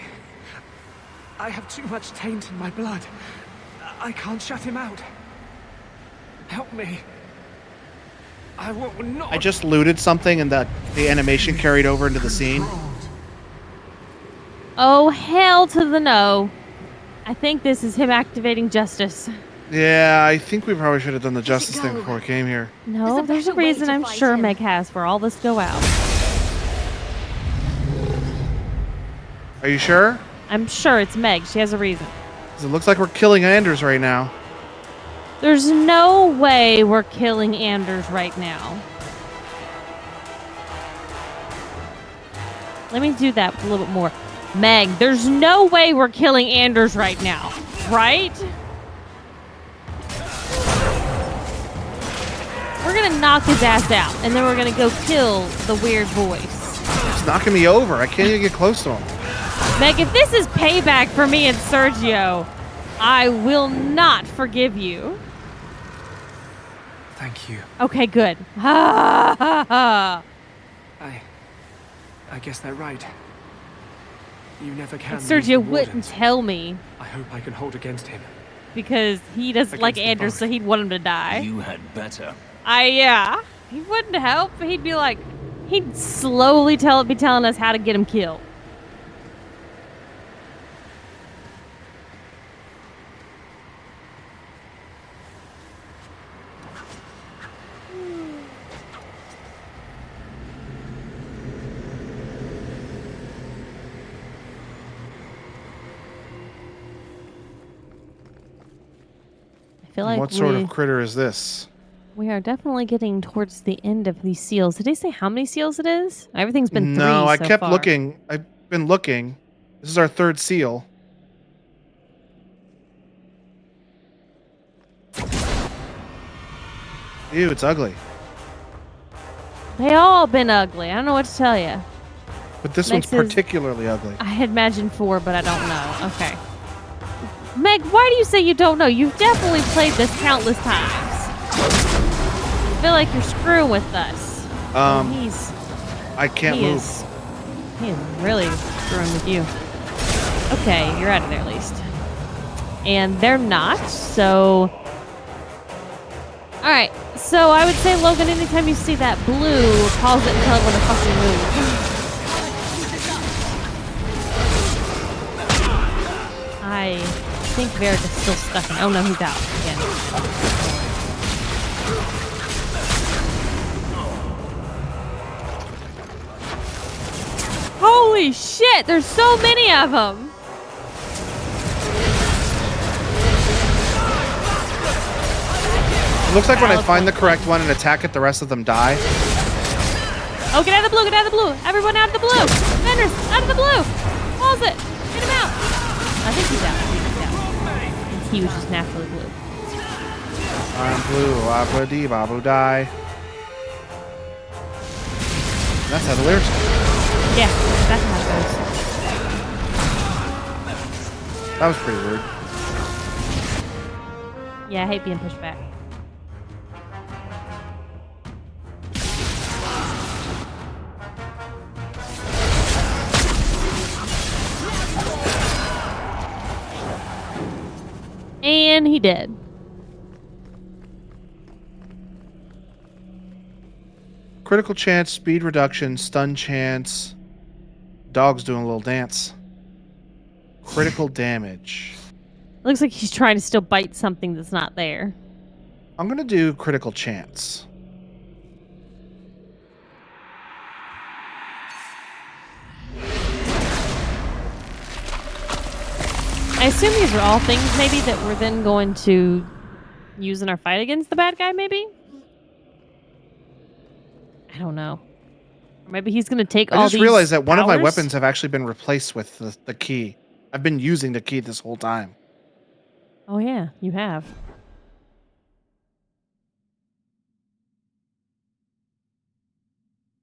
I have too much taint in my blood. I can't shut him out. Help me. I will not. I just looted something and the animation carried over into the scene. Oh, hell to the no. I think this is him activating justice. Yeah, I think we probably should have done the justice thing before we came here. No, there's a reason I'm sure Meg has for all this go out. Are you sure? I'm sure it's Meg. She has a reason. 'Cause it looks like we're killing Anders right now. There's no way we're killing Anders right now. Let me do that a little bit more. Meg, there's no way we're killing Anders right now, right? We're gonna knock his ass out, and then we're gonna go kill the weird voice. It's knocking me over. I can't even get close to him. Meg, if this is payback for me and Sergio, I will not forgive you. Thank you. Okay, good. Ha ha ha. I guess they're right. You never can. Sergio wouldn't tell me I hope I can hold against him. because he doesn't like Against them Anders, both. so he'd want him to die. You had better. Yeah. He wouldn't help. He'd be like, he'd slowly be telling us how to get him killed. I feel like What sort of critter is this? we are definitely getting towards the end of these seals. Did they say how many seals it is? Everything's been three No, I so kept far. looking. I've been looking. This is our third seal. Ew, it's ugly. They all been ugly. I don't know what to tell you. But this Meg one's says- particularly ugly. I had imagined 4, but I don't know. Okay. Meg, why do you say you don't know? You've definitely played this countless times. I feel like you're screwing with us. He's I can't he move. He is really screwing with you. Okay, you're out of there at least. And they're not, so... Alright, so I would say, Logan, anytime you see that blue, pause it and tell it when to fucking move. I think Varric is still stuck in... Oh no, he's out again. Holy shit, there's so many of them! It looks like when I find the correct one and attack it, the rest of them die. Oh, get out of the blue, get out of the blue! Everyone out of the blue! Fenders, out of the blue! Pause it! Get him out! I think he's out. I think he's out. He was just naturally blue. I'm blue, abba dee babu die. That's how the lyrics go. Yeah, that's how it goes. That was pretty weird. Yeah, I hate being pushed back. And he did. Critical chance, speed reduction, stun chance. Dog's doing a little dance. Critical damage. Looks like he's trying to still bite something that's not there. I'm going to do critical chance. I assume these are all things maybe that we're then going to use in our fight against the bad guy, maybe? I don't know. Or maybe he's going to take all these I just realized that one of my powers? weapons have actually been replaced with the key. I've been using the key this whole time. Oh, yeah, you have.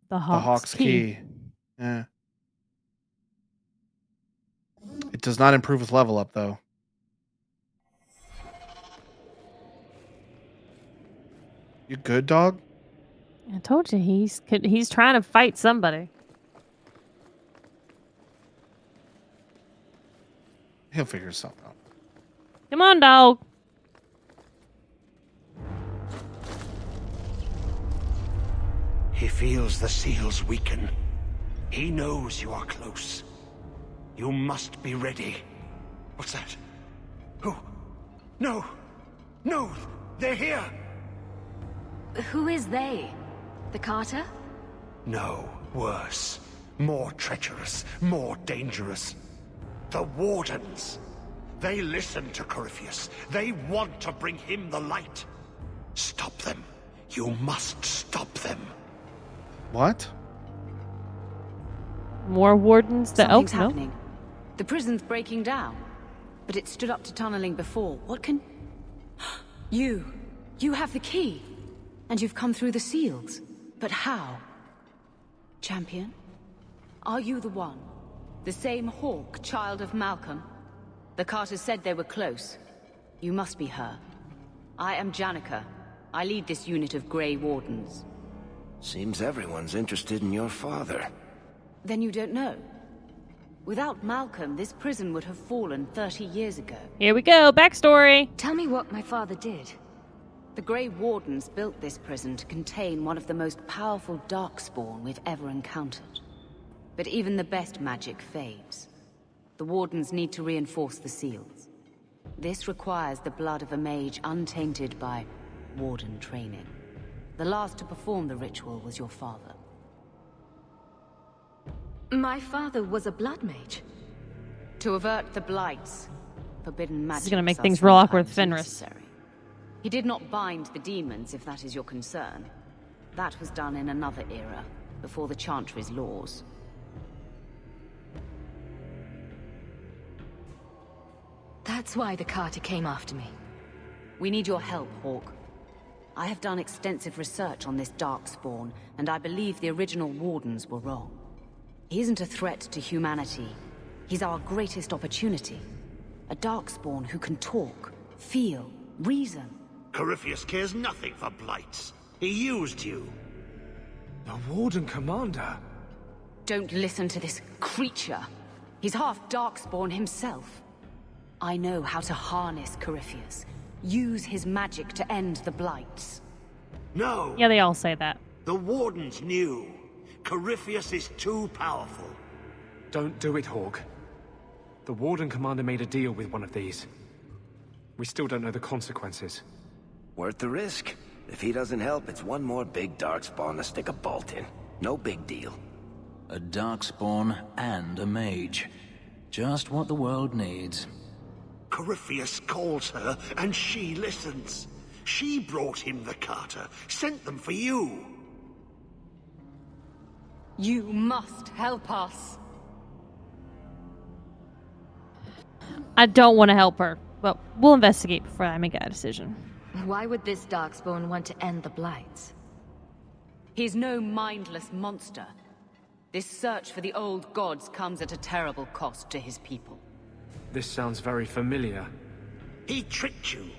The Hawk's key. Yeah. It does not improve with level up, though. You good, dog? I told you, he's trying to fight somebody. He'll figure something out. Come on, dog. He feels the seals weaken. He knows you are close. You must be ready. What's that? Who? No! No! They're here! Who is they? The Carter? No, worse. More treacherous, more dangerous. The Wardens. They listen to Corypheus. They want to bring him the light. Stop them. You must stop them. What? More wardens that Something's no. happening. The prison's breaking down. But it stood up to tunneling before. What can... You have the key. And you've come through the seals. But how? Champion? Are you the one? The same Hawk, child of Malcolm? The Carters said they were close. You must be her. I am Janica. I lead this unit of Grey Wardens. Seems everyone's interested in your father. Then you don't know. Without Malcolm, this prison would have fallen 30 years ago. Here we go, backstory. Tell me what my father did. The Grey Wardens built this prison to contain one of the most powerful Darkspawn we've ever encountered. But even the best magic fades. The Wardens need to reinforce the seals. This requires the blood of a mage untainted by Warden training. The last to perform the ritual was your father. My father was a blood mage. To avert the blights, forbidden magic. This is going to make things real awkward with Fenris. He did not bind the demons, if that is your concern. That was done in another era, before the Chantry's laws. That's why the Carter came after me. We need your help, Hawk. I have done extensive research on this Darkspawn, and I believe the original Wardens were wrong. He isn't a threat to humanity. He's our greatest opportunity. A Darkspawn who can talk, feel, reason. Corypheus cares nothing for blights. He used you. The Warden Commander? Don't listen to this creature. He's half Darkspawn himself. I know how to harness Corypheus. Use his magic to end the blights. No. Yeah, they all say that. The Wardens knew. Corypheus is too powerful. Don't do it, Hawk. The Warden Commander made a deal with one of these. We still don't know the consequences. Worth the risk. If he doesn't help, it's one more big Darkspawn to stick a bolt in. No big deal. A Darkspawn and a mage. Just what the world needs. Corypheus calls her, and she listens. She brought him the Carter, sent them for you. You must help us. I don't want to help her, but we'll investigate before I make that decision. Why would this Darkspawn want to end the blights? He's no mindless monster. This search for the old gods comes at a terrible cost to his people. This sounds very familiar. He tricked you.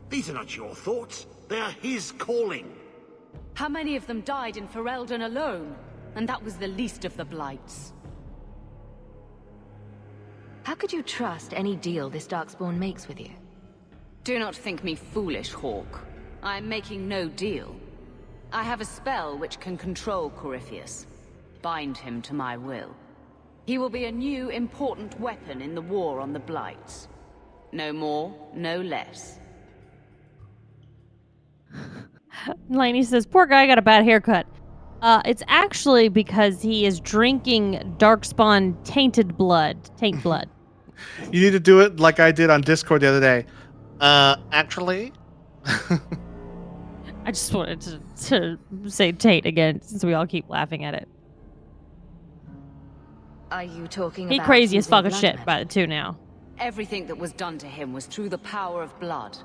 These are not your thoughts. They are his calling. How many of them died in Ferelden alone? And that was the least of the blights. How could you trust any deal this Darkspawn makes with you? Do not think me foolish, Hawk. I am making no deal. I have a spell which can control Corypheus. Bind him to my will. He will be a new, important weapon in the war on the Blights. No more, no less. Lainey says, poor guy got a bad haircut. It's actually because he is drinking Darkspawn taint blood. You need to do it like I did on Discord the other day. Actually... I just wanted to say taint again, since we all keep laughing at it. Are you talking He about crazy as using fucking blood shit magic? about it too now. Everything that was done to him was through the power of blood.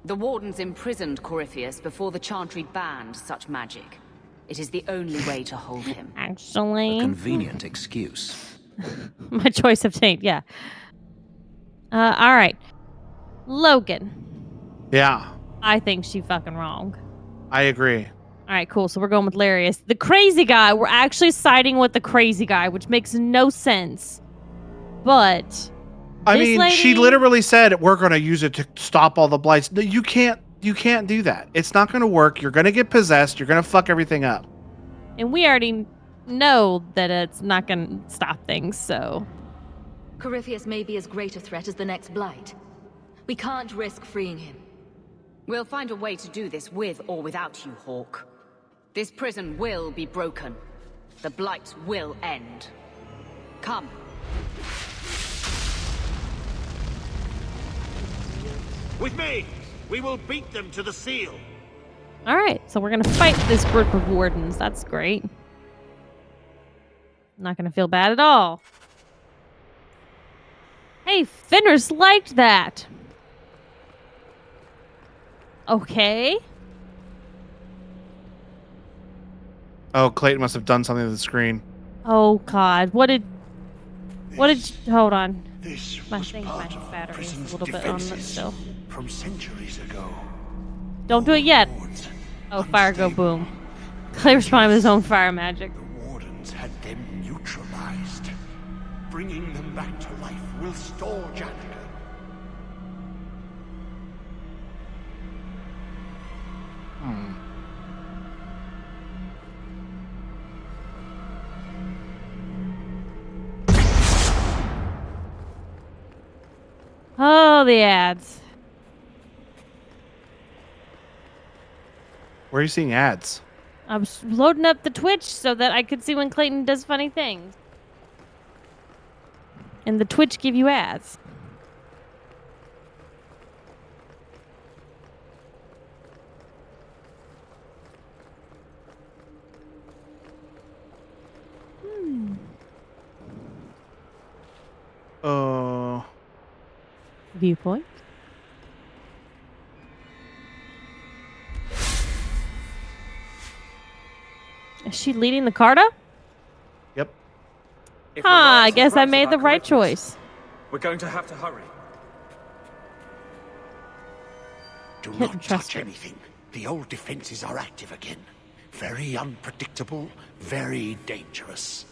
The Wardens imprisoned Corypheus before the Chantry banned such magic. It is the only way to hold him. Actually... A convenient excuse. My choice of taint, yeah. Alright. Logan. Yeah. I think she fucking wrong. I agree. Alright, cool. So we're going with Larius. The crazy guy, we're actually siding with the crazy guy, which makes no sense. But... I mean, she literally said, we're going to use it to stop all the blights. No, you can't do that. It's not going to work. You're going to get possessed. You're going to fuck everything up. And we already know that it's not going to stop things, so... Corypheus may be as great a threat as the next Blight. We can't risk freeing him. We'll find a way to do this with or without you, Hawk. This prison will be broken. The Blight will end. Come. With me! We will beat them to the seal! Alright, so we're gonna fight this group of Wardens. That's great. Not gonna feel bad at all. Hey, Fenris liked that! Okay. Oh, Clayton must have done something to the screen. Oh God, hold on. This My was thing, part my of battery is a prison's little bit on it defenses still. from centuries ago. Don't do it yet. Oh, fire go boom. Clay responded with his own fire magic. The Wardens had them neutralized. Bringing them back to life will stall Janica. Oh, the ads. Where are you seeing ads? I was loading up the Twitch so that I could see when Clayton does funny things. And the Twitch give you ads. Viewpoint. Is she leading the Carta? Yep. I guess I made the right choice. We're going to have to hurry. Do Can't not trust touch her. anything. The old defenses are active again. Very unpredictable, very dangerous.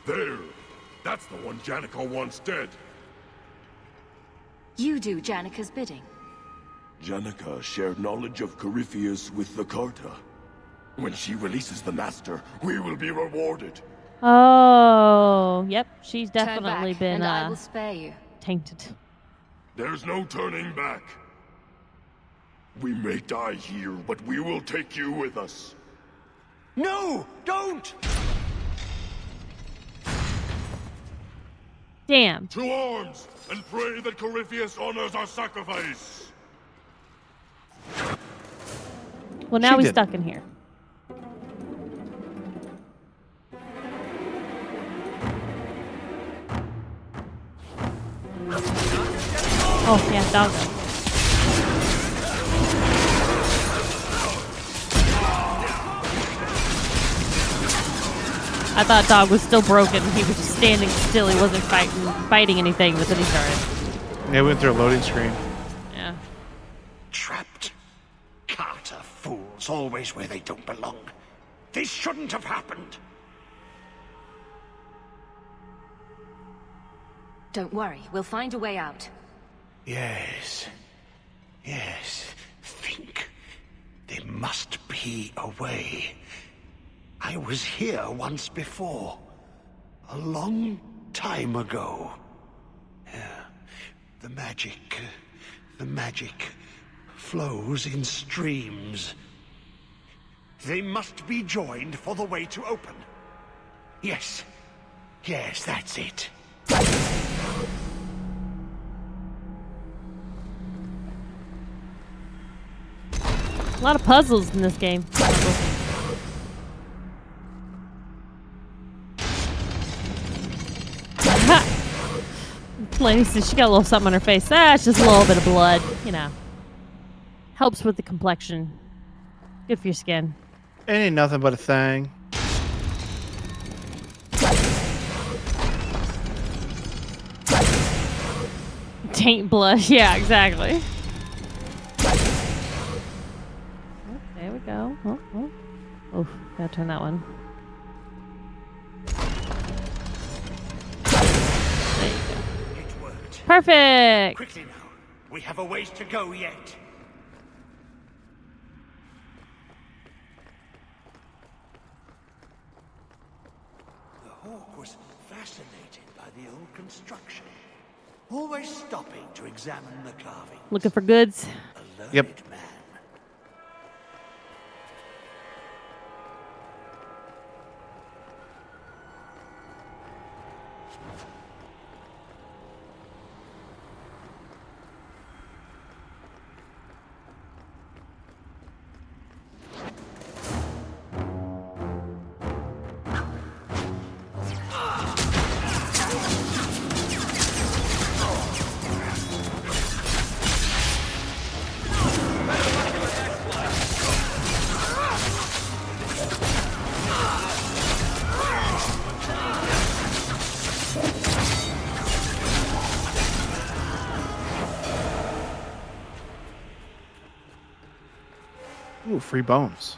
There! That's the one Janica wants dead. You do Janica's bidding. Janica shared knowledge of Corypheus with the Carta. When she releases the Master, we will be rewarded. Oh, yep. She's definitely Turn back, been and I will spare you. tainted. There's no turning back. We may die here, but we will take you with us. No! Don't! Damn. To arms, and pray that Corypheus honors our sacrifice. Well, now She he's did. stuck in here. Oh, yeah, doggo. I thought dog was still broken. He was just standing still. He wasn't fighting anything, but then he started. Yeah, we went through a loading screen. Yeah. Trapped. Carter fools, always where they don't belong. This shouldn't have happened. Don't worry, we'll find a way out. Yes. Yes. Think. There must be a way. I was here once before. A long time ago. Yeah. The magic flows in streams. They must be joined for the way to open. Yes. Yes, that's it. A lot of puzzles in this game. Lady says she got a little something on her face. That's just a little bit of blood, you know. Helps with the complexion. Good for your skin. It ain't nothing but a thing. Taint blood. Yeah, exactly. There we go. Oh, gotta turn that one. There you go. It worked. Perfect. Quickly now. We have a ways to go yet. The hawk was fascinated by the old construction. Always stopping to examine the carving. Looking for goods. Yep. Man. Ooh, free bones.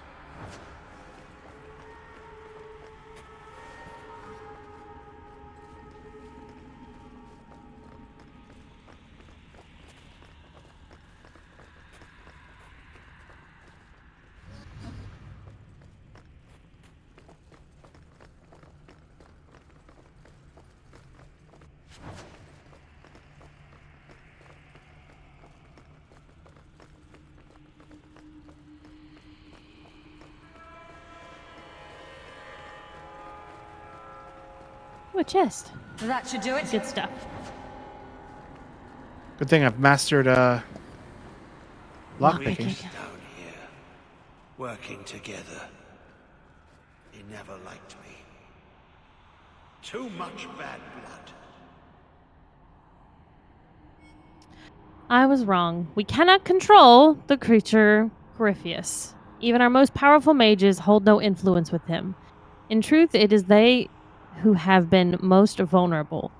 Ooh, a chest. That should do it. Good stuff. Good thing I've mastered lockpicking. Down here, working together. He never liked me. Too much bad blood. I was wrong. We cannot control the creature Corypheus. Even our most powerful mages hold no influence with him. In truth, it is they who have been most vulnerable.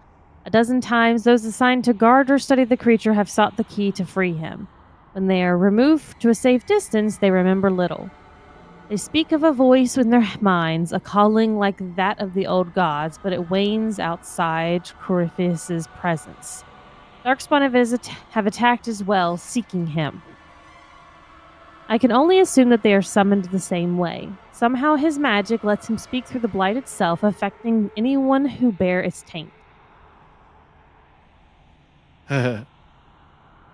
A dozen times, those assigned to guard or study the creature have sought the key to free him. When they are removed to a safe distance, they remember little. They speak of a voice in their minds, a calling like that of the old gods, but it wanes outside Corypheus' presence. Darkspawn have attacked as well, seeking him. I can only assume that they are summoned the same way. Somehow his magic lets him speak through the blight itself, affecting anyone who bear its taint.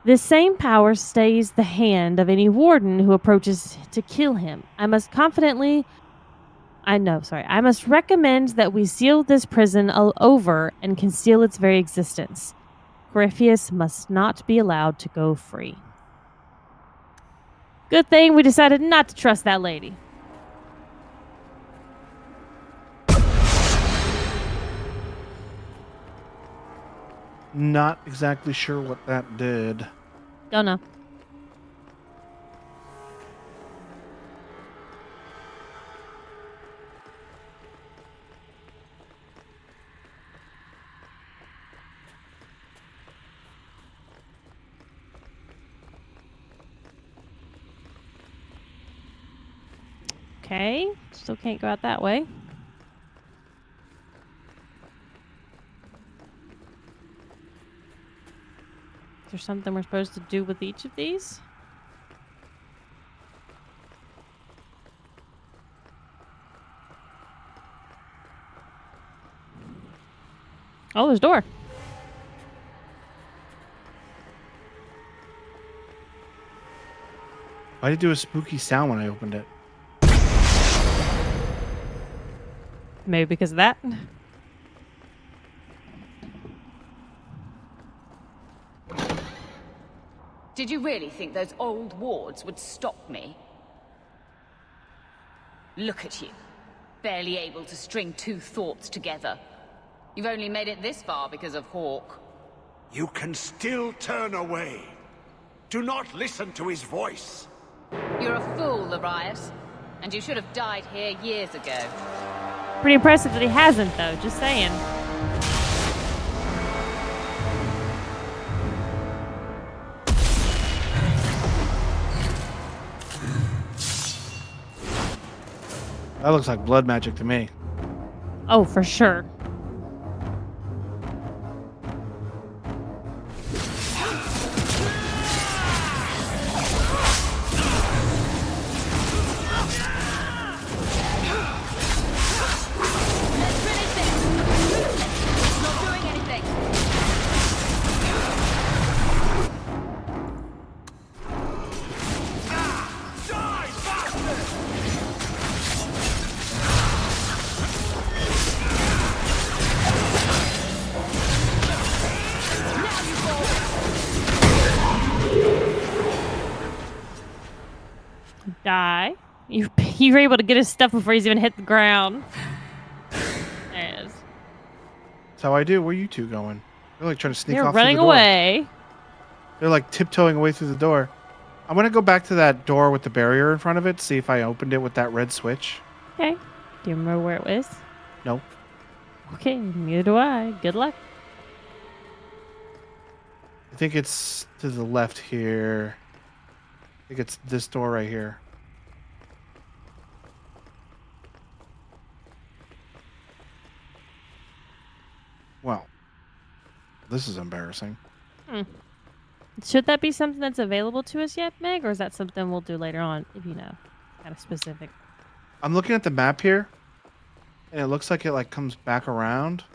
This same power stays the hand of any warden who approaches to kill him. I must recommend that we seal this prison over and conceal its very existence. Corypheus must not be allowed to go free. Good thing we decided not to trust that lady. Not exactly sure what that did. Don't know. Okay, still can't go out that way. there something we're supposed to do with each of these? Oh, there's a door. Why did it do a spooky sound when I opened it? Maybe because of that. Did you really think those old wards would stop me? Look at you. Barely able to string two thoughts together. You've only made it this far because of Hawke. You can still turn away. Do not listen to his voice. You're a fool, Larius. And you should have died here years ago. Pretty impressive that he hasn't, though. Just saying. That looks like blood magic to me. Oh, for sure. Die. You were able to get his stuff before he's even hit the ground. There it is. That's how I do. Where are you two going? They're like trying to sneak They're off running through the door. away. They're like tiptoeing away through the door. I'm gonna go back to that door with the barrier in front of it, see if I opened it with that red switch. Okay. Do you remember where it was? Nope. Okay, neither do I. Good luck. I think it's to the left here. I think it's this door right here. Well, this is embarrassing. Should that be something that's available to us yet, Meg? Or is that something we'll do later on, if you know? Kind of specific. I'm looking at the map here, and it looks like it like comes back around.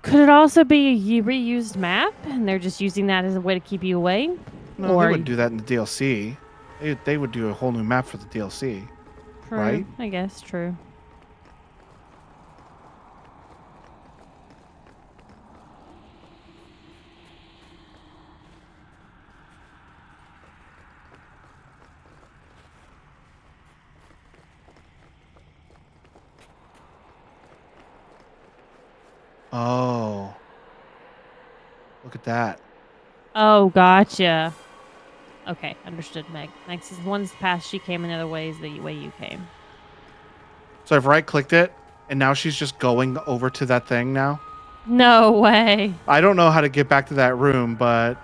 Could it also be a reused map, and they're just using that as a way to keep you away? No, or they wouldn't do that in the DLC. They would do a whole new map for the DLC, True. right? I guess, true. Oh. Look at that. Oh, gotcha. Okay, understood, Meg. Next is one's past she came, and the other way is the way you came. So I've right-clicked it, and now she's just going over to that thing now. No way. I don't know how to get back to that room, but...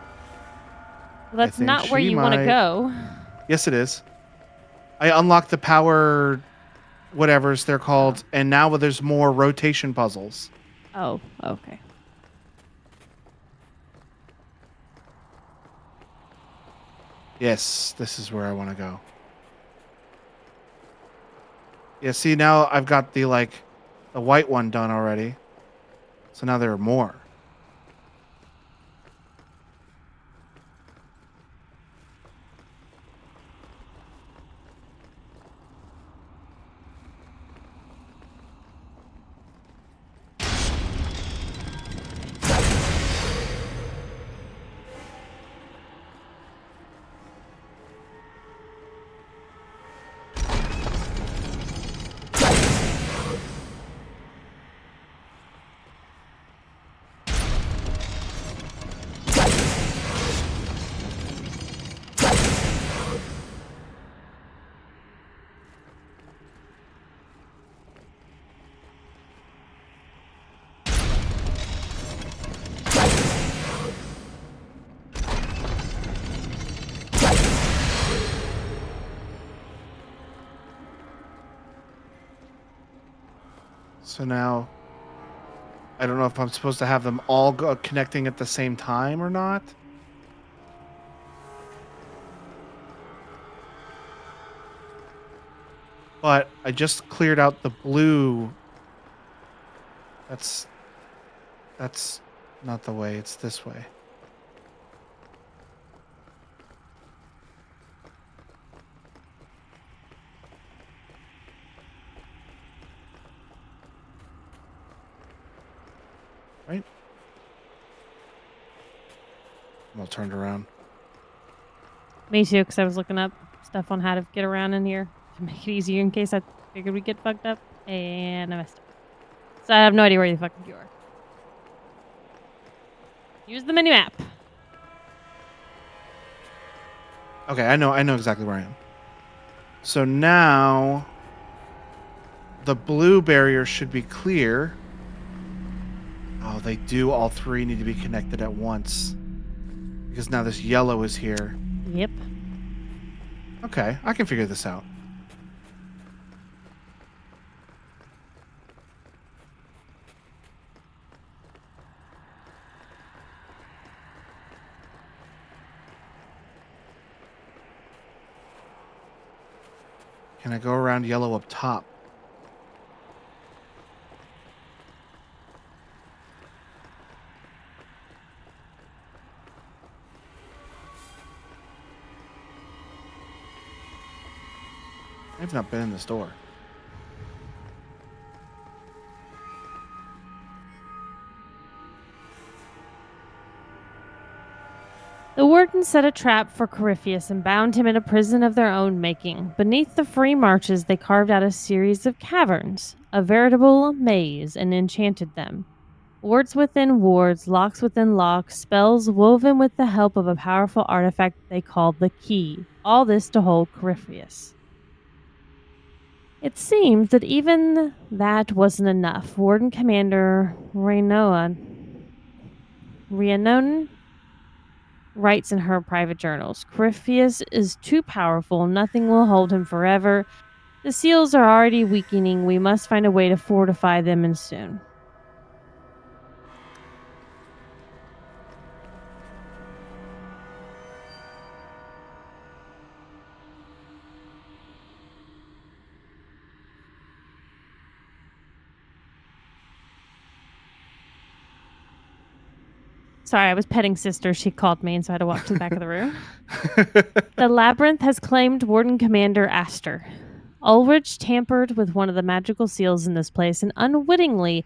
Well, that's not where you want to go. Yes, it is. I unlocked the power... whatever's they're called, and now there's more rotation puzzles. Oh, okay. Yes, this is where I want to go. Yeah, see, now I've got the white one done already. So now there are more. So now, I don't know if I'm supposed to have them all connecting at the same time or not. But I just cleared out the blue. That's not the way. It's this way. Right? I'm all turned around. Me too, because I was looking up stuff on how to get around in here to make it easier in case I figured we'd get fucked up. And I messed up. So I have no idea where the fuck you are. Use the mini map. Okay, I know exactly where I am. So now the blue barrier should be clear. Oh, they do. All three need to be connected at once. Because now this yellow is here. Yep. Okay, I can figure this out. Can I go around yellow up top? I've not been in this door. The Wardens set a trap for Corypheus and bound him in a prison of their own making. Beneath the free marches, they carved out a series of caverns, a veritable maze, and enchanted them. Wards within wards, locks within locks, spells woven with the help of a powerful artifact they called the Key. All this to hold Corypheus. It seems that even that wasn't enough. Warden Commander Rhiannon writes in her private journals, Corypheus is too powerful. Nothing will hold him forever. The seals are already weakening. We must find a way to fortify them, and soon. Sorry, I was petting sister. She called me, and so I had to walk to the back of the room. The labyrinth has claimed Warden Commander Aster. Ulrich tampered with one of the magical seals in this place and unwittingly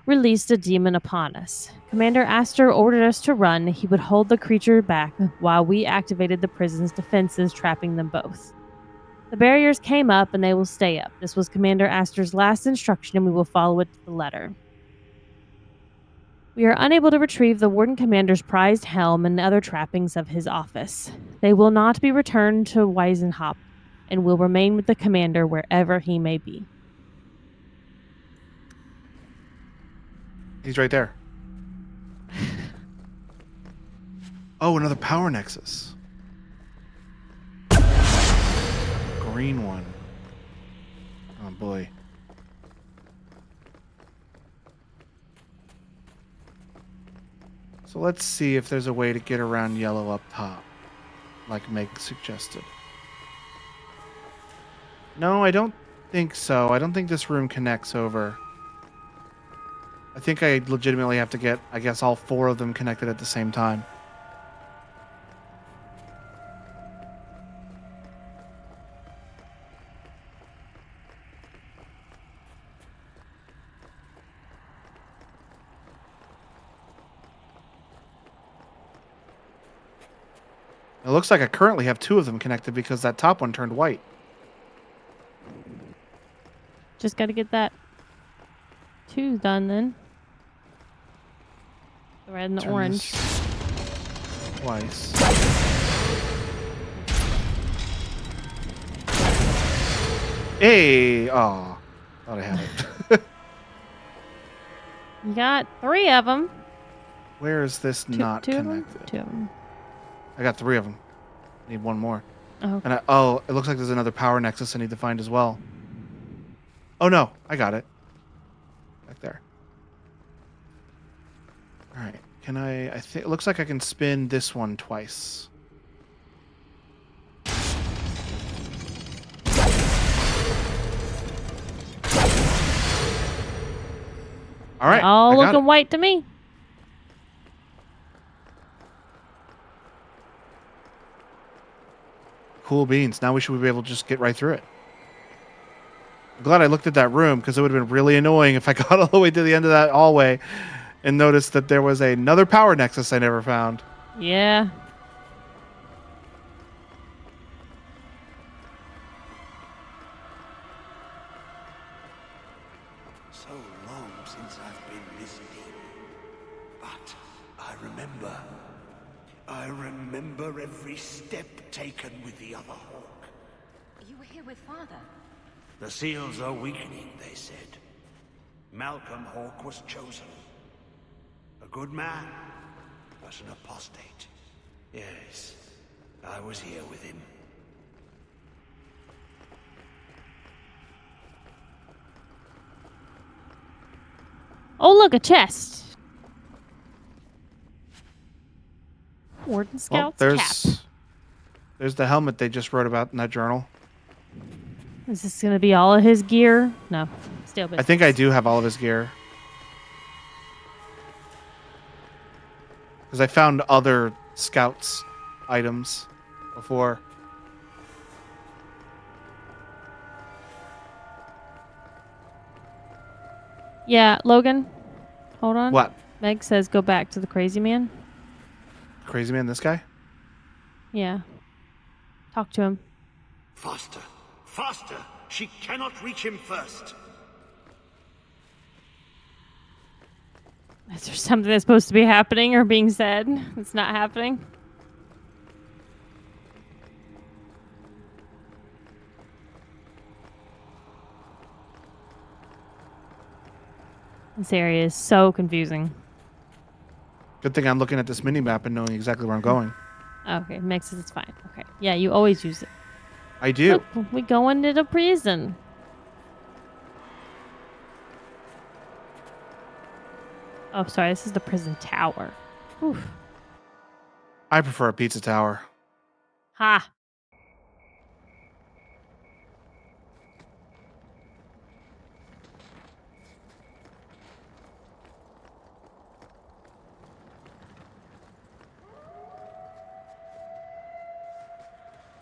released a demon upon us. Commander Aster ordered us to run. He would hold the creature back while we activated the prison's defenses, trapping them both. The barriers came up, and they will stay up. This was Commander Aster's last instruction, and we will follow it to the letter. We are unable to retrieve the Warden Commander's prized helm and other trappings of his office. They will not be returned to Weisenhaupt and will remain with the Commander wherever he may be. He's right there. Oh, another power nexus. Green one. Oh boy. So let's see if there's a way to get around yellow up top, like Meg suggested. No, I don't think so. I don't think this room connects over. I think I legitimately have to get, I guess, all four of them connected at the same time. It looks like I currently have two of them connected because that top one turned white. Just got to get that 2 done then. The red and the orange. Twice. Hey! Aw. Thought I had it. You got 3 of them. Where is this not two connected? Of them? 2 of them. I got 3 of them. Need one more. Oh, okay. And it looks like there's another power nexus I need to find as well. Oh no, I got it. Back there. All right. Can I think it looks like I can spin this one twice. All right. All I got looking it. white to me. Cool beans. Now we should be able to just get right through it. I'm glad I looked at that room because it would have been really annoying if I got all the way to the end of that hallway and noticed that there was another power nexus I never found. Yeah. So long since I've been this deep. But I remember every step taken with the other Hawk. You were here with Father. The seals are weakening, they said. Malcolm Hawk was chosen. A good man, but an apostate. Yes, I was here with him. Oh, look, a chest. Warden Scout's cap. There's the helmet they just wrote about in that journal. Is this going to be all of his gear? No. Still business. I think I do have all of his gear. Because I found other scouts items before. Yeah, Logan. Hold on. What? Meg says go back to the crazy man. Crazy man, this guy? Yeah. Talk to him. Faster! Faster! She cannot reach him first! Is there something that's supposed to be happening or being said that's not happening? This area is so confusing. Good thing I'm looking at this mini map and knowing exactly where I'm going. Okay, Meg says it's fine. Okay. Yeah, you always use it. I do. Look, we go into the prison. Oh, sorry. This is the prison tower. Oof. I prefer a pizza tower. Ha.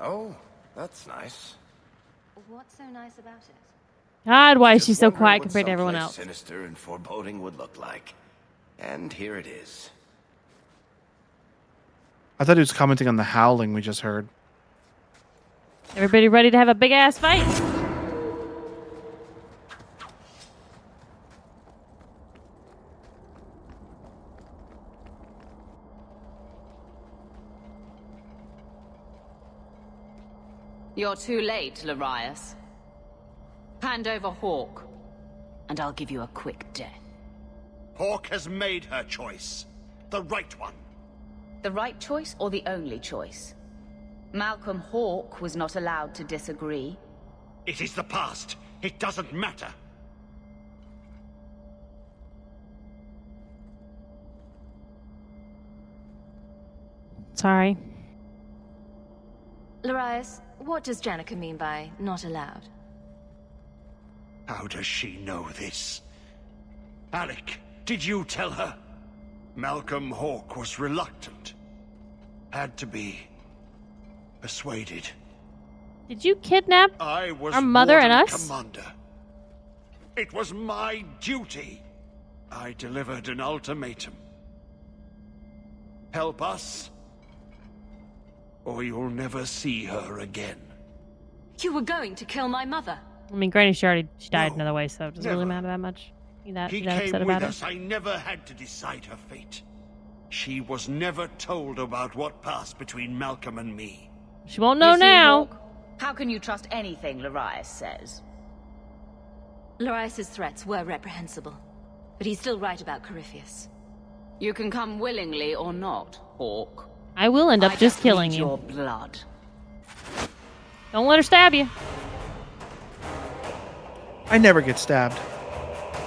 Oh, that's nice. What's so nice about it? God, why is she so Wondering quiet what compared to everyone someplace else? Sinister and foreboding would look like. And here it is. I thought he was commenting on the howling we just heard. Everybody ready to have a big ass fight? You're too late, Larius. Hand over Hawk, and I'll give you a quick death. Hawk has made her choice. The right one. The right choice or the only choice? Malcolm Hawk was not allowed to disagree. It is the past. It doesn't matter. Sorry. Larius, what does Janica mean by not allowed? How does she know this? Alec, did you tell her? Malcolm Hawk was reluctant. Had to be persuaded. Did you kidnap I was our mother and Warden us? Commander. It was my duty. I delivered an ultimatum. Help us, or you'll never see her again. You were going to kill my mother. I mean, granted, she died another way, so it doesn't really matter that much. He You're that came upset with about us. it? I never had to decide her fate. She was never told about what passed between Malcolm and me. She won't know You see, now. Hawk, how can you trust anything Larius says? Larius's threats were reprehensible, but he's still right about Corypheus. You can come willingly or not, Hawk. I will end up I just killing need you. your blood. Don't let her stab you. I never get stabbed.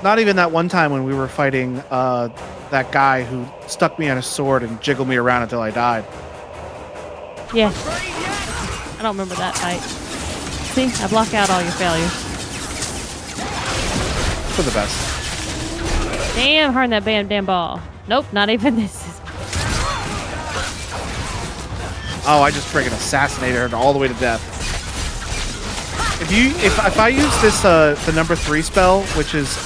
Not even that one time when we were fighting that guy who stuck me on a sword and jiggled me around until I died. Yeah. I don't remember that fight. See, I block out all your failures. For the best. Damn hard in that damn ball. Nope, not even this. Oh, I just friggin' assassinated her all the way to death. If I use this the number 3 spell, which is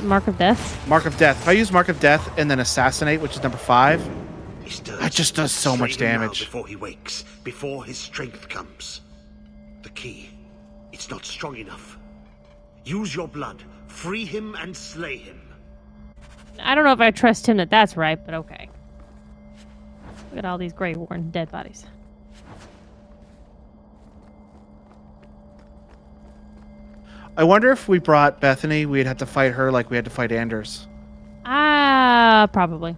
Mark of Death. Mark of Death. If I use Mark of Death and then assassinate, which is number 5, that just does so much damage. Before he wakes, before his strength comes. The key. It's not strong enough. Use your blood. Free him and slay him. I don't know if I trust him that's right, but okay. Look at all these Grey Warden dead bodies. I wonder if we brought Bethany, we'd have to fight her like we had to fight Anders. Probably.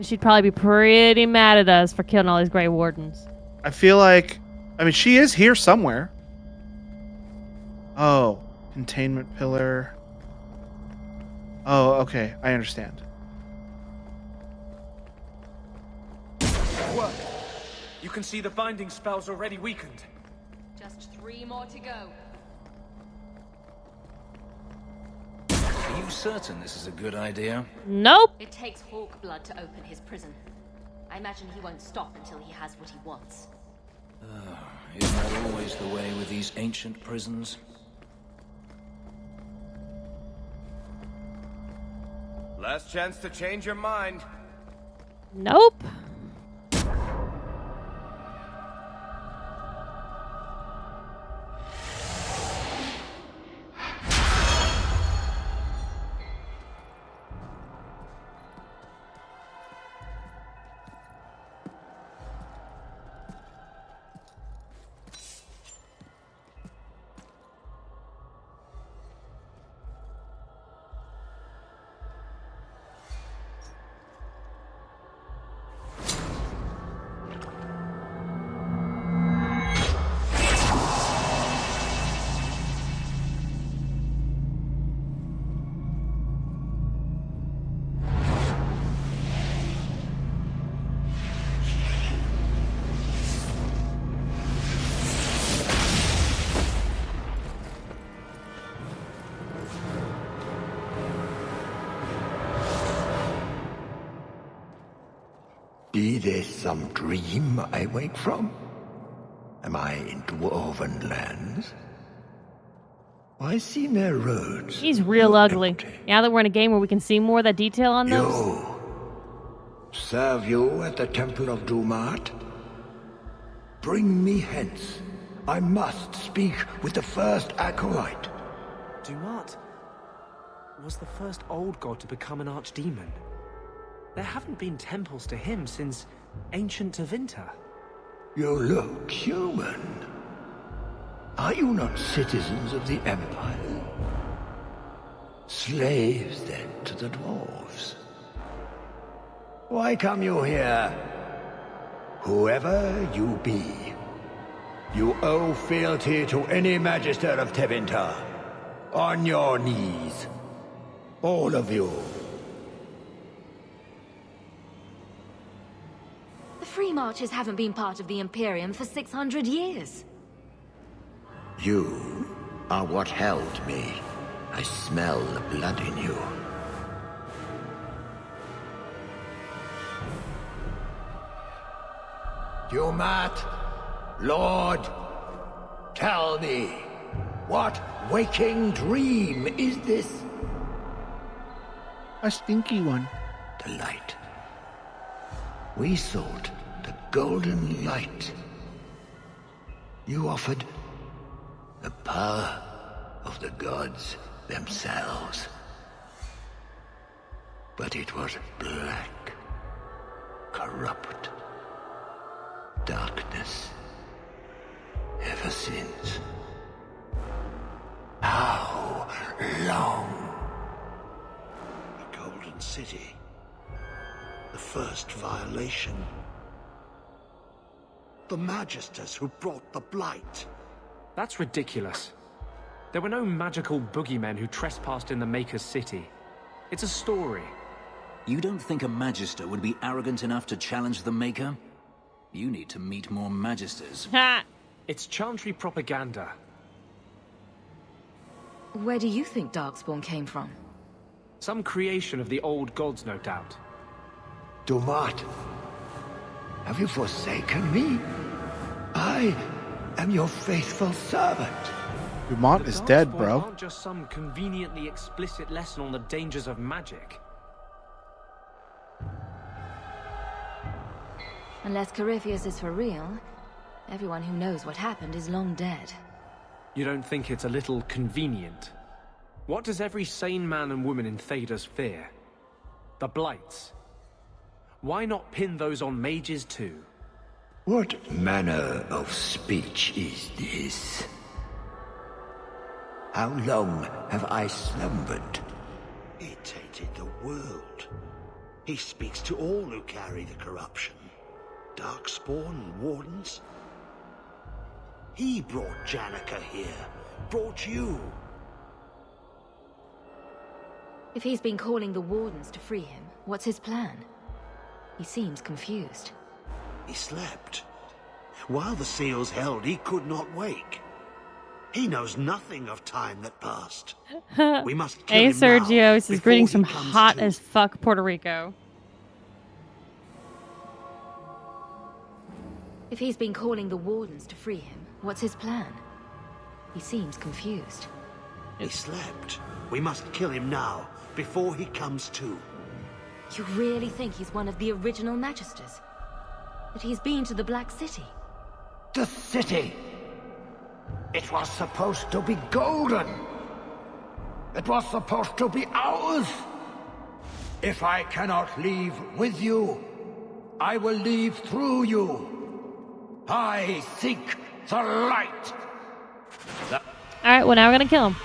She'd probably be pretty mad at us for killing all these Grey Wardens. I feel like... I mean, she is here somewhere. Oh, containment pillar. Oh, okay. I understand. Work. You can see the binding spell's already weakened. Just 3 more to go. Are you certain this is a good idea? Nope. It takes Hawk blood to open his prison. I imagine he won't stop until he has what he wants. Isn't that always the way with these ancient prisons? Last chance to change your mind. Nope. Be this some dream I wake from? Am I in dwarven lands? I see their roads. He's real ugly. Now that we're in a game where we can see more of that detail on those. You. Serve you at the Temple of Dumat? Bring me hence. I must speak with the first acolyte. Dumat was the first old god to become an archdemon. There haven't been temples to him since ancient Tevinter. You look human. Are you not citizens of the Empire? Slaves, then, to the dwarves? Why come you here? Whoever you be, you owe fealty to any Magister of Tevinter. On your knees. All of you. The Free Marches haven't been part of the Imperium for 600 years. You are what held me. I smell the blood in you. Dumat, Lord, tell me, what waking dream is this? A stinky one. The light. We sought the golden light. You offered the power of the gods themselves. But it was black, corrupt, darkness, ever since. How long? The Golden City. The first violation. The Magisters who brought the Blight. That's ridiculous. There were no magical boogeymen who trespassed in the Maker's city. It's a story. You don't think a Magister would be arrogant enough to challenge the Maker? You need to meet more Magisters. It's Chantry propaganda. Where do you think Darkspawn came from? Some creation of the old gods, no doubt. Dumat, have you forsaken me? I am your faithful servant. Dumont is dead, Darkspawn bro. aren't just some conveniently explicit lesson on the dangers of magic. Unless Corypheus is for real, everyone who knows what happened is long dead. You don't think it's a little convenient? What does every sane man and woman in Thedas fear? The Blights. Why not pin those on mages too? What manner of speech is this? How long have I slumbered? He tainted the world. He speaks to all who carry the corruption. Darkspawn and Wardens. He brought Janica here. Brought you. If he's been calling the Wardens to free him, what's his plan? He seems confused. He slept. While the seals held, he could not wake. He knows nothing of time that passed. We must kill Hey, him Sergio, now, this is before greetings he from comes hot to. as fuck Puerto Rico. If he's been calling the Wardens to free him, what's his plan? He seems confused. He slept. We must kill him now, before he comes to. You really think he's one of the original Magisters? That he's been to the Black City? The city! It was supposed to be golden! It was supposed to be ours! If I cannot leave with you, I will leave through you. I seek the light! Alright, well now we're gonna kill him.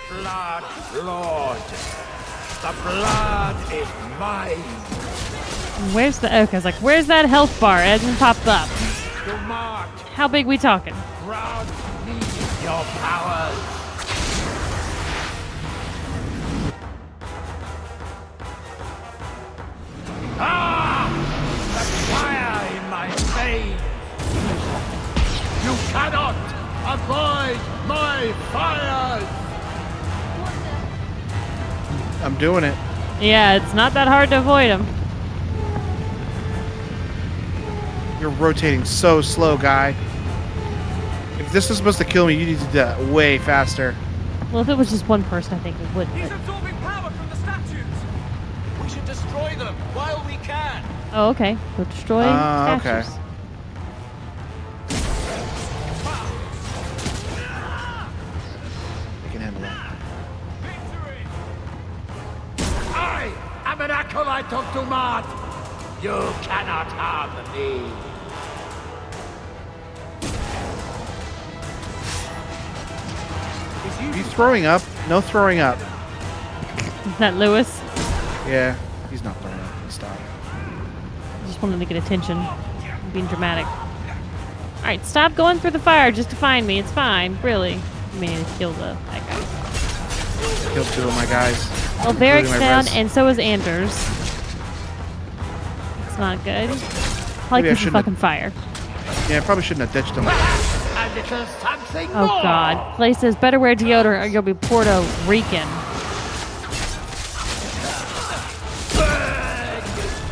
Blood, Lord! The blood is mine! Where's the oak? I was like, where's that health bar? It hasn't popped up. Dumont, How big we talking? grant me your powers! Ah! The fire in my veins! You cannot avoid my fires! I'm doing it. Yeah, it's not that hard to avoid him. You're rotating so slow, guy. If this is supposed to kill me, you need to do that way faster. Well, if it was just one person, I think it would. He's But... absorbing power from the statues! We should destroy them while we can! Oh, okay. Go destroy Okay. statues. I can handle that. I am an acolyte of Dumont! You cannot harm me! Are you throwing up? No throwing up. Is that Lewis? Yeah, he's not throwing up. Stop. I just wanted to get attention. I'm being dramatic. Alright, stop going through the fire just to find me. It's fine, really. I mean, to kill that guy. Killed two of my guys. Well, Varric's including my down, res. and so is Anders. It's not good. Probably Maybe I because of shouldn't have- fucking fire. Yeah, I probably shouldn't have ditched him. A little something Oh more! god. Clay says, better wear deodorant or you'll be Puerto Rican. Burn,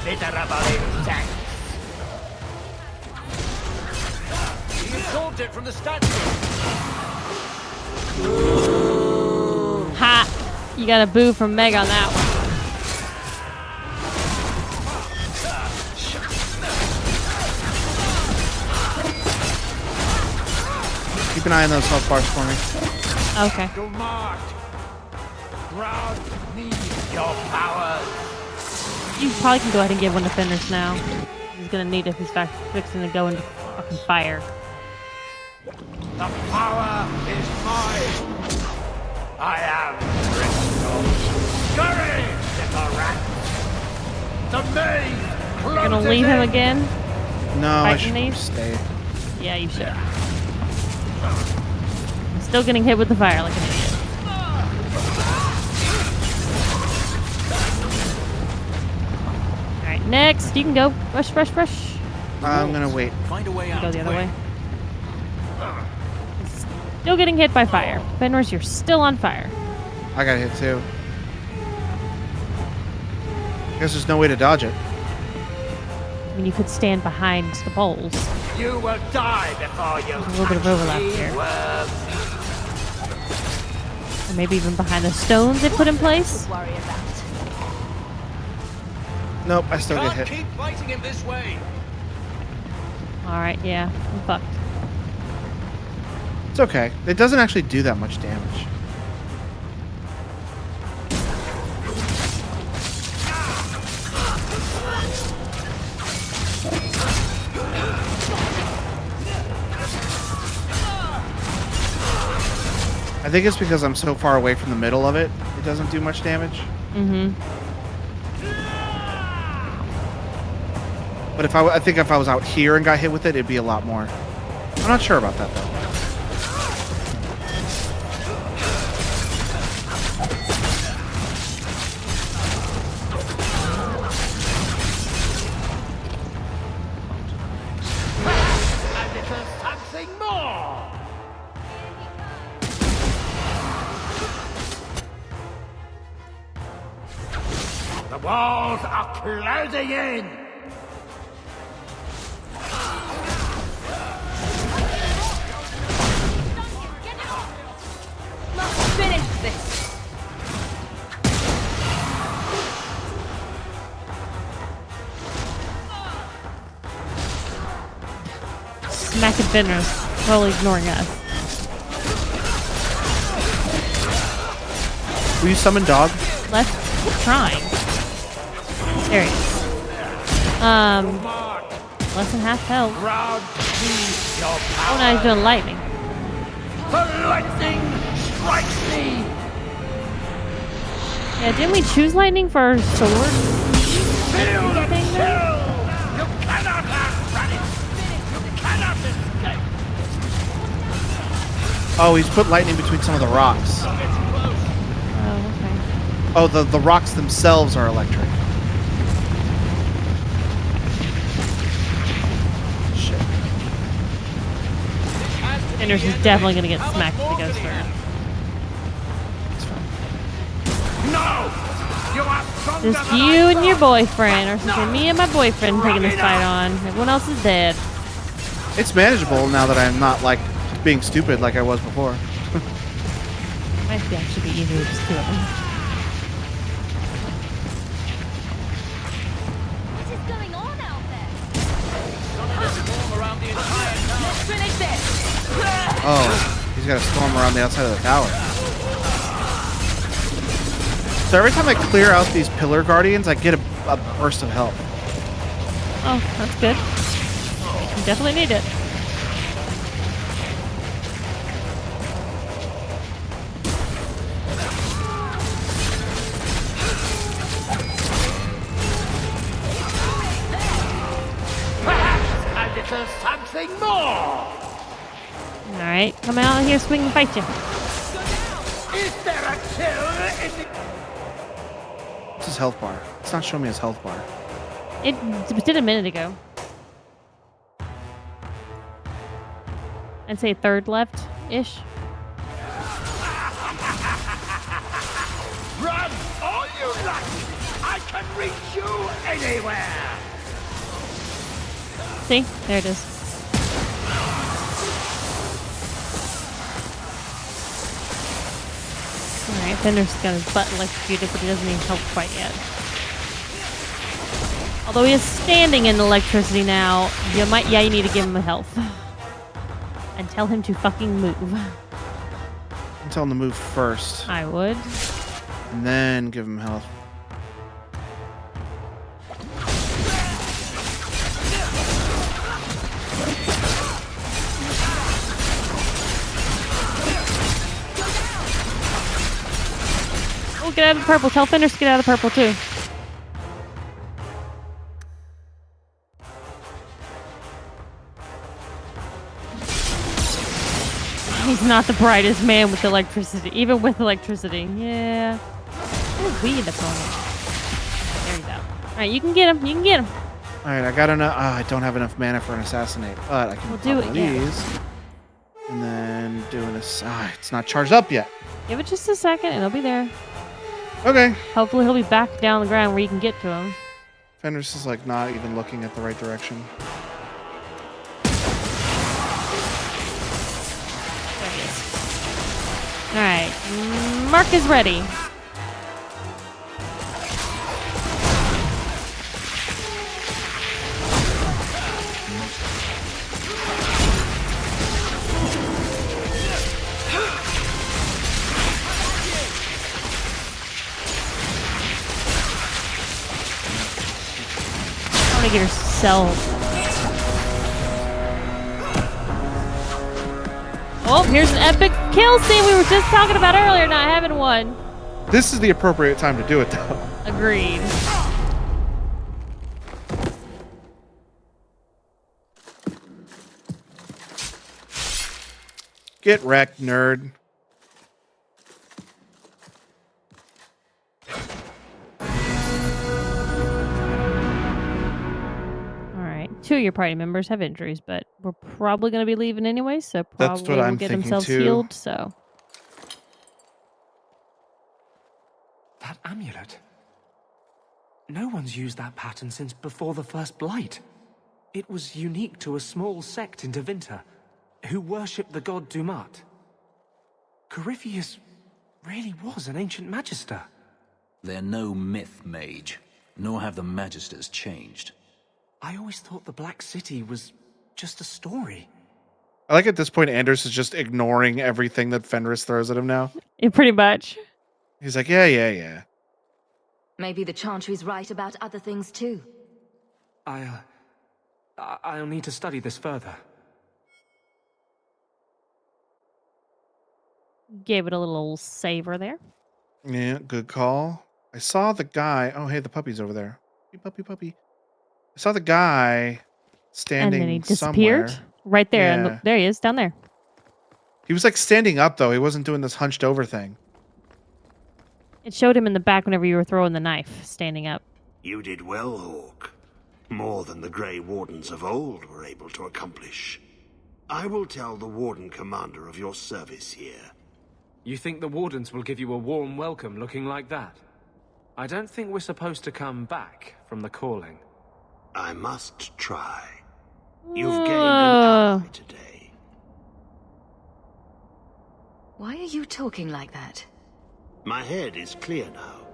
you miserable insect! He absorbed it from the statue! Ha! You got a boo from Meg on that one. Keep an eye on those health bars for me. Okay. Dumont, grant me your powers! You probably can go ahead and give one to Fenris now. He's gonna need it if he's fixing to go into fucking fire. The power is mine! I am Bristol! Scurry, little rat! The maze You're gonna leave him again? No, I Fighting should these? stay. Yeah, you should. I'm still getting hit with the fire like an idiot. Alright, next. You can go. Rush, rush, rush. I'm gonna wait. Find a way out. Go the other way. Still getting hit by fire. Fenris, you're still on fire. I got hit too. Guess there's no way to dodge it. I mean, you could stand behind the poles. You will die before you. There's a little bit of overlap here. Or maybe even behind the stones they put in place. Nope, I still get hit. Keep fighting him this way. Alright, yeah. I'm fucked. It's okay. It doesn't actually do that much damage. I think it's because I'm so far away from the middle of it, it doesn't do much damage. Mm-hmm. But I think if I was out here and got hit with it, it'd be a lot more. I'm not sure about that, though. And it is something more. The walls are closing in. Must finish this. Smacking Fenris. Totally ignoring us. Will you summon dog? Left trying. There he is. Less than half health. Oh, now he's doing lightning. The lightning strikes me. Yeah, didn't we choose lightning for our sword? Feel the chill. You cannot outrun it. You cannot escape. Oh, he's put lightning between some of the rocks. Oh, okay. Oh, the rocks themselves are electric. Shit. Fenris is definitely gonna get smacked if he goes for it. No! You are stronger Just than you I and your thought. boyfriend, or something. Me and my boyfriend taking this fight on. Everyone else is dead. It's manageable now that I'm not, like, being stupid like I was before. Might actually be easier to just kill them. What is going on out there? Let's finish this. Oh, he's got a storm around the outside of the tower. So every time I clear out these pillar guardians, I get a burst of health. Oh, that's good. You definitely need it. And it is something more. Alright, come out here so we can fight you. Is there a chill in the... What's his health bar? It's not showing me his health bar. It did a minute ago. I'd say third left-ish. Run all you like. I can reach you anywhere. See? There it is. Alright, Fenris got his butt electrocuted, but he doesn't need help quite yet. Although he is standing in electricity now, you need to give him a health. And tell him to fucking move. Tell him to move first. I would. And then give him health. Oh, get out of the purple. Tell Fenris to get out of the purple, too. He's not the brightest man with electricity, even with electricity. Yeah. What a weed opponent. There you go. Alright, you can get him. You can get him. Alright, I got enough. I don't have enough mana for an assassinate, but I can do pop it, one of yeah. these. And then do an it's not charged up yet. Give it just a second, and it'll be there. Okay. Hopefully he'll be back down the ground where you can get to him. Fenris is like not even looking at the right direction. Alright, Mark is ready. I want to get herself. Oh, here's an epic kill scene we were just talking about earlier, not having one. This is the appropriate time to do it, though. Agreed. Get wrecked, nerd. Two of your party members have injuries, but we're probably going to be leaving anyway, so That's probably what I'm will get thinking themselves too. healed. So That amulet. No one's used that pattern since before the First Blight. It was unique to a small sect in Devinter, who worshipped the god Dumat. Corypheus really was an ancient magister. They're no myth mage, nor have the magisters changed. I always thought the Black City was just a story. I like at this point Anders is just ignoring everything that Fenris throws at him now. Yeah, pretty much. He's like, yeah. Maybe the Chantry's right about other things too. I'll need to study this further. Gave it a little savor there. Yeah, good call. I saw the guy. Oh, hey, the puppy's over there. Puppy. I saw the guy standing And then he disappeared. somewhere. Right there. Yeah. And look, there he is, down there. He was like standing up, though. He wasn't doing this hunched over thing. It showed him in the back whenever you were throwing the knife, standing up. You did well, Hawk. More than the Grey Wardens of old were able to accomplish. I will tell the Warden Commander of your service here. You think the Wardens will give you a warm welcome looking like that? I don't think we're supposed to come back from the calling. I must try. You've gained an ally today. Why are you talking like that? My head is clear now.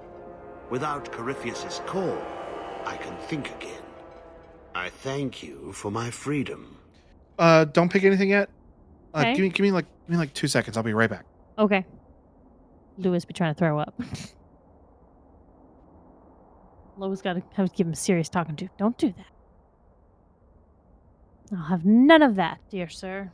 Without Corypheus's call, I can think again. I thank you for my freedom. Don't pick anything yet. Okay. Give me like 2 seconds. I'll be right back. Okay. Lewis be trying to throw up. Lois got to have to give him serious talking to. Don't do that. I'll have none of that, dear sir.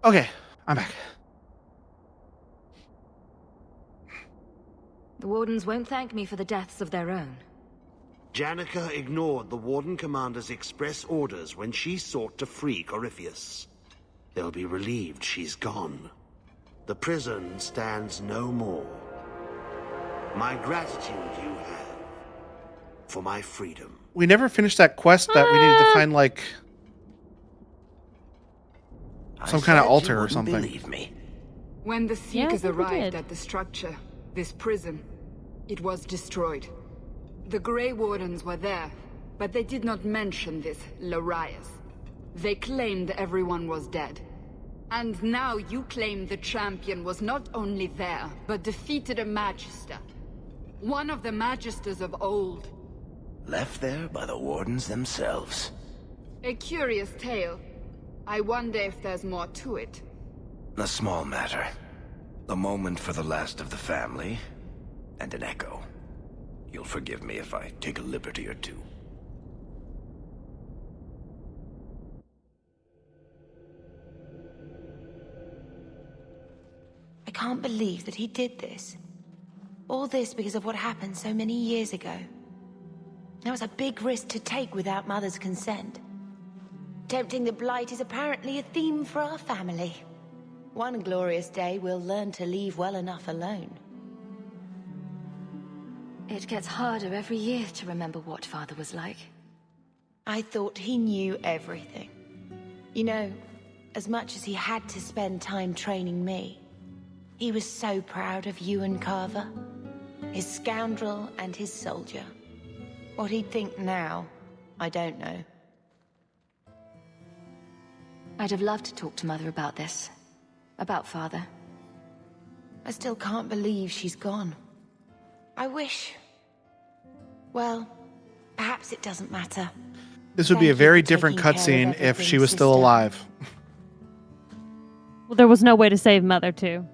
Okay, I'm back. The Wardens won't thank me for the deaths of their own. Janica ignored the Warden Commander's express orders when she sought to free Corypheus. They'll be relieved she's gone. The prison stands no more. My gratitude you have for my freedom. We never finished that quest that we needed to find like some kind of altar or something. Believe me. When the Seekers think we arrived did. at the structure, this prison, it was destroyed. The Grey Wardens were there, but they did not mention this Larius. They claimed everyone was dead. And now you claim the champion was not only there, but defeated a Magister. One of the Magisters of old. Left there by the Wardens themselves. A curious tale. I wonder if there's more to it. A small matter. A moment for the last of the family, and an echo. You'll forgive me if I take a liberty or two. I can't believe that he did this. All this because of what happened so many years ago. That was a big risk to take without Mother's consent. Tempting the blight is apparently a theme for our family. One glorious day we'll learn to leave well enough alone. It gets harder every year to remember what Father was like. I thought he knew everything. You know, as much as he had to spend time training me, he was so proud of you and Carver. His scoundrel and his soldier. What he'd think now, I don't know. I'd have loved to talk to Mother about this. About Father. I still can't believe she's gone. I wish... Well, perhaps it doesn't matter. This would be a very different cutscene if she was still alive. Well, there was no way to save Mother, too.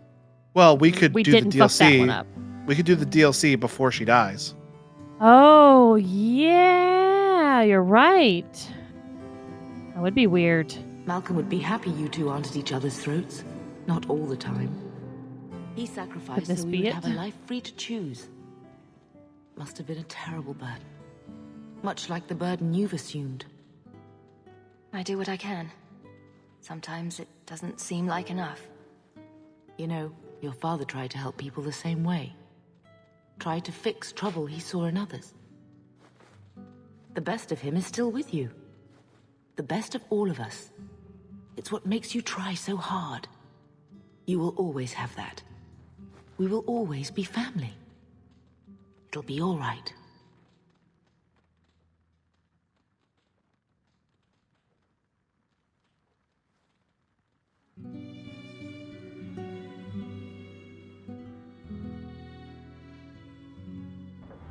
Well, we could do the didn't fuck that one DLC. up. We could do the DLC before she dies. Oh, yeah. You're right. That would be weird. Malcolm would be happy you two aren't at each other's throats. Not all the time. He sacrificed Could this so we be would it? have a life free to choose. Must have been a terrible burden. Much like the burden you've assumed. I do what I can. Sometimes it doesn't seem like enough. You know, your father tried to help people the same way. Tried to fix trouble he saw in others. The best of him is still with you. The best of all of us. It's what makes you try so hard. You will always have that. We will always be family. It'll be all right.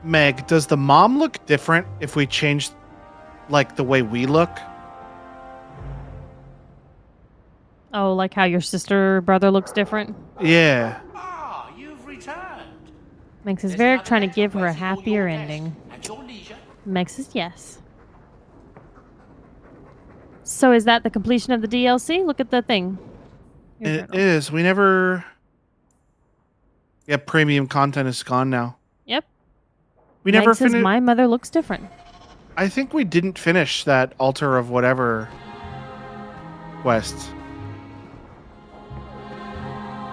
Meg, does the mom look different if we change, like, the way we look? Oh, like how your sister brother looks different? Yeah. Ah, you've returned. Meg says Varric trying to give her a happier ending. At your leisure. Meg says yes. So is that the completion of the DLC? Look at the thing. It is. We never... Yeah, premium content is gone now. Yep. We Meg never says finished... my mother looks different. I think we didn't finish that Altar of Whatever quest.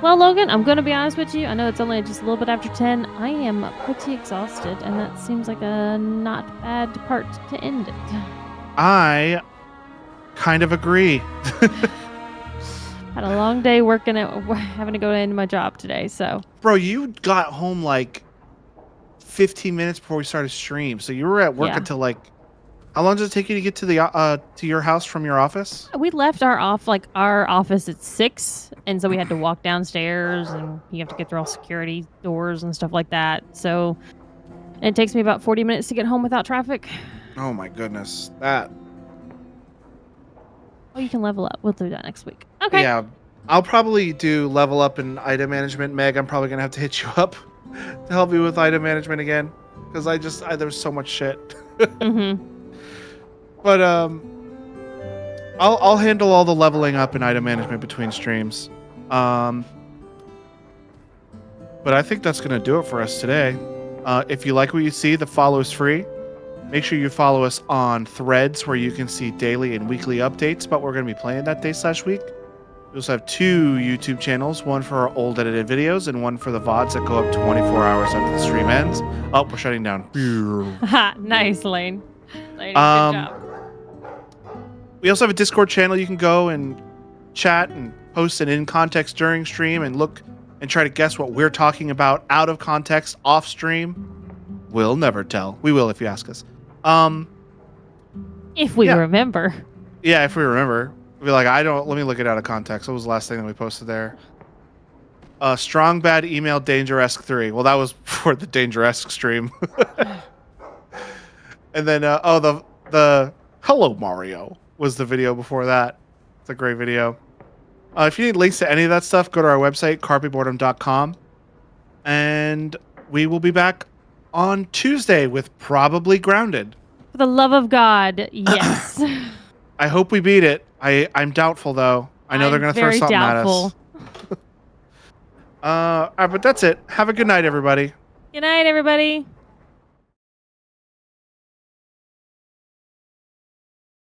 Well, Logan, I'm going to be honest with you. I know it's only just a little bit after 10. I am pretty exhausted, and that seems like a not bad part to end it. I kind of agree. Had a long day working at having to go into my job today, so. Bro, you got home like 15 minutes before we started stream, so you were at work until like... How long does it take you to get to the to your house from your office? We left our office at 6, and so we had to walk downstairs, and you have to get through all security doors and stuff like that. So it takes me about 40 minutes to get home without traffic. Oh my goodness, that. Oh, you can level up. We'll do that next week. Okay. Yeah, I'll probably do level up in item management. Meg, I'm probably gonna have to hit you up to help you with item management again, because there's so much shit. Mm-hmm. But I'll handle all the leveling up and item management between streams. But I think that's gonna do it for us today. If you like what you see, the follow is free. Make sure you follow us on Threads, where you can see daily and weekly updates about what we're gonna be playing that day/week. We also have 2 YouTube channels, one for our old edited videos and one for the VODs that go up 24 hours after the stream ends. Oh, we're shutting down. Nice, Lane. Lady, good job. We also have a Discord channel. You can go and chat and post an in context during stream and look and try to guess what we're talking about out of context off stream. We'll never tell. We will if you ask us. If we remember. Yeah, if we remember. We'll be like, let me look it out of context. What was the last thing that we posted there? Strong Bad emailed Dangeresque 3. Well, that was for the Dangeresque stream. And then, the Hello Mario was the video before that. It's a great video. If you need links to any of that stuff, go to our website, carpetboredom.com. And we will be back on Tuesday with probably Grounded. For the love of God, yes. I hope we beat it. I'm doubtful, though. I know they're going to throw something at us. All right, but that's it. Have a good night, everybody. Good night, everybody.